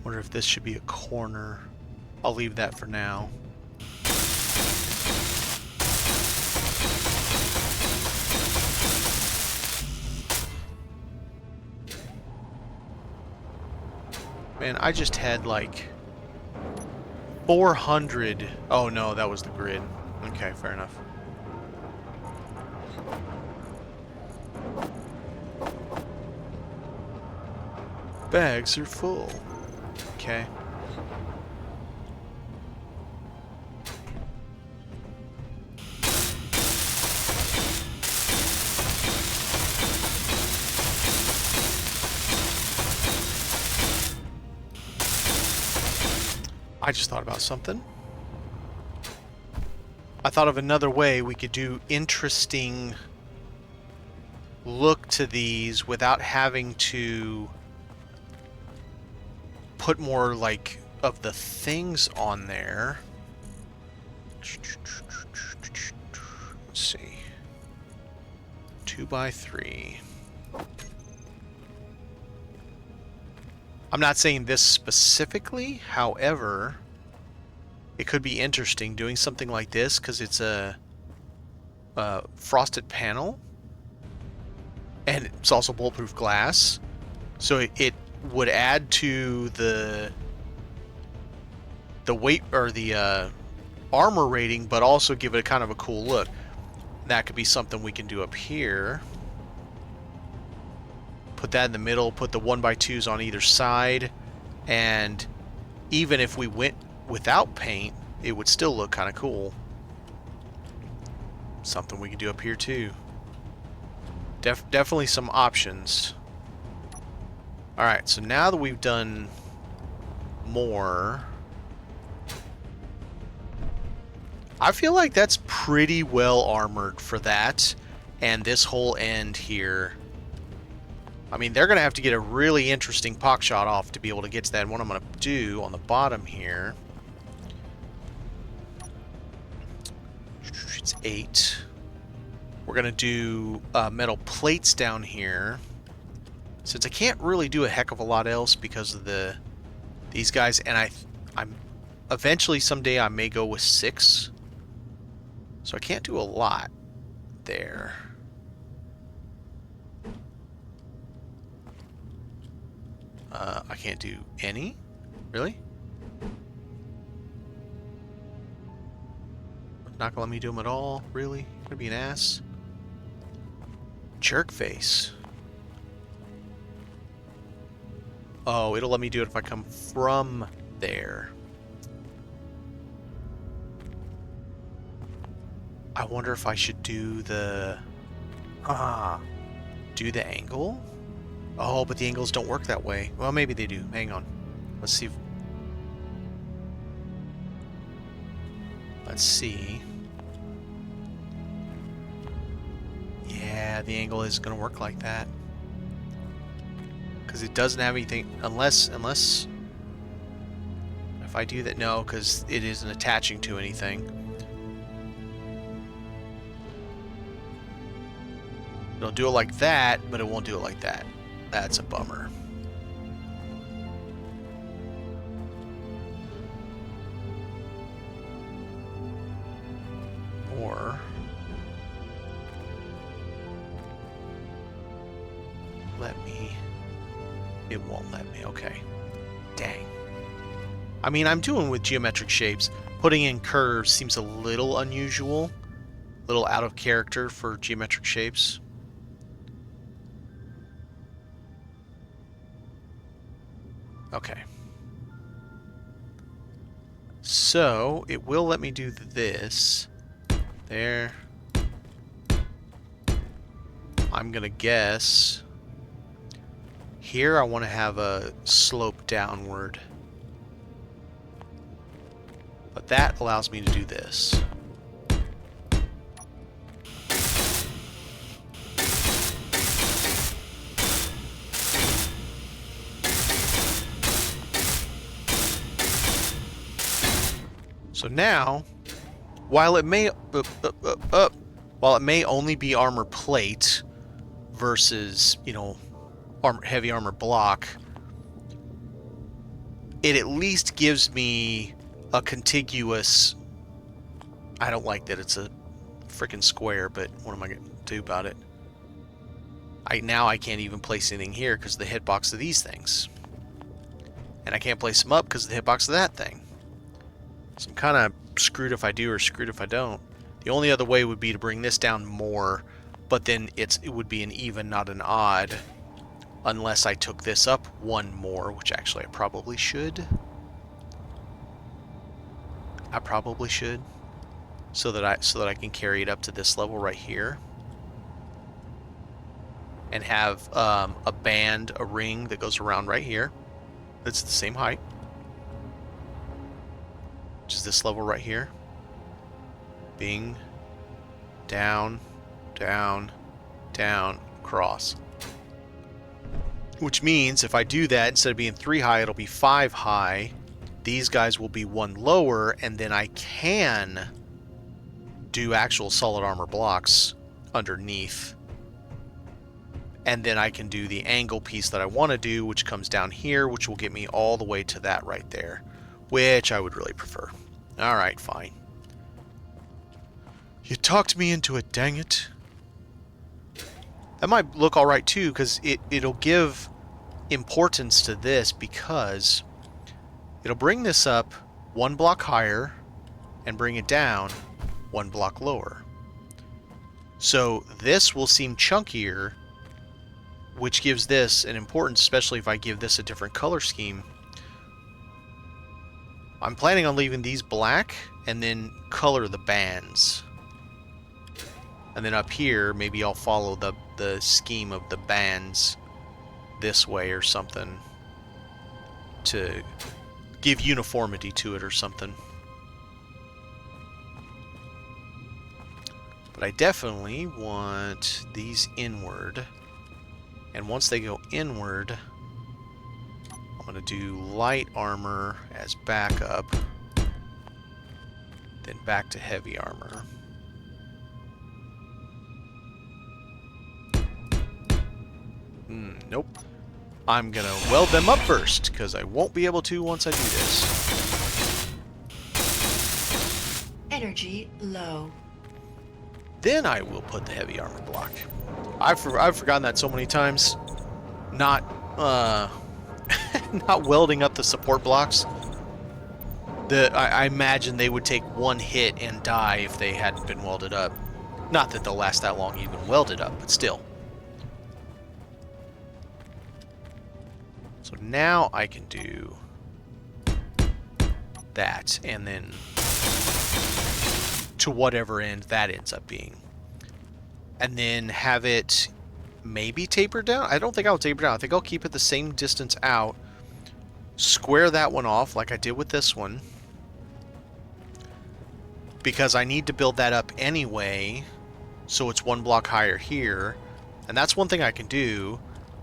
Wonder if this should be a corner. I'll leave that for now. Man, I just had like 400. Oh no, that was the grid. Okay, fair enough. Bags are full. Okay. I just thought about something. I thought of another way we could do interesting look to these without having to put more like of the things on there. Let's see. 2x3. I'm not saying this specifically, however, it could be interesting doing something like this because it's a frosted panel and it's also bulletproof glass, so it would add to the weight or the armor rating, but also give it a kind of a cool look. That could be something we can do up here. Put that in the middle, put the 1x2s on either side, and even if we went without paint, it would still look kind of cool. Something we can do up here too. Definitely some options. Alright, so now that we've done more, I feel like that's pretty well armored for that. And this whole end here, I mean, they're going to have to get a really interesting pock shot off to be able to get to that. And what I'm going to do on the bottom here, it's 8. We're going to do metal plates down here. Since I can't really do a heck of a lot else because of these guys, and I'm eventually someday I may go with 6. So I can't do a lot there. I can't do any? Really? Not gonna let me do them at all? Really? Gonna be an ass? Jerk face. Oh, it'll let me do it if I come from there. I wonder if I should do the... do the angle? Oh, but the angles don't work that way. Well, maybe they do. Hang on. Let's see. Let's see. Yeah, the angle is going to work like that. Because it doesn't have anything... Unless... If I do that... No, because it isn't attaching to anything. It'll do it like that, but it won't do it like that. That's a bummer. Or... let me... It won't let me. Okay. Dang. I mean, I'm doing with geometric shapes. Putting in curves seems a little unusual. A little out of character for geometric shapes. Okay. So, it will let me do this. There. I'm gonna guess... Here I want to have a slope downward. But that allows me to do this. So now, while it may only be armor plate versus, you know, heavy armor block, it at least gives me a contiguous... I don't like that it's a freaking square, but what am I going to do about it? Now I can't even place anything here because of the hitbox of these things. And I can't place them up because of the hitbox of that thing. So I'm kind of screwed if I do or screwed if I don't. The only other way would be to bring this down more, but then it would be an even, not an odd. Unless I took this up one more, which actually I probably should. I probably should. So that I can carry it up to this level right here. And have a band, a ring that goes around right here. That's the same height. Which is this level right here. Bing. Down. Down. Down. Cross. Which means if I do that, instead of being 3 high, it'll be 5 high. These guys will be 1 lower, and then I can do actual solid armor blocks underneath. And then I can do the angle piece that I want to do, which comes down here, which will get me all the way to that right there. Which I would really prefer. Alright, fine. You talked me into it, dang it. That might look alright too, because it'll give importance to this, because it'll bring this up 1 block higher, and bring it down 1 block lower. So this will seem chunkier, which gives this an importance, especially if I give this a different color scheme. I'm planning on leaving these black and then color the bands. And then up here, maybe I'll follow the scheme of the bands this way or something to give uniformity to it or something. But I definitely want these inward. And once they go inward, I'm going to do light armor as backup, then back to heavy armor. Nope. I'm going to weld them up first, because I won't be able to once I do this. Energy low. Then I will put the heavy armor block. I've forgotten that so many times. Not not welding up the support blocks. I imagine they would take 1 hit and die if they hadn't been welded up. Not that they'll last that long even welded up, but still. So now I can do that, and then to whatever end that ends up being. And then have it maybe taper down. I don't think I'll taper down. I think I'll keep it the same distance out. Square that one off like I did with this one, because I need to build that up anyway, so it's 1 block higher here. And that's one thing I can do.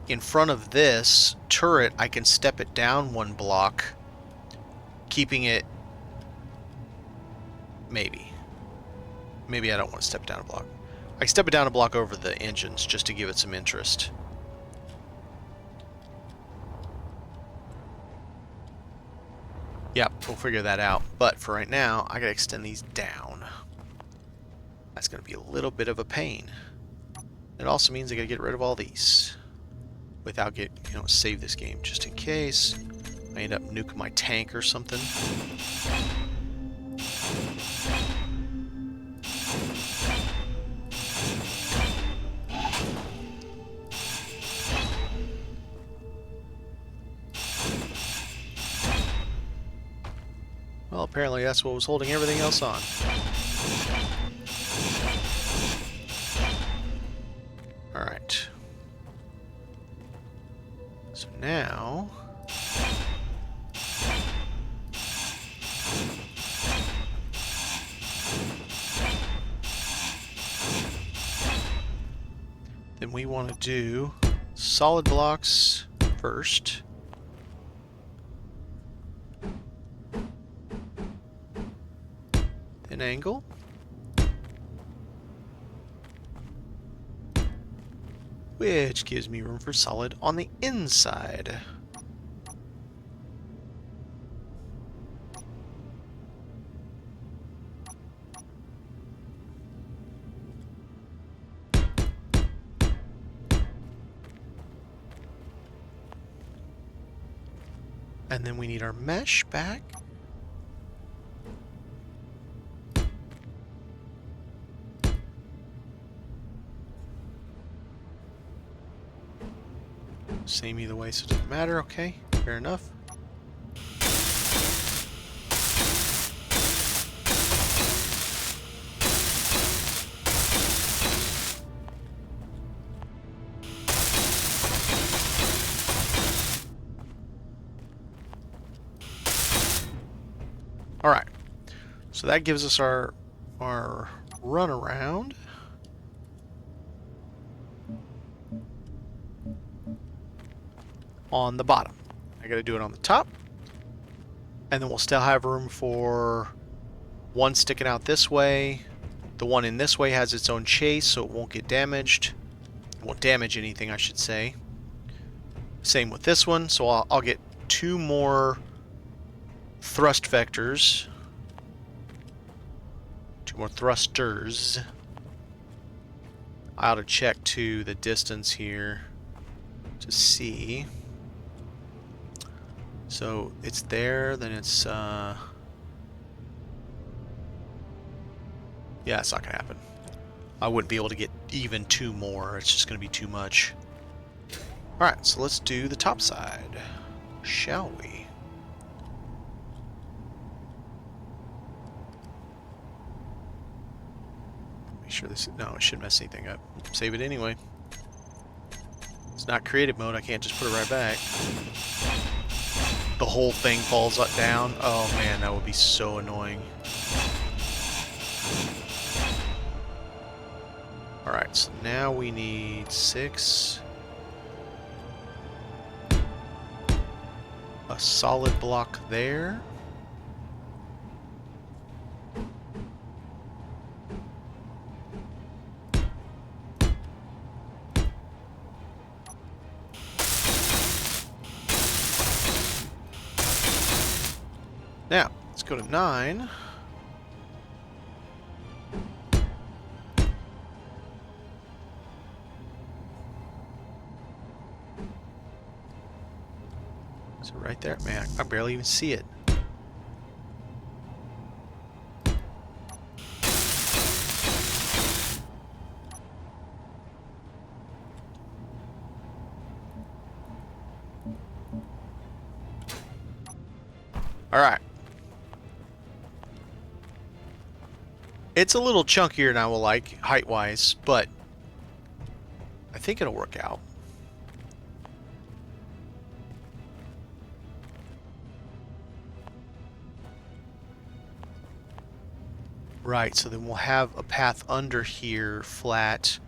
In front of this turret, I can step it down 1 block, keeping it... Maybe I don't want to step it down a block. I can step it down a block over the engines just to give it some interest. Yep, we'll figure that out. But for right now, I gotta extend these down. That's gonna be a little bit of a pain. It also means I gotta get rid of all these without save this game just in case I end up nuking my tank or something. Well, apparently that's what was holding everything else on. Alright. So now... then we want to do solid blocks first. Then angle. Which gives me room for solid on the inside. And then we need our mesh back. Same either way, so it doesn't matter. Okay, fair enough. All right, so that gives us our run around. On the bottom. I gotta do it on the top. And then we'll still have room for one sticking out this way. The one in this way has its own chase, so it won't get damaged. It won't damage anything, I should say. Same with this one, so I'll get 2 more thrust vectors. 2 more thrusters. I ought to check to the distance here to see. So it's there, then it's Yeah, it's not gonna happen. I wouldn't be able to get even 2 more. It's just gonna be too much. Alright, so let's do the top side. Shall we? Make sure this... No, it shouldn't mess anything up. Save it anyway. It's not creative mode. I can't just put it right back. The whole thing falls down. Oh man, that would be so annoying. Alright, so now we need 6. A solid block there. Now, let's go to 9. So right there, man, I barely even see it. All right. It's a little chunkier than I will like, height-wise, but I think it'll work out. Right, so then we'll have a path under here, flat.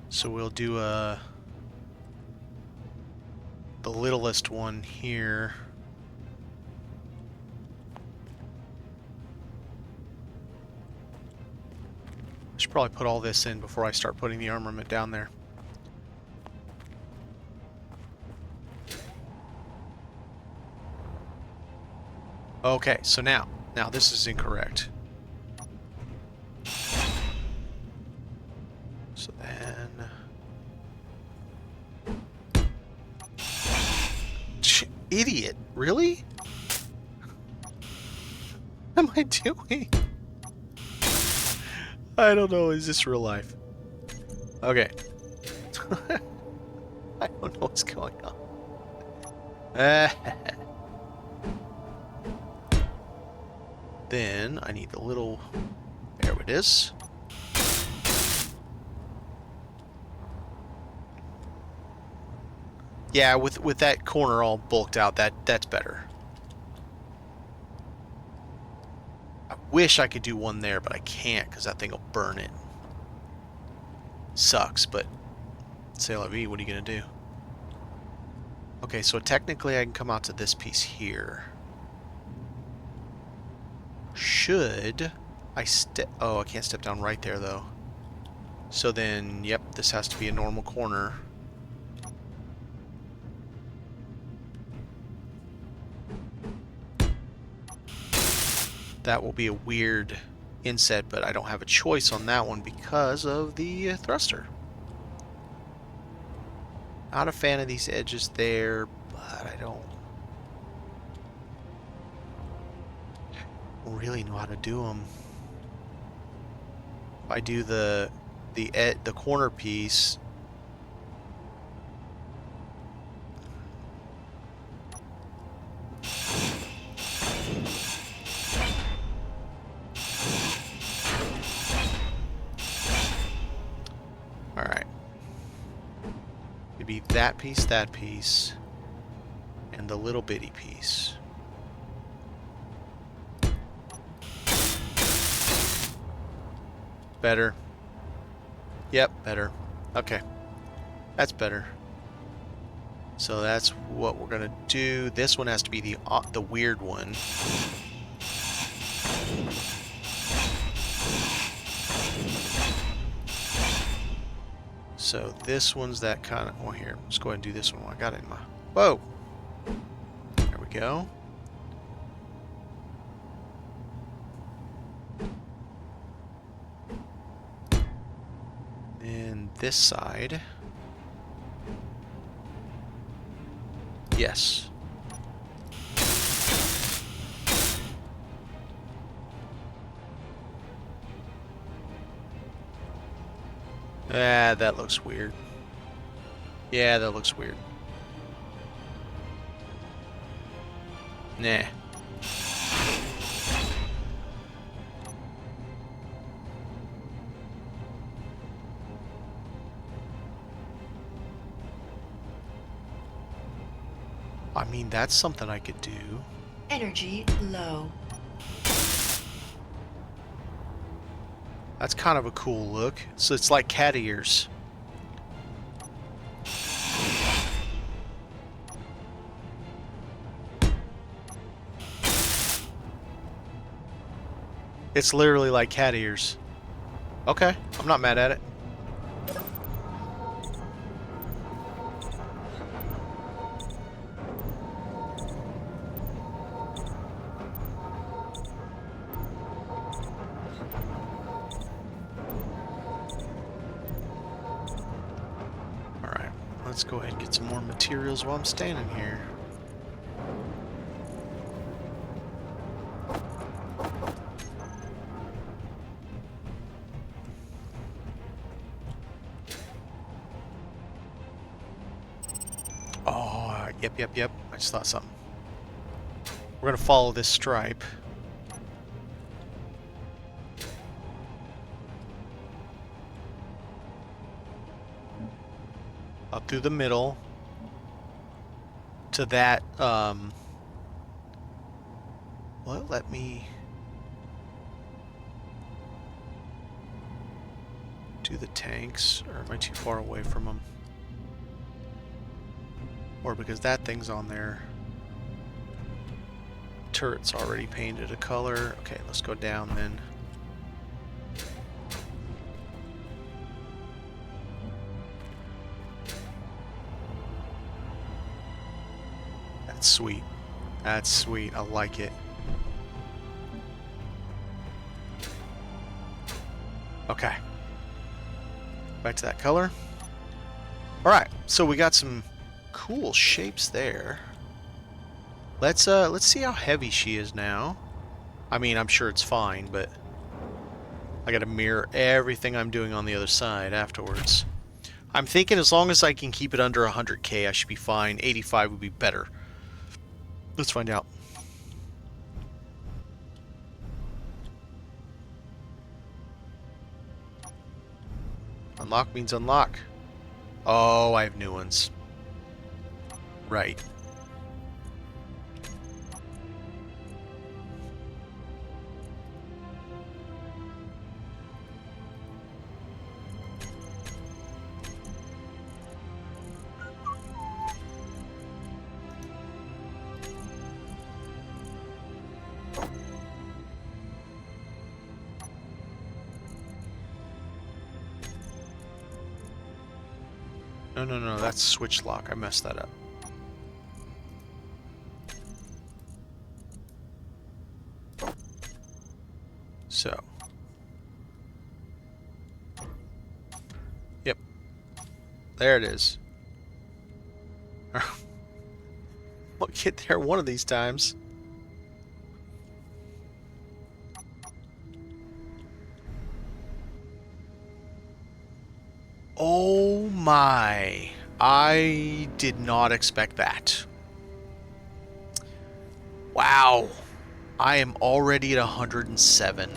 So we'll do the littlest one here. I should probably put all this in before I start putting the armament down there. Okay, so now this is incorrect. So then... Idiot, really? What am I doing? I don't know, is this real life? Okay. I don't know what's going on. Then I need the little... There it is. Yeah, with that corner all bulked out, that's better. I wish I could do one there, but I can't because that thing will burn it. Sucks, but c'est la vie, what are you gonna do? Okay, so technically I can come out to this piece here. Should I step... Oh, I can't step down right there though. So then, yep, this has to be a normal corner. That will be a weird inset, but I don't have a choice on that one because of the thruster. Not a fan of these edges there, but I don't really know how to do them. If I do the corner piece, be that piece, and the little bitty piece. Better. Yep, better. Okay. That's better. So that's what we're gonna do. This one has to be the weird one. So this one's that kind of... Well, here, let's go ahead and do this one. I got it in my... Whoa! There we go. And this side... Yes. Ah, that looks weird. Yeah, that looks weird. Nah. I mean, that's something I could do. Energy low. That's kind of a cool look. So it's like cat ears. It's literally like cat ears. Okay, I'm not mad at it. Alright, let's go ahead and get some more materials while I'm standing here. Oh, yep. I just thought something. We're gonna follow this stripe. Up through the middle. To that, well, let me do the tanks, or am I too far away from them? Or because that thing's on there. Turret's already painted a color. Okay, let's go down then. That's sweet. That's sweet. I like it. Okay. Back to that color. Alright, so we got some cool shapes there. Let's see how heavy she is now. I mean, I'm sure it's fine, but I gotta mirror everything I'm doing on the other side afterwards. I'm thinking as long as I can keep it under 100k, I should be fine. 85 would be better. Let's find out. Unlock means unlock. Oh, I have new ones. Right. No, that's switch lock. I messed that up. So. Yep. There it is. We'll get there one of these times. Oh my. I did not expect that. Wow. I am already at 107.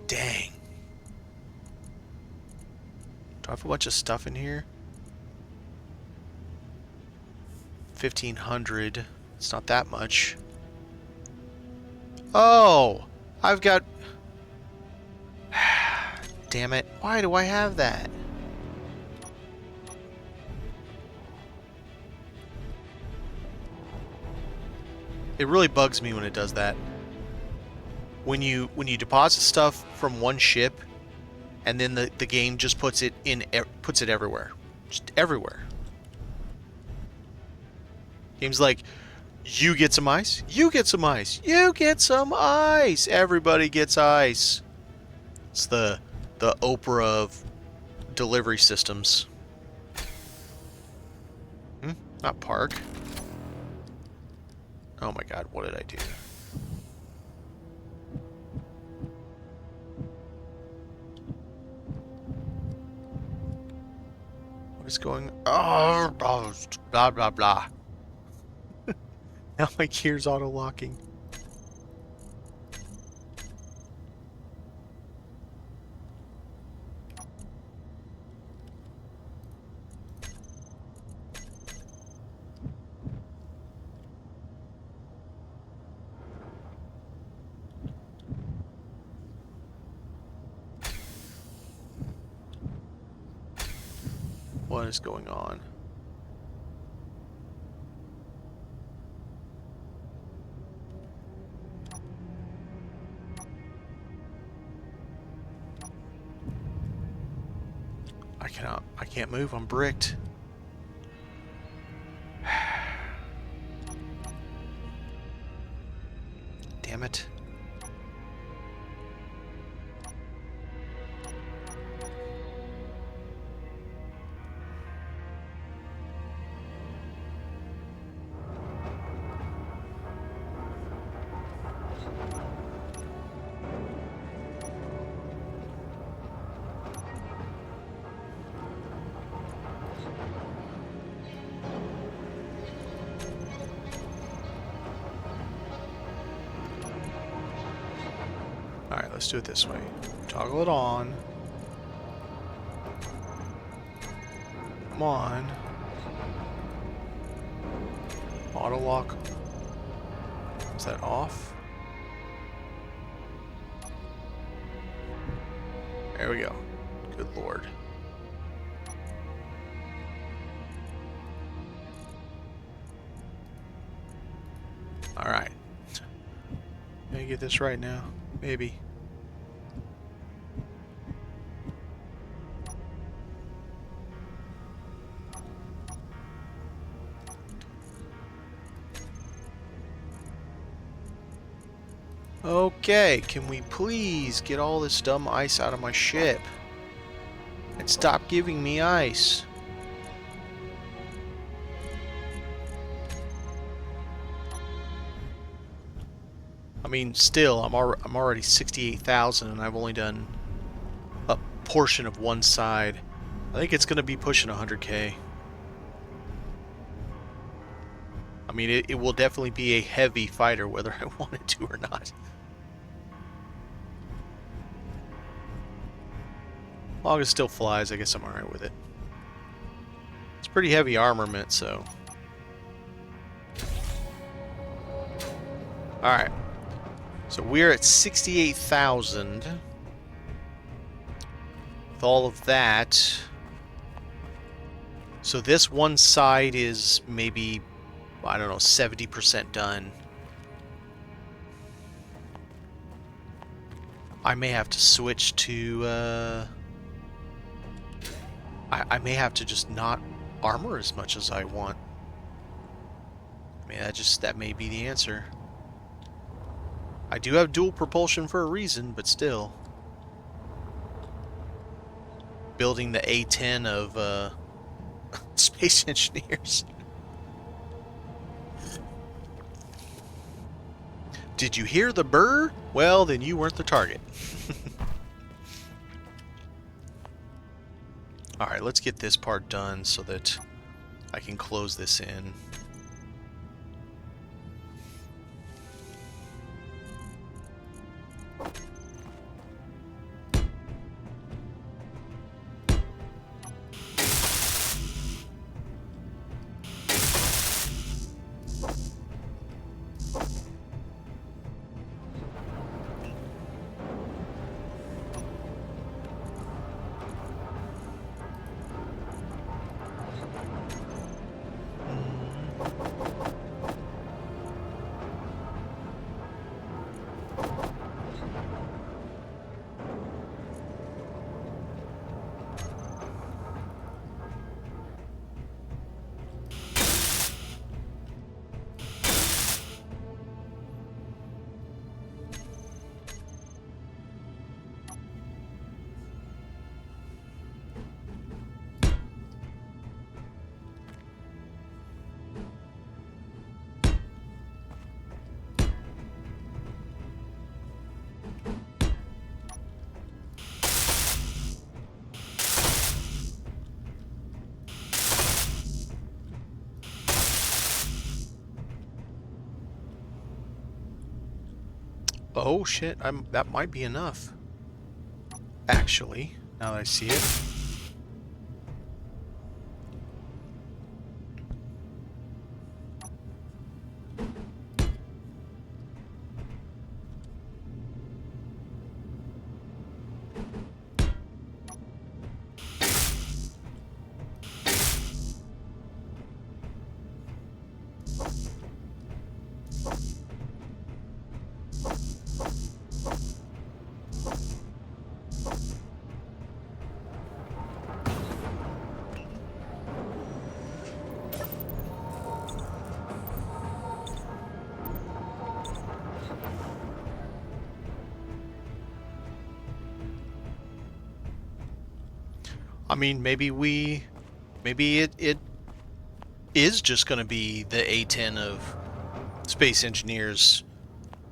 Dang. Do I have a bunch of stuff in here? 1,500. It's not that much. Oh! I've got... Damn it. Why do I have that? It really bugs me when it does that. When you deposit stuff from one ship, and then the game just puts it everywhere, just everywhere. Game's like, you get some ice, you get some ice, you get some ice. Everybody gets ice. It's the Oprah of delivery systems. Not park. Oh my god, what did I do? What's going? Oh, blah blah blah. Now my gear's auto locking. What is going on? I can't move, I'm bricked. Damn it. Alright, let's do it this way. Toggle it on. Come on. Auto lock. Is that off? There we go. Good lord. Alright. Let me get this right now. Maybe. Okay, can we please get all this dumb ice out of my ship? And stop giving me ice. I mean, still, I'm already 68,000 and I've only done a portion of one side. I think it's going to be pushing 100k. I mean, it will definitely be a heavy fighter whether I want it to or not. As long as it still flies, I guess I'm alright with it. It's pretty heavy armament, so... Alright. So we're at 68,000. With all of that... So this one side is maybe, I don't know, 70% done. I may have to switch to... I may have to just not armor as much as I want. I mean, that may be the answer. I do have dual propulsion for a reason, but still. Building the A-10 of space engineers. Did you hear the burr? Well, then you weren't the target. Alright, let's get this part done so that I can close this in. Oh shit, that might be enough. Actually, now that I see it. I mean, maybe it is just going to be the A10 of Space Engineers,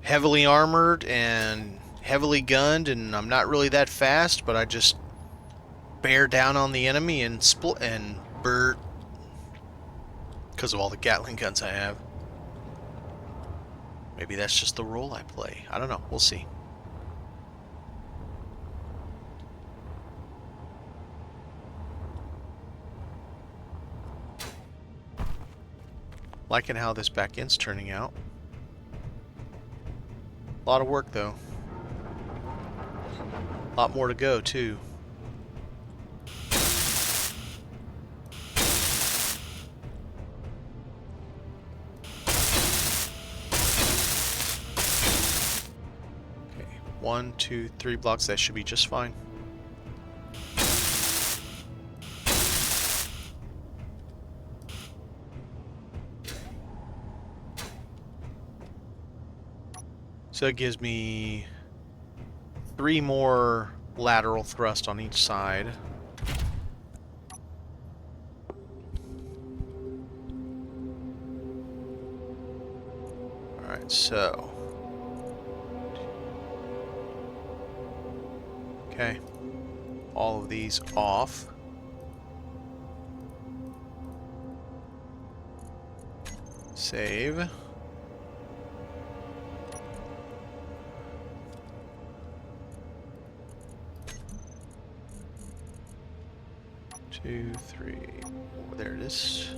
heavily armored and heavily gunned, and I'm not really that fast, but I just bear down on the enemy and split and burst because of all the Gatling guns I have. Maybe that's just the role I play. I don't know. We'll see. Liking how this back end's turning out. A lot of work, though. A lot more to go, too. Okay, 1, 2, 3 blocks. That should be just fine. So it gives me 3 more lateral thrust on each side. Alright, so. Okay. All of these off. Save. Two, three. Oh, there it is.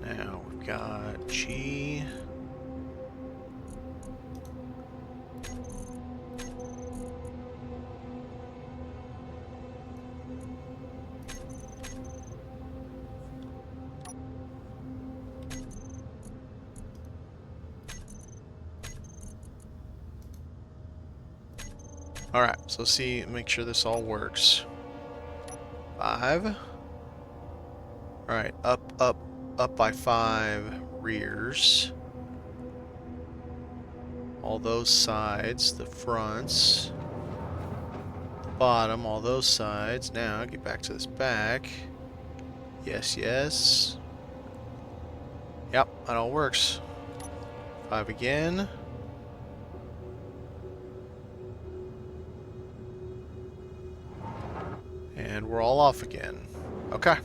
Now we've got G. Alright, so make sure this all works. 5. Alright, up by 5 rears. All those sides, the fronts, the bottom, all those sides. Now, get back to this back. Yes, yes. Yep, that all works. 5 again. And we're all off again. Okay.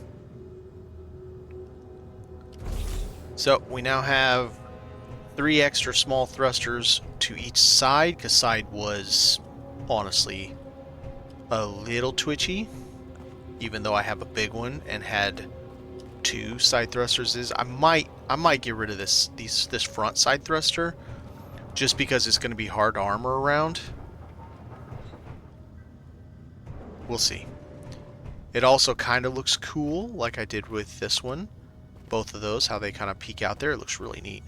So we now have 3 extra small thrusters to each side, because side was honestly a little twitchy, even though I have a big one and had 2 side thrusters. I might get rid of this front side thruster just because it's going to be hard to armor around. We'll see. It also kind of looks cool, like I did with this one. Both of those, how they kind of peek out there, it looks really neat.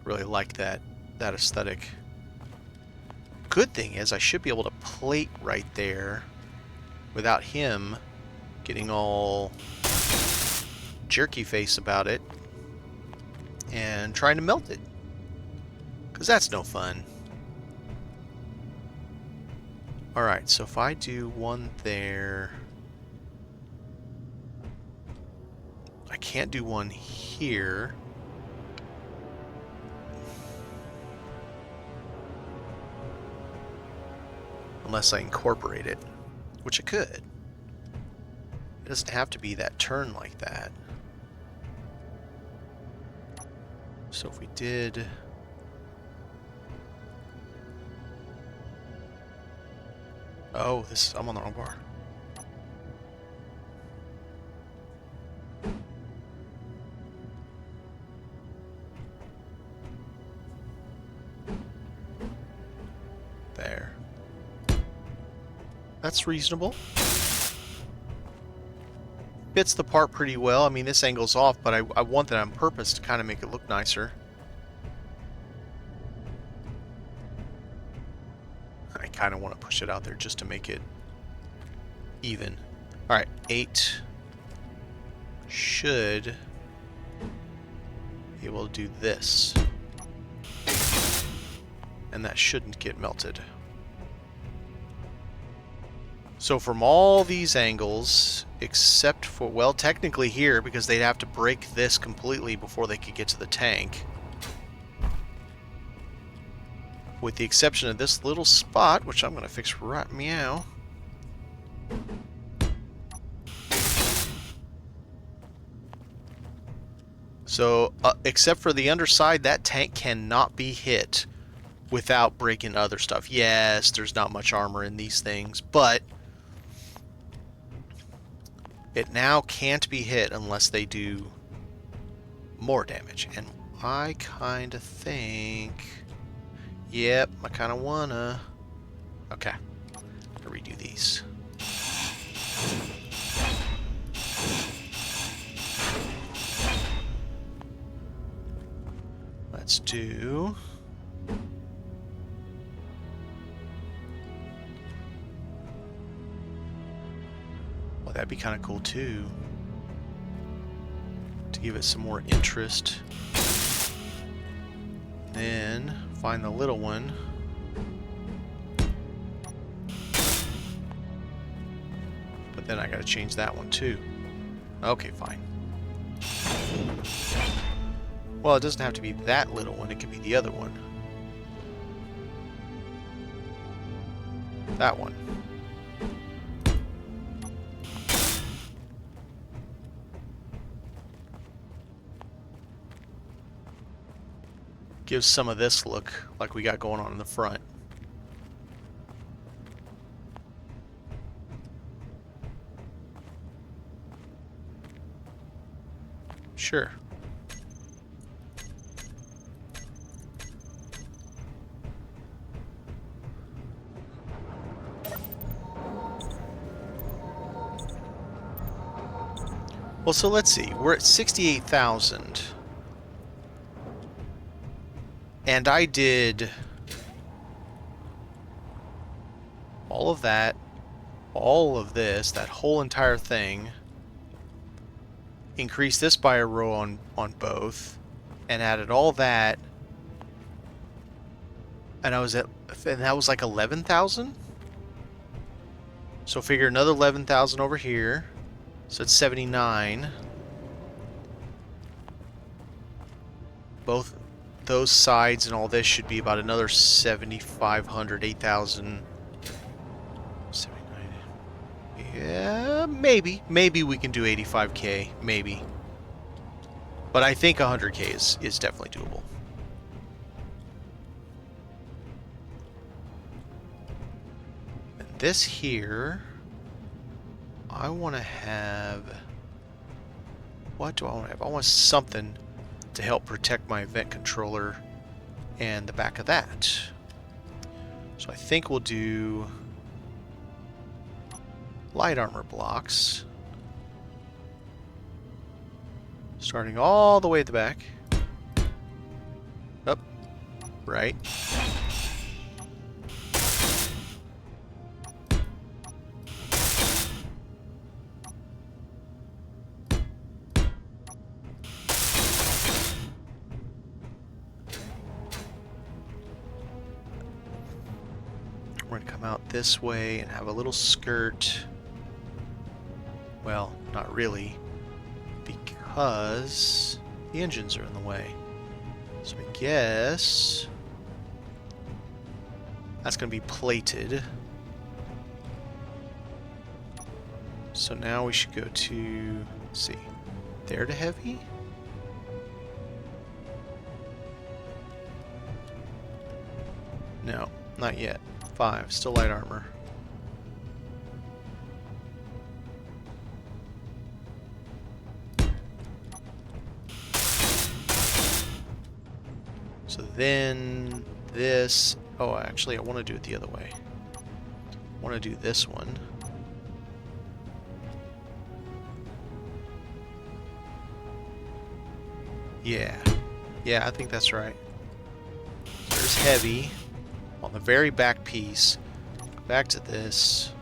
Really like that aesthetic. Good thing is I should be able to plate right there without him getting all jerky face about it and trying to melt it, because that's no fun. Alright, so if I do one there, I can't do one here. unless I incorporate it, which I could. It doesn't have to be that turn like that. So if we did... Oh, I'm on the wrong bar. There. That's reasonable. Fits the part pretty well. I mean, this angle's off, but I want that on purpose to kind of make it look nicer. I kind of want to push it out there just to make it even. Alright, 8 should be able to do this. And that shouldn't get melted. So from all these angles, except for, well, technically here, because they'd have to break this completely before they could get to the tank. With the exception of this little spot, which I'm going to fix right meow. So, except for the underside, that tank cannot be hit without breaking other stuff. Yes, there's not much armor in these things, but it now can't be hit unless they do more damage. And I kind of think... Yep, I kind of wanna... Okay, I'll redo these. Let's do... Well, that'd be kind of cool too. To give it some more interest. Then find the little one. But then I gotta change that one too. Okay, fine. Well, it doesn't have to be that little one, it could be the other one. That one. Gives some of this look like we got going on in the front. Sure. Well, so let's see. We're at 68,000. And I did all of that, all of this, that whole entire thing. Increased this by a row on both, and added all that. And I was at, and that was like 11,000. So figure another 11,000 over here. So it's 79. Both those sides and all this should be about another 7,500, 8,000. 79. Yeah, maybe. Maybe we can do 85k. Maybe. But I think 100k is definitely doable. And this here, I want to have... What do I want to have? I want something to help protect my event controller and the back of that. So I think we'll do light armor blocks. Starting all the way at the back. Up. Right. We're going to come out this way and have a little skirt. Well, not really, because the engines are in the way. So I guess that's going to be plated. So now we should go to, let's see, there to heavy? No, not yet. 5, still light armor. So then this, oh, actually I want to do it the other way. I want to do this one. Yeah, I think that's right. So there's heavy on the very back piece. Go back to this.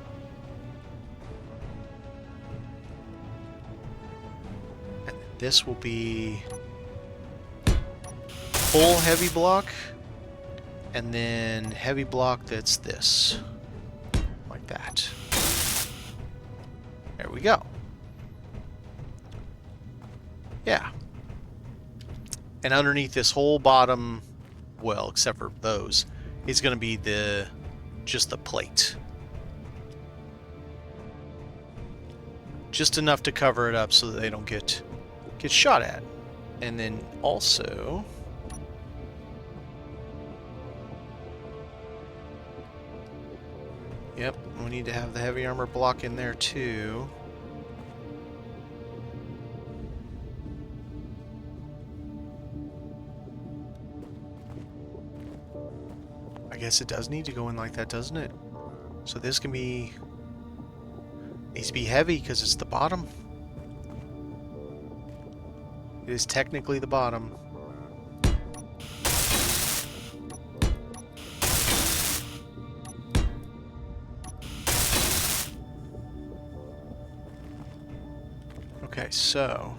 And this will be full heavy block, and then heavy block that's this. Like that. There we go. Yeah. And underneath this whole bottom, well, except for those, is going to be just the plate. Just enough to cover it up so that they don't get shot at. And then also, yep, we need to have the heavy armor block in there too. I guess it does need to go in like that, doesn't it? So this can be, needs to be heavy because it's the bottom. It is technically the bottom. Okay, so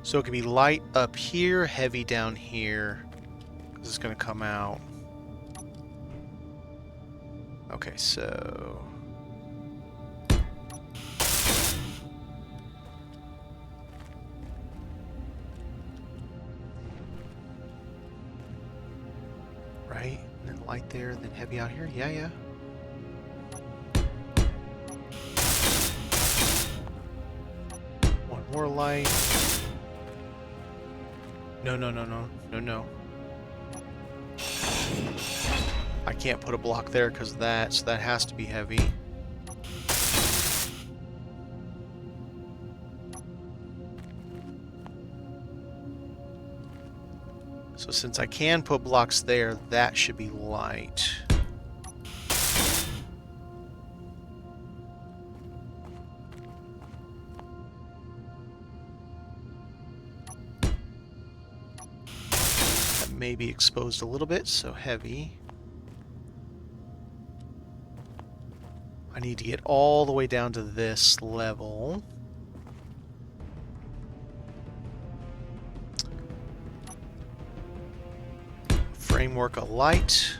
it can be light up here, heavy down here. This is going to come out. Okay, so right, and then light there, and then heavy out here. Yeah. One more light. No. I can't put a block there because of that, so that has to be heavy. So since I can put blocks there, that should be light. That may be exposed a little bit, so heavy. I need to get all the way down to this level. Framework of light.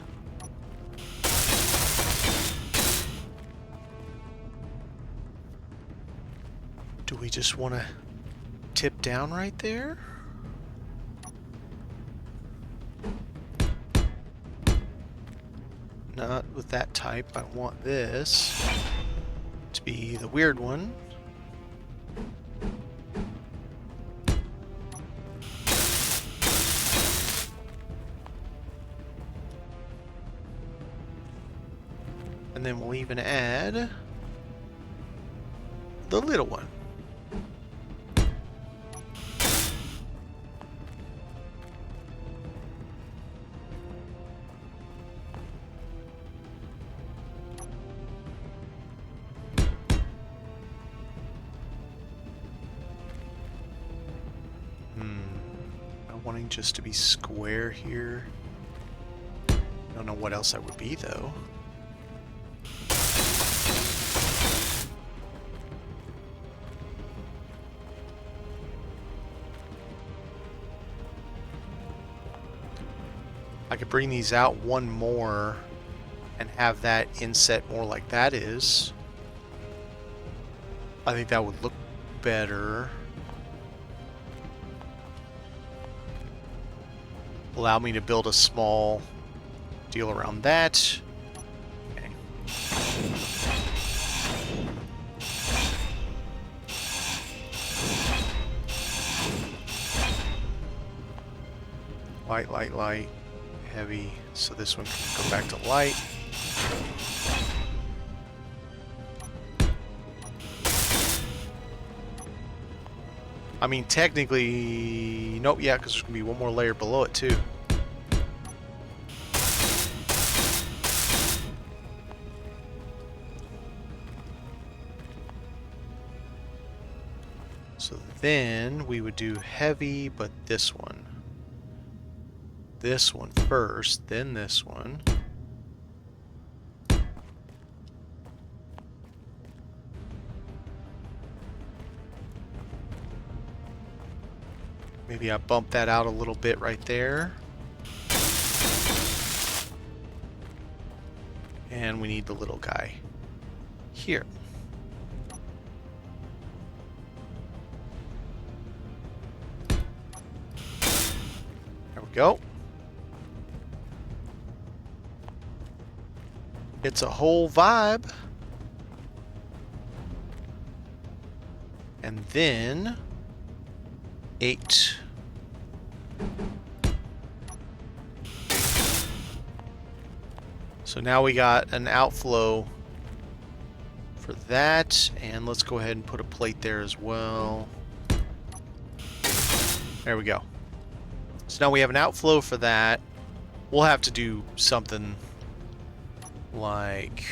Do we just want to tip down right there? Not with that type. I want this to be the weird one. And then we'll even add the little one. Wanting just to be square here. I don't know what else I would be though. I could bring these out one more and have that inset more like that is. I think that would look better. Allow me to build a small deal around that. Okay. Light, light, light. Heavy. So this one can go back to light. I mean, technically... Nope, yeah, because there's going to be one more layer below it, too. So then we would do heavy, but this one. This one first, then this one. Maybe I bump that out a little bit right there. And we need the little guy here. There we go. It's a whole vibe. And then 8. So now we got an outflow for that, and let's go ahead and put a plate there as well. There we go. So now we have an outflow for that. We'll have to do something like...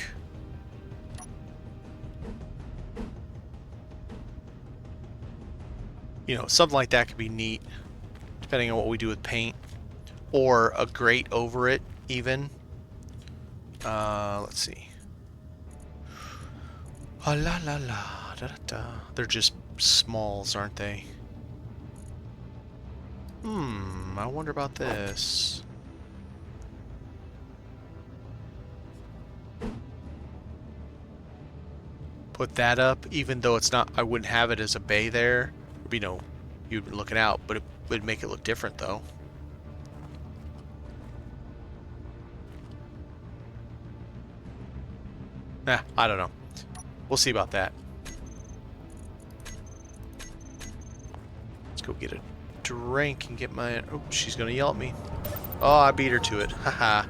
You know, something like that could be neat, depending on what we do with paint. Or a grate over it, even. Let's see. Oh, la la la, da da da. They're just smalls, aren't they? I wonder about this. Put that up, even though it's not, I wouldn't have it as a bay there. You know, you'd be looking out, but it would make it look different, though. I don't know. We'll see about that. Let's go get a drink and get my... Oh, she's gonna yell at me. Oh, I beat her to it. Haha.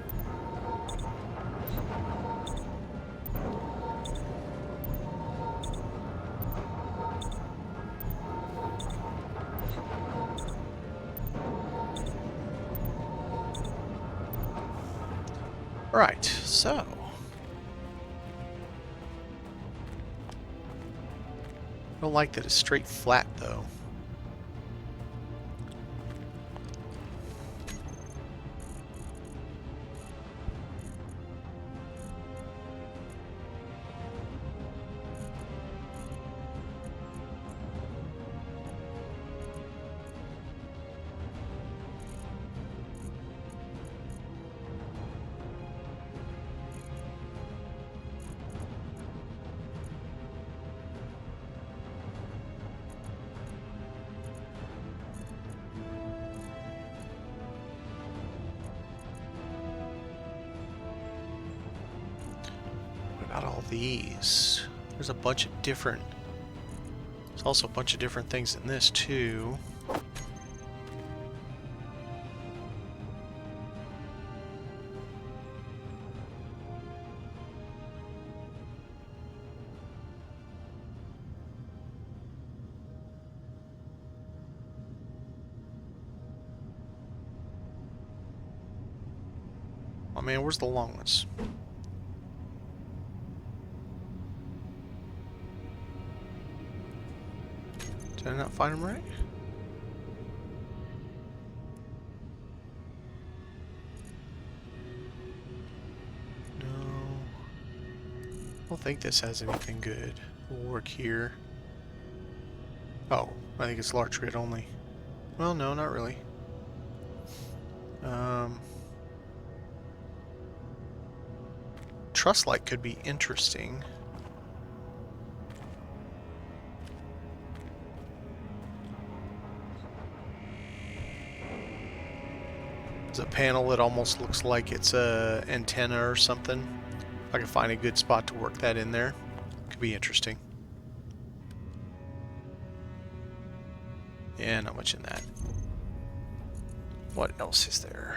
Alright, so... I don't like that it's straight flat, though. About all these. There's a bunch of different... There's also a bunch of different things in this, too. Oh man, where's the long ones? Did I not find them right? No. I don't think this has anything good. We'll work here. Oh, I think it's large grid only. Well, no, not really. Truss light could be interesting. There's a panel that almost looks like it's a antenna or something. If I can find a good spot to work that in there, could be interesting. Yeah, not much in that. What else is there?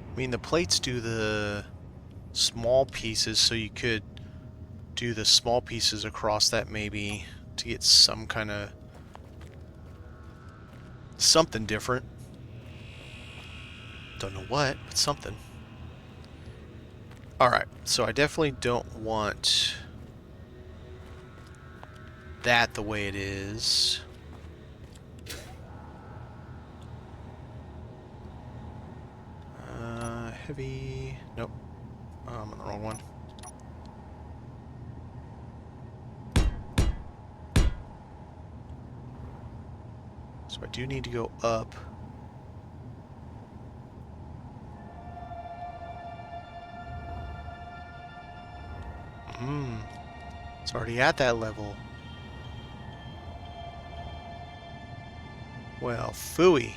I mean, the plates do the small pieces, so you could do the small pieces across that maybe to get some kind of something different. Don't know what, but something. Alright, so I definitely don't want that the way it is. Heavy... Nope. I'm on the wrong one. So I do need to go up. It's already at that level. Well, phooey.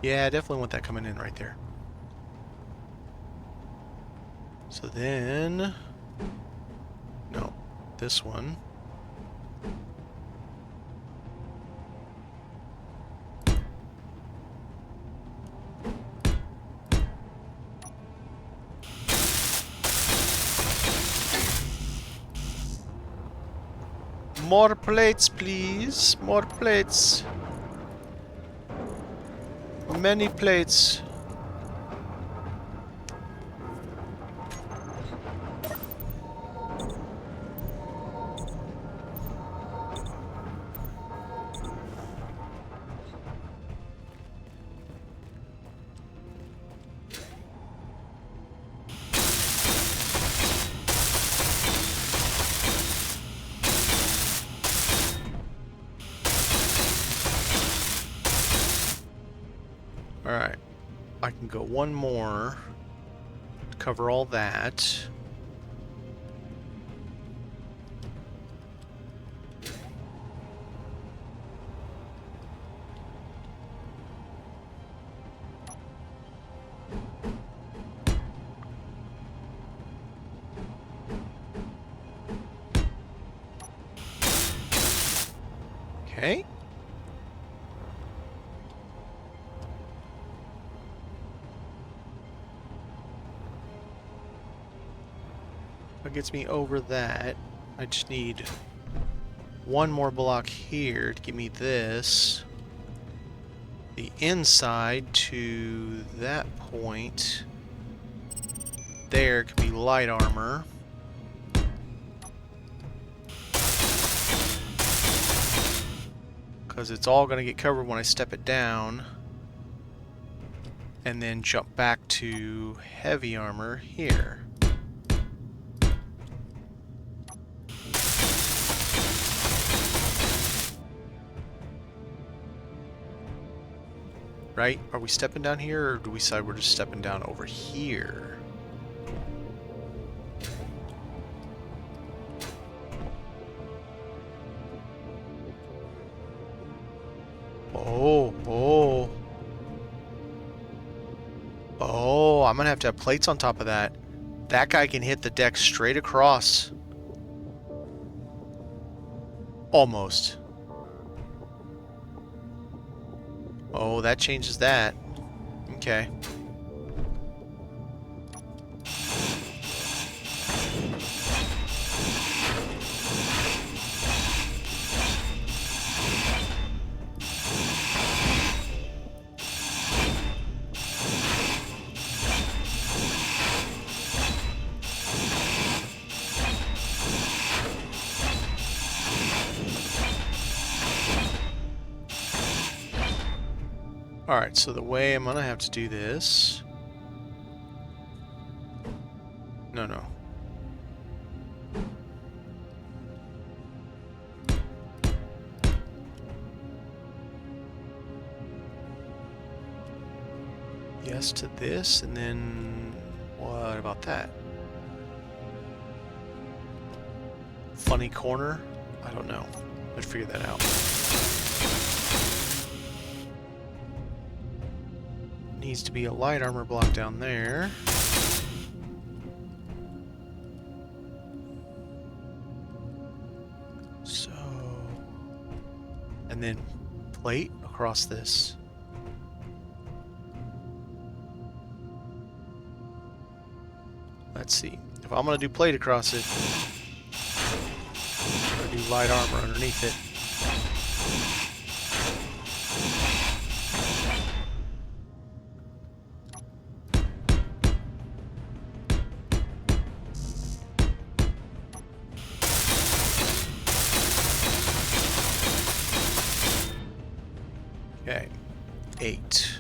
Yeah, I definitely want that coming in right there. So then... No, this one. More plates, please. More plates. Many plates. Alright. I can go one more to cover all that. Okay. That gets me over that. I just need one more block here to give me this. The inside to that point there could be light armor. Because it's all going to get covered when I step it down. And then jump back to heavy armor here. Right? Are we stepping down here, or do we decide we're just stepping down over here? Oh. Oh, I'm gonna have to have plates on top of that. That guy can hit the deck straight across. Almost. Oh, that changes that. Okay. Alright, so the way I'm gonna have to do this... No. Yes to this, and then what about that? Funny corner? I don't know. Let's figure that out. Needs to be a light armor block down there. So... and then plate across this. Let's see. If I'm going to do plate across it, I'm going to do light armor underneath it. Okay. 8.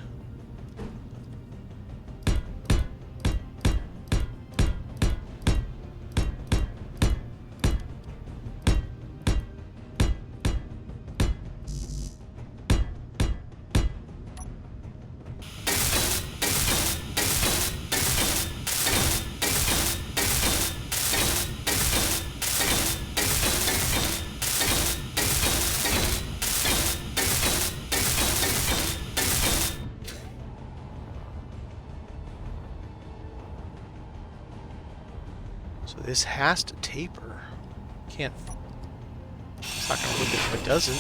So this has to taper. Can't. It's not gonna look good if it doesn't.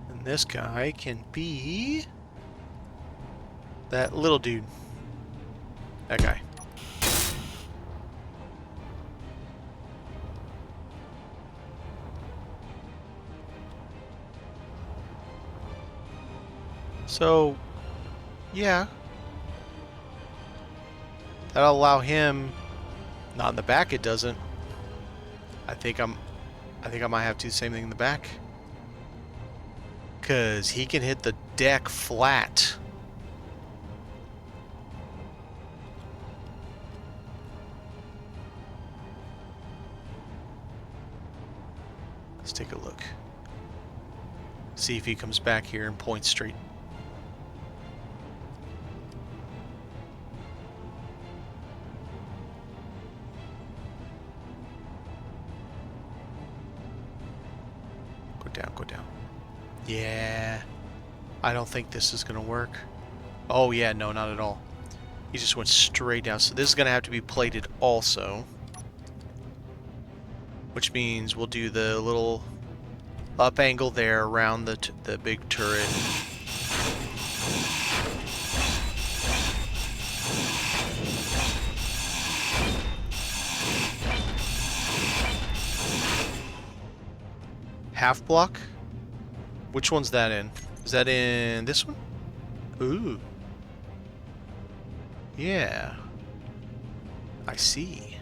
And this guy can be that little dude. That guy. So, yeah. That'll allow him, not in the back it doesn't. I think I might have to do the same thing in the back. 'Cause he can hit the deck flat. Let's take a look. See if he comes back here and points straight. Go down. Yeah. I don't think this is going to work. Oh, yeah, no, not at all. He just went straight down. So this is going to have to be plated also. Which means we'll do the little up angle there around the big turret. Half block? Which one's that in? Is that in this one? Ooh. Yeah. I see.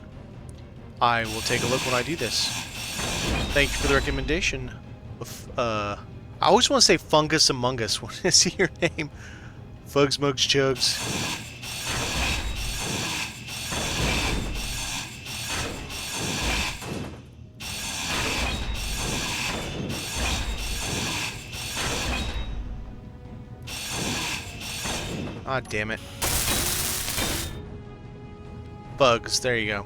I will take a look when I do this. Thank you for the recommendation. I always want to say Fungus Among Us when I see your name. Fugs, Mugs, Chugs. Ah, damn it. Bugs, there you go.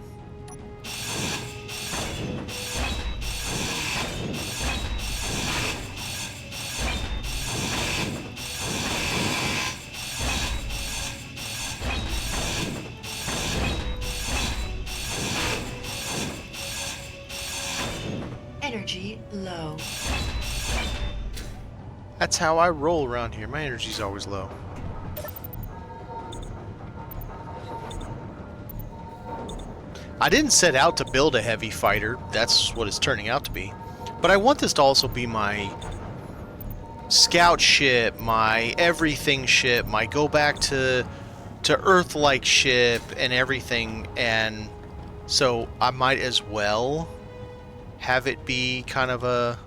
Energy low. That's how I roll around here. My energy's always low. I didn't set out to build a heavy fighter. That's what it's turning out to be. But I want this to also be my scout ship, my everything ship, my go back to Earth-like ship and everything. And so I might as well have it be kind of a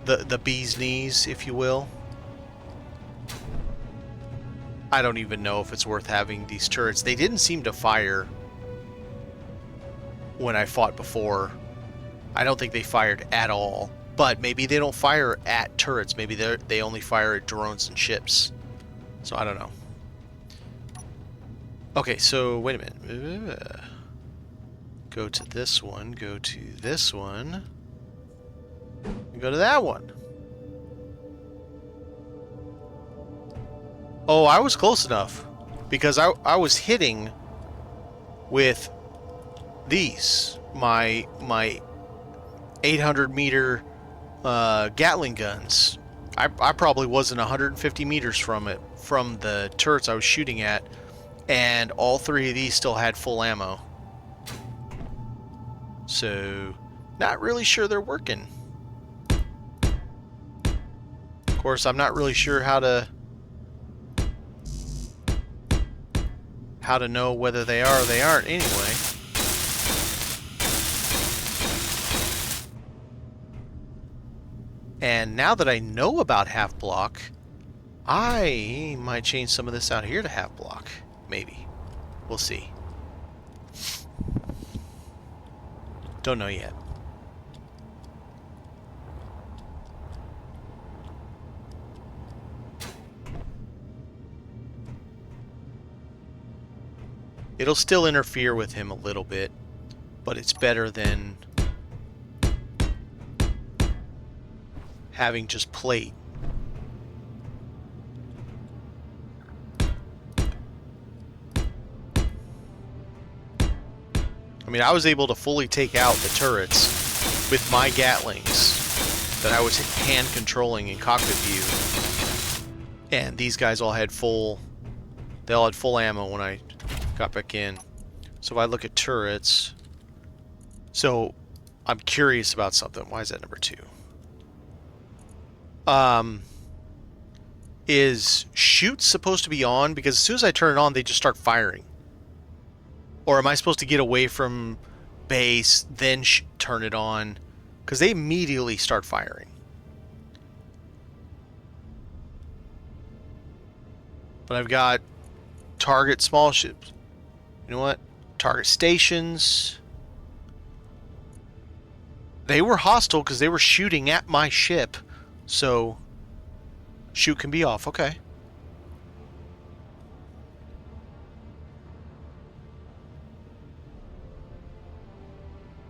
the bee's knees, if you will. I don't even know if it's worth having these turrets. They didn't seem to fire when I fought before. I don't think they fired at all. But maybe they don't fire at turrets. Maybe they only fire at drones and ships. So I don't know. Okay, so wait a minute. Go to this one. Go to this one. And go to that one. Oh, I was close enough. Because I was hitting with these. My 800 meter Gatling guns. I probably wasn't 150 meters from it, from the turrets I was shooting at, and all three of these still had full ammo. So, not really sure they're working. Of course, I'm not really sure how to know whether they are or they aren't anyway. And now that I know about half block, I might change some of this out here to half block. Maybe. We'll see. Don't know yet. It'll still interfere with him a little bit, but it's better than having just plate. I mean, I was able to fully take out the turrets with my Gatlings that I was hand controlling in cockpit view. And these guys all had full ammo when I got back in. So if I look at turrets, so I'm curious about something. Why is that number 2? Is shoot supposed to be on? Because as soon as I turn it on, they just start firing. Or am I supposed to get away from base, then turn it on? Because they immediately start firing. But I've got target small ships. You know what? Target stations. They were hostile because they were shooting at my ship. So, shoot can be off. Okay.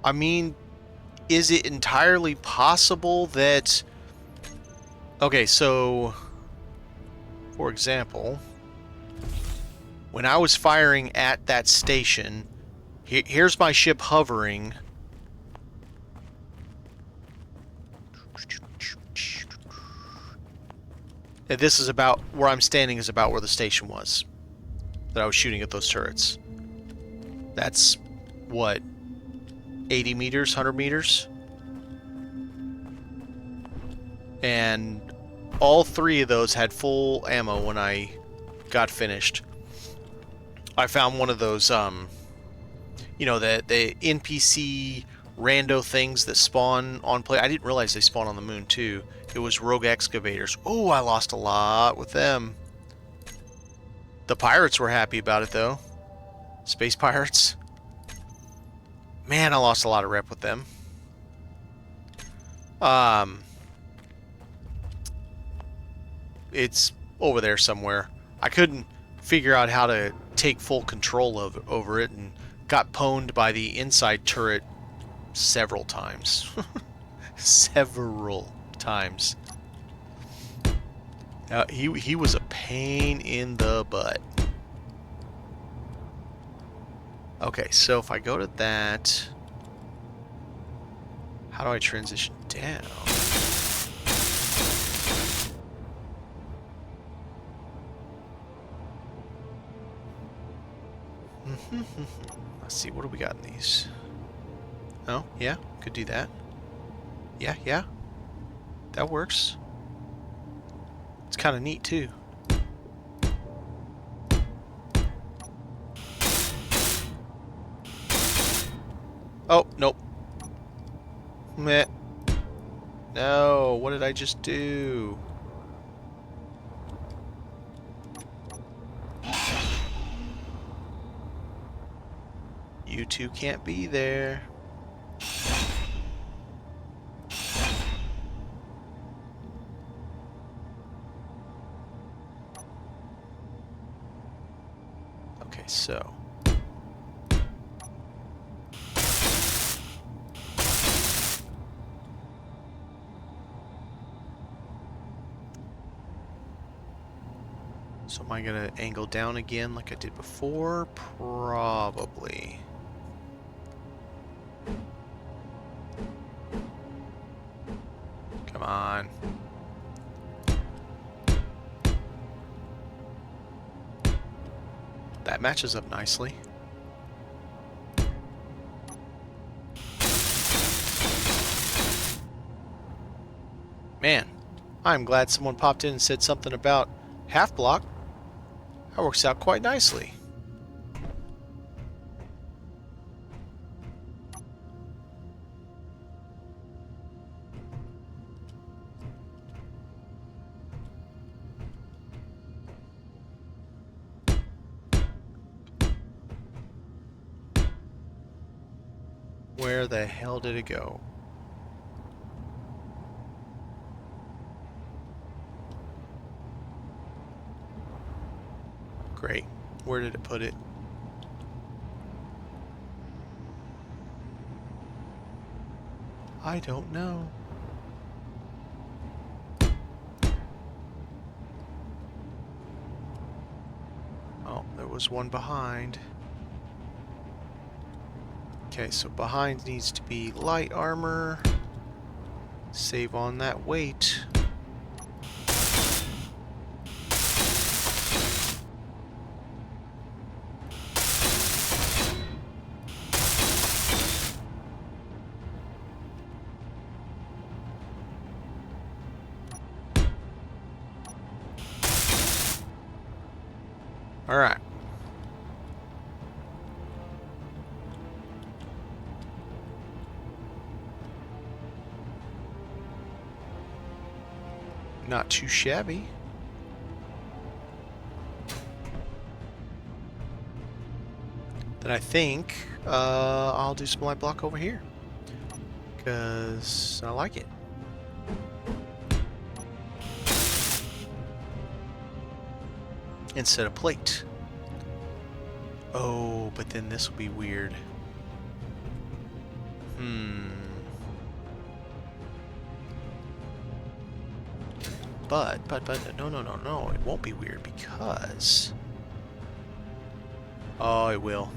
I mean, is it entirely possible that... Okay, so... For example, when I was firing at that station, here's my ship hovering. And this is about... Where I'm standing is about where the station was that I was shooting at those turrets. That's, what, 80 meters, 100 meters? And all three of those had full ammo when I got finished. I found one of those, you know, the NPC rando things that spawn on play. I didn't realize they spawn on the moon, too. It was rogue excavators. Oh, I lost a lot with them. The pirates were happy about it, though. Space pirates. Man, I lost a lot of rep with them. It's over there somewhere. I couldn't figure out how to take full control over it, and got pwned by the inside turret several times. Several times. He was a pain in the butt. Okay, so if I go to that, how do I transition down? Let's see, what do we got in these? Oh, yeah, could do that. Yeah, that works. It's kind of neat, too. Oh, nope. Meh. No, what did I just do? You two can't be there. Okay, so. So am I gonna angle down again like I did before? Probably. Come on. That matches up nicely. Man, I'm glad someone popped in and said something about half block. That works out quite nicely. Where the hell did it go? Great. Where did it put it? I don't know. Oh, there was one behind. Okay, so behind needs to be light armor. Save on that weight. All right. Not too shabby. Then I think I'll do some light block over here, because I like it. Instead of plate. Oh, but then this will be weird. But, no, it won't be weird because... Oh, it will.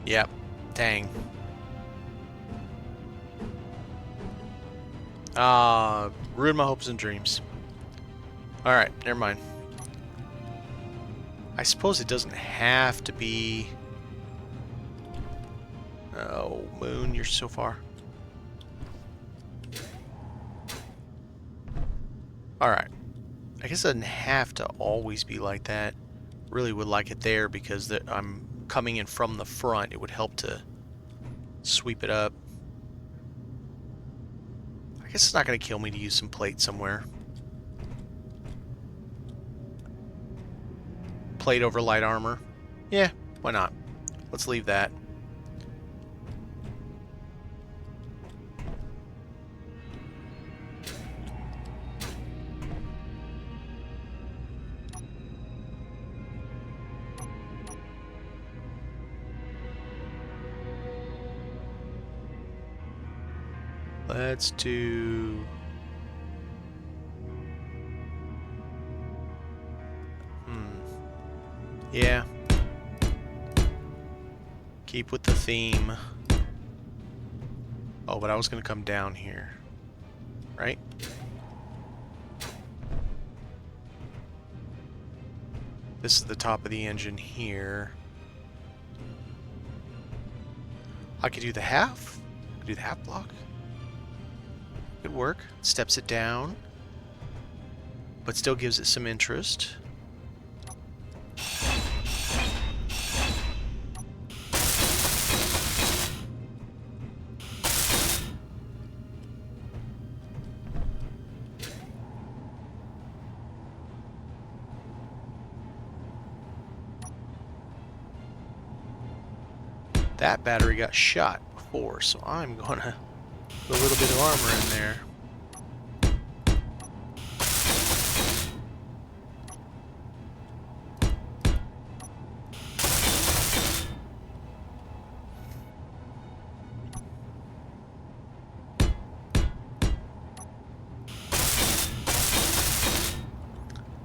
Yep, dang. Ruined my hopes and dreams. Alright, never mind. I suppose it doesn't have to be... Oh, Moon, you're so far. Alright. I guess it doesn't have to always be like that. Really would like it there because I'm coming in from the front. It would help to sweep it up. I guess it's not going to kill me to use some plate somewhere. Plate over light armor. Yeah, why not? Let's leave that. Let's do... Yeah. Keep with the theme. Oh, but I was going to come down here. Right? This is the top of the engine here. I could do the half. I could do the half block. Good work. Steps it down. But still gives it some interest. That battery got shot before, so I'm gonna put a little bit of armor in there.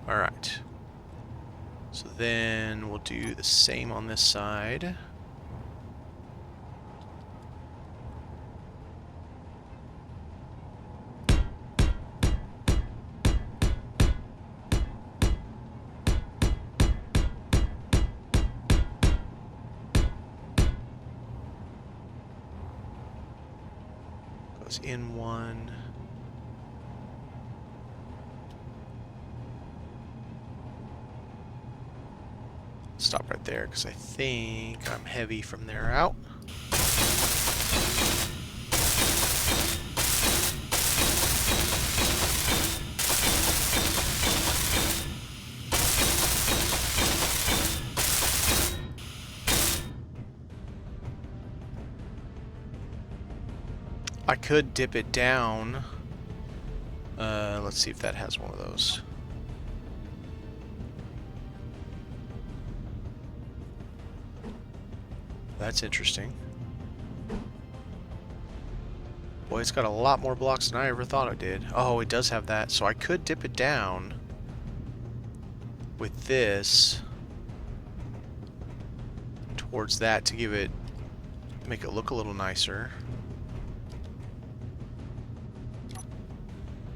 Alright. So then we'll do the same on this side. Goes in one. Stop right there because I think I'm heavy from there out. I could dip it down. Let's see if that has one of those. That's interesting. Boy, it's got a lot more blocks than I ever thought it did. Oh, it does have that. So I could dip it down with this towards that to give it, make it look a little nicer.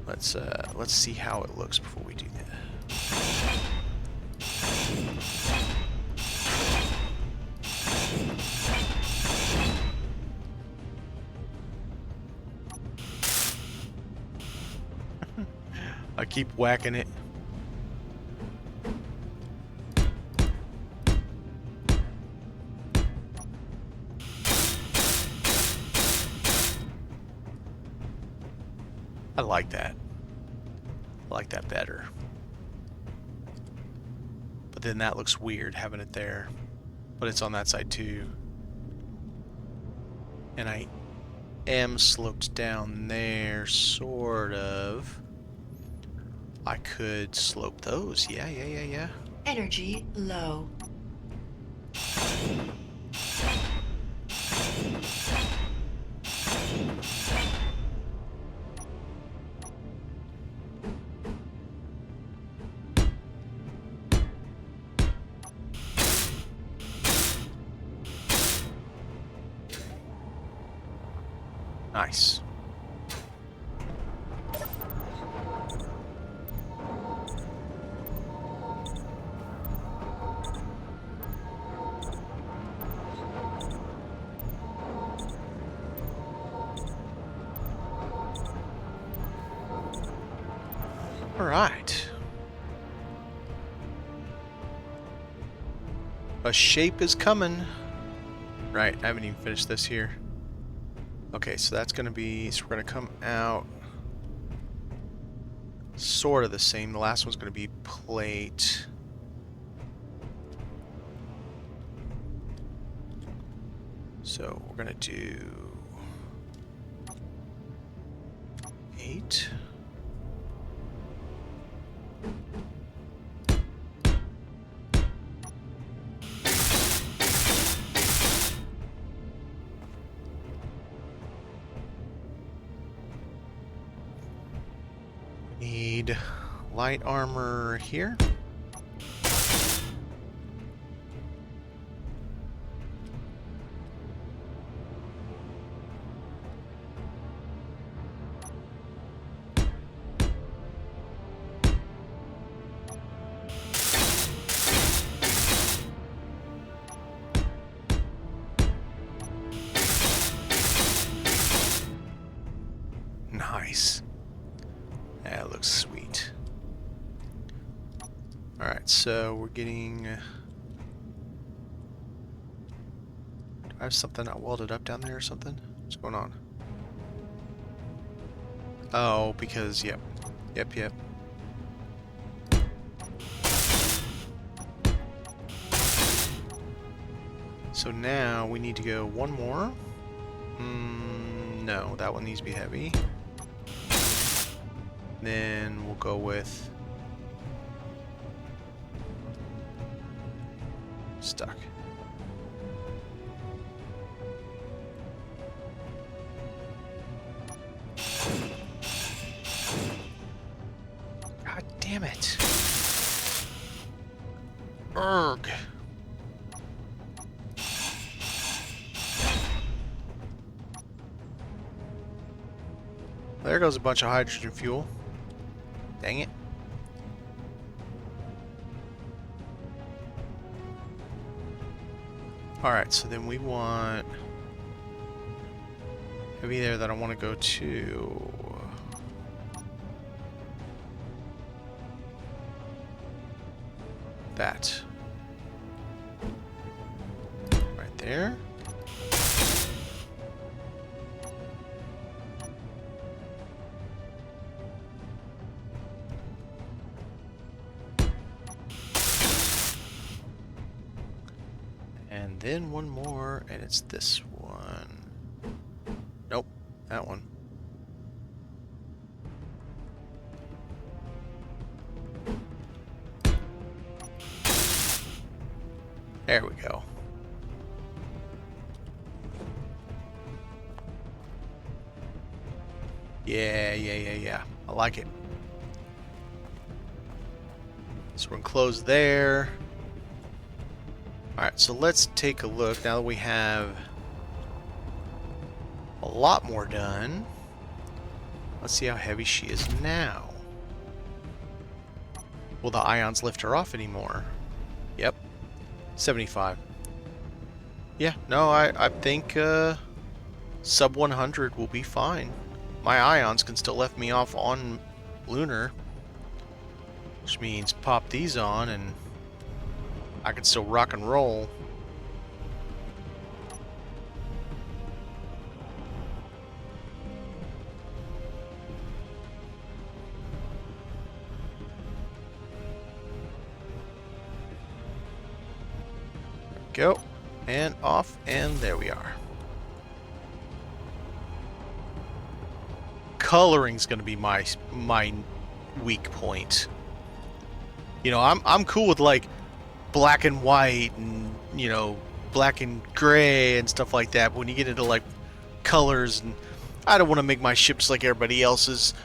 Let's see how it looks before we do that. I keep whacking it. I like that. I like that better. But then that looks weird having it there. But it's on that side too. And I am sloped down there, sort of. I could slope those. Yeah. Energy low. Nice. All right. A shape is coming. Right, I haven't even finished this here. Okay, so that's going to be, so we're going to come out sort of the same. The last one's going to be plate. So we're going to do 8. Need light armor here. Nice. That looks sweet. Alright, so we're getting... do I have something not welded up down there or something? What's going on? Oh, because, yep. So now we need to go one more. No, that one needs to be heavy. Then we'll go with stuck. God damn it. Urgh. There goes a bunch of hydrogen fuel. Dang it. Alright, so then we want heavy there that I want to go to. That. Right there. And then one more, and it's this one. Nope, that one. There we go. Yeah. I like it. So we're enclosed there. Alright, so let's take a look now that we have a lot more done. Let's see how heavy she is now. Will the ions lift her off anymore? Yep. 75. Yeah, no, I think sub 100 will be fine. My ions can still lift me off on lunar, which means pop these on and I can still rock and roll. Go, and off, and there we are. Coloring's gonna be my weak point. You know, I'm cool with like black and white and, you know, black and gray and stuff like that, but when you get into like colors, and I don't want to make my ships like everybody else's.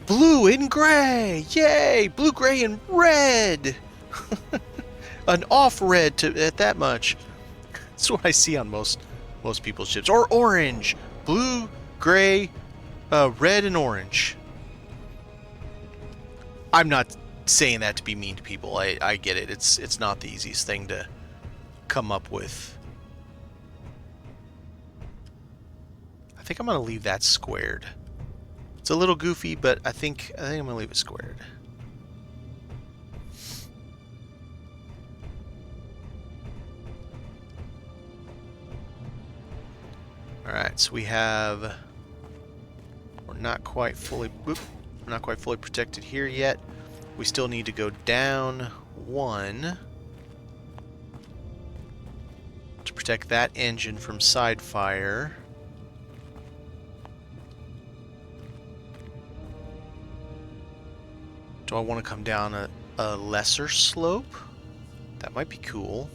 Blue and gray, yay! Blue, gray, and red. An off red to at that much. That's what I see on most people's ships. Or orange, blue, gray, red, and orange. I'm not saying that to be mean to people. I get it. It's not the easiest thing to come up with. I think I'm gonna leave that squared. It's a little goofy, but I think I'm gonna leave it squared. All right, so we're not quite fully protected here yet. We still need to go down one to protect that engine from side fire. Do I want to come down a lesser slope? That might be cool.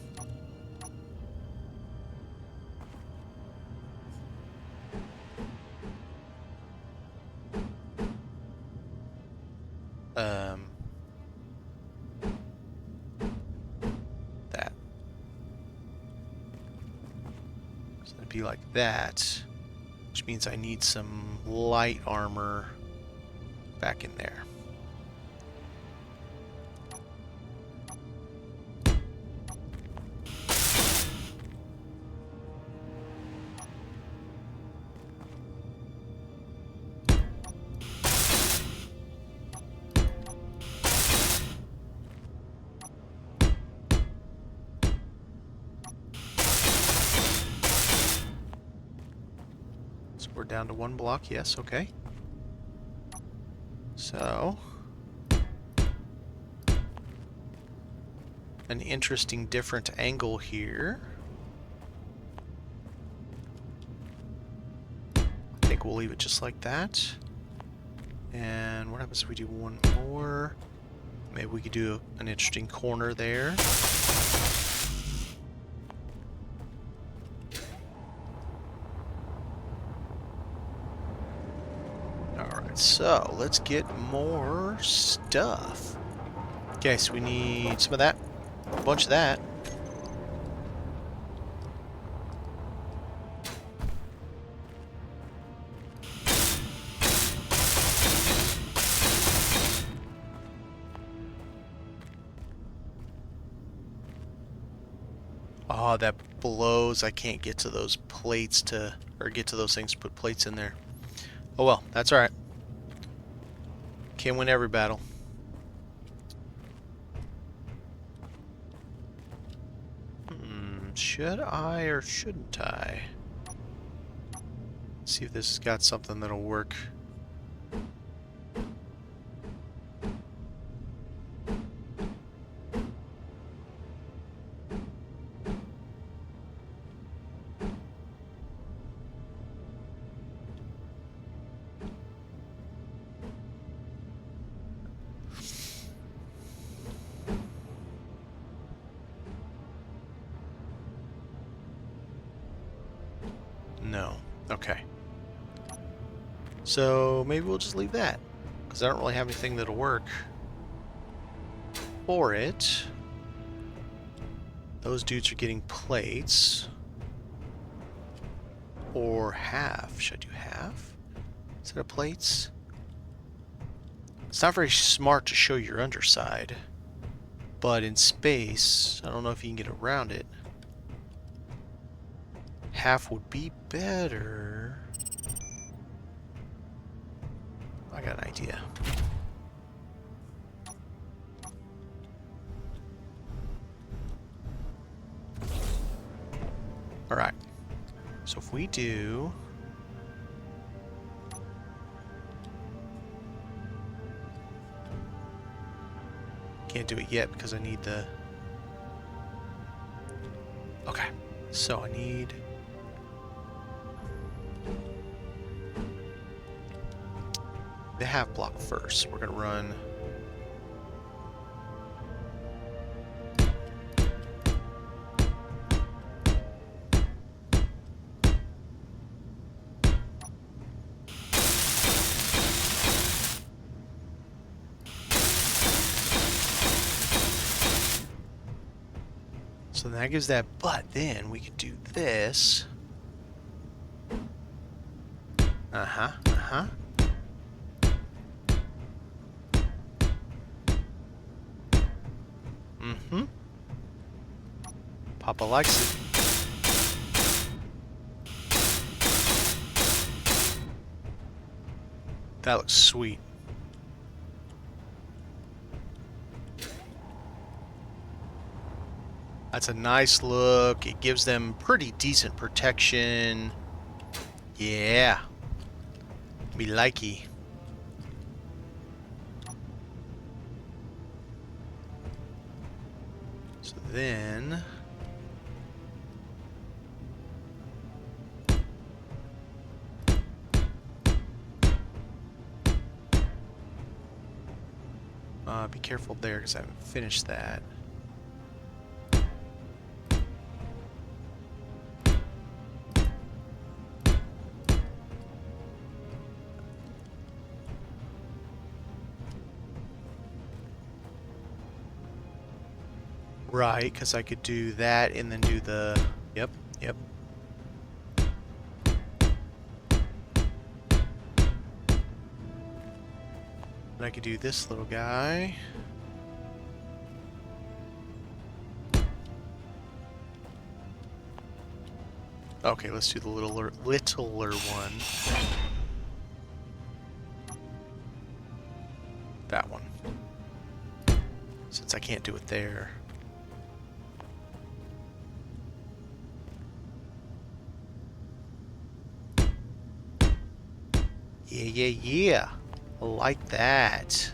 That. So it'd be like that, which means I need some light armor back in there. We're down to one block, yes, okay. So, an interesting different angle here. we'll leave it just like that. And what happens if we do one more? Maybe we could do an interesting corner there. Alright, so let's get more stuff. Okay, so we need some of that, a bunch of that. Oh, that blows. I can't get to those plates or get to those things to put plates in there. Oh well, that's alright. Can't win every battle. Should I or shouldn't I? See if this has got something that'll work. No. Okay. So maybe we'll just leave that, because I don't really have anything that'll work for it. Those dudes are getting plates. Or half. Should I do half instead of plates? It's not very smart to show your underside, but in space, I don't know if you can get around it. Half would be better. I got an idea. Alright. So if we do... Can't do it yet because I need the... Okay. So I need... the half block first. We're going to run... So that gives that, but then we could do this. Uh-huh, uh-huh. Mm-hmm. Papa likes it. That looks sweet. That's a nice look. It gives them pretty decent protection. Yeah. Me likey. So then... be careful there because I haven't finished that. Right, because I could do that and then do the... Yep, yep. And I could do this little guy. Okay, let's do the littler one. That one. Since I can't do it there. Yeah, yeah, yeah. I like that.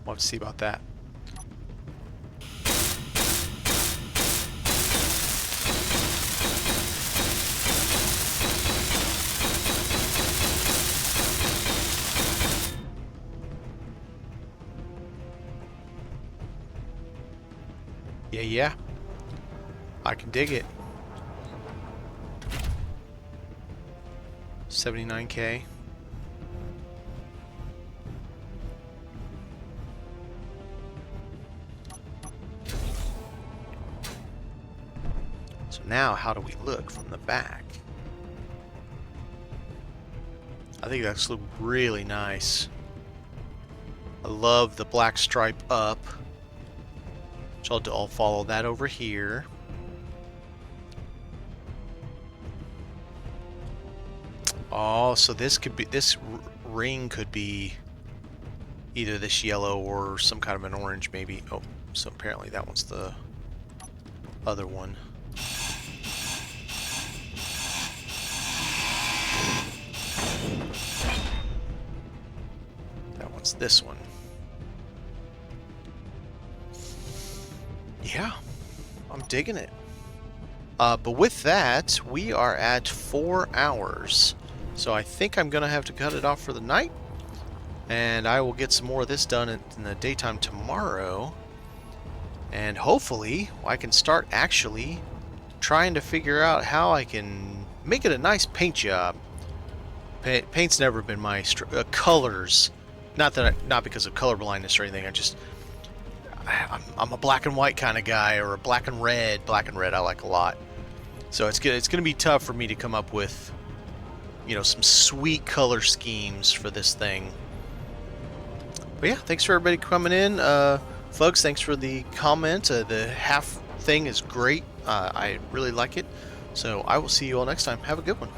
We'll have to see about that. Yeah, I can dig it. 79K. So now, how do we look from the back? I think that's look really nice. I love the black stripe up. So I'll follow that over here. Oh, so this could be, this ring could be either this yellow or some kind of an orange maybe. Oh, so apparently that one's the other one. That one's this one. Yeah, I'm digging it. But with that, we are at 4 hours. So I think I'm going to have to cut it off for the night. And I will get some more of this done in the daytime tomorrow. And hopefully I can start actually trying to figure out how I can make it a nice paint job. Paint's never been my colors. Not because of color blindness or anything. I'm a black and white kind of guy, or a black and red. Black and red I like a lot. So it's going to be tough for me to come up with, you know, some sweet color schemes for this thing. But yeah, thanks for everybody coming in. Folks, thanks for the comment. The half thing is great. I really like it. So I will see you all next time. Have a good one.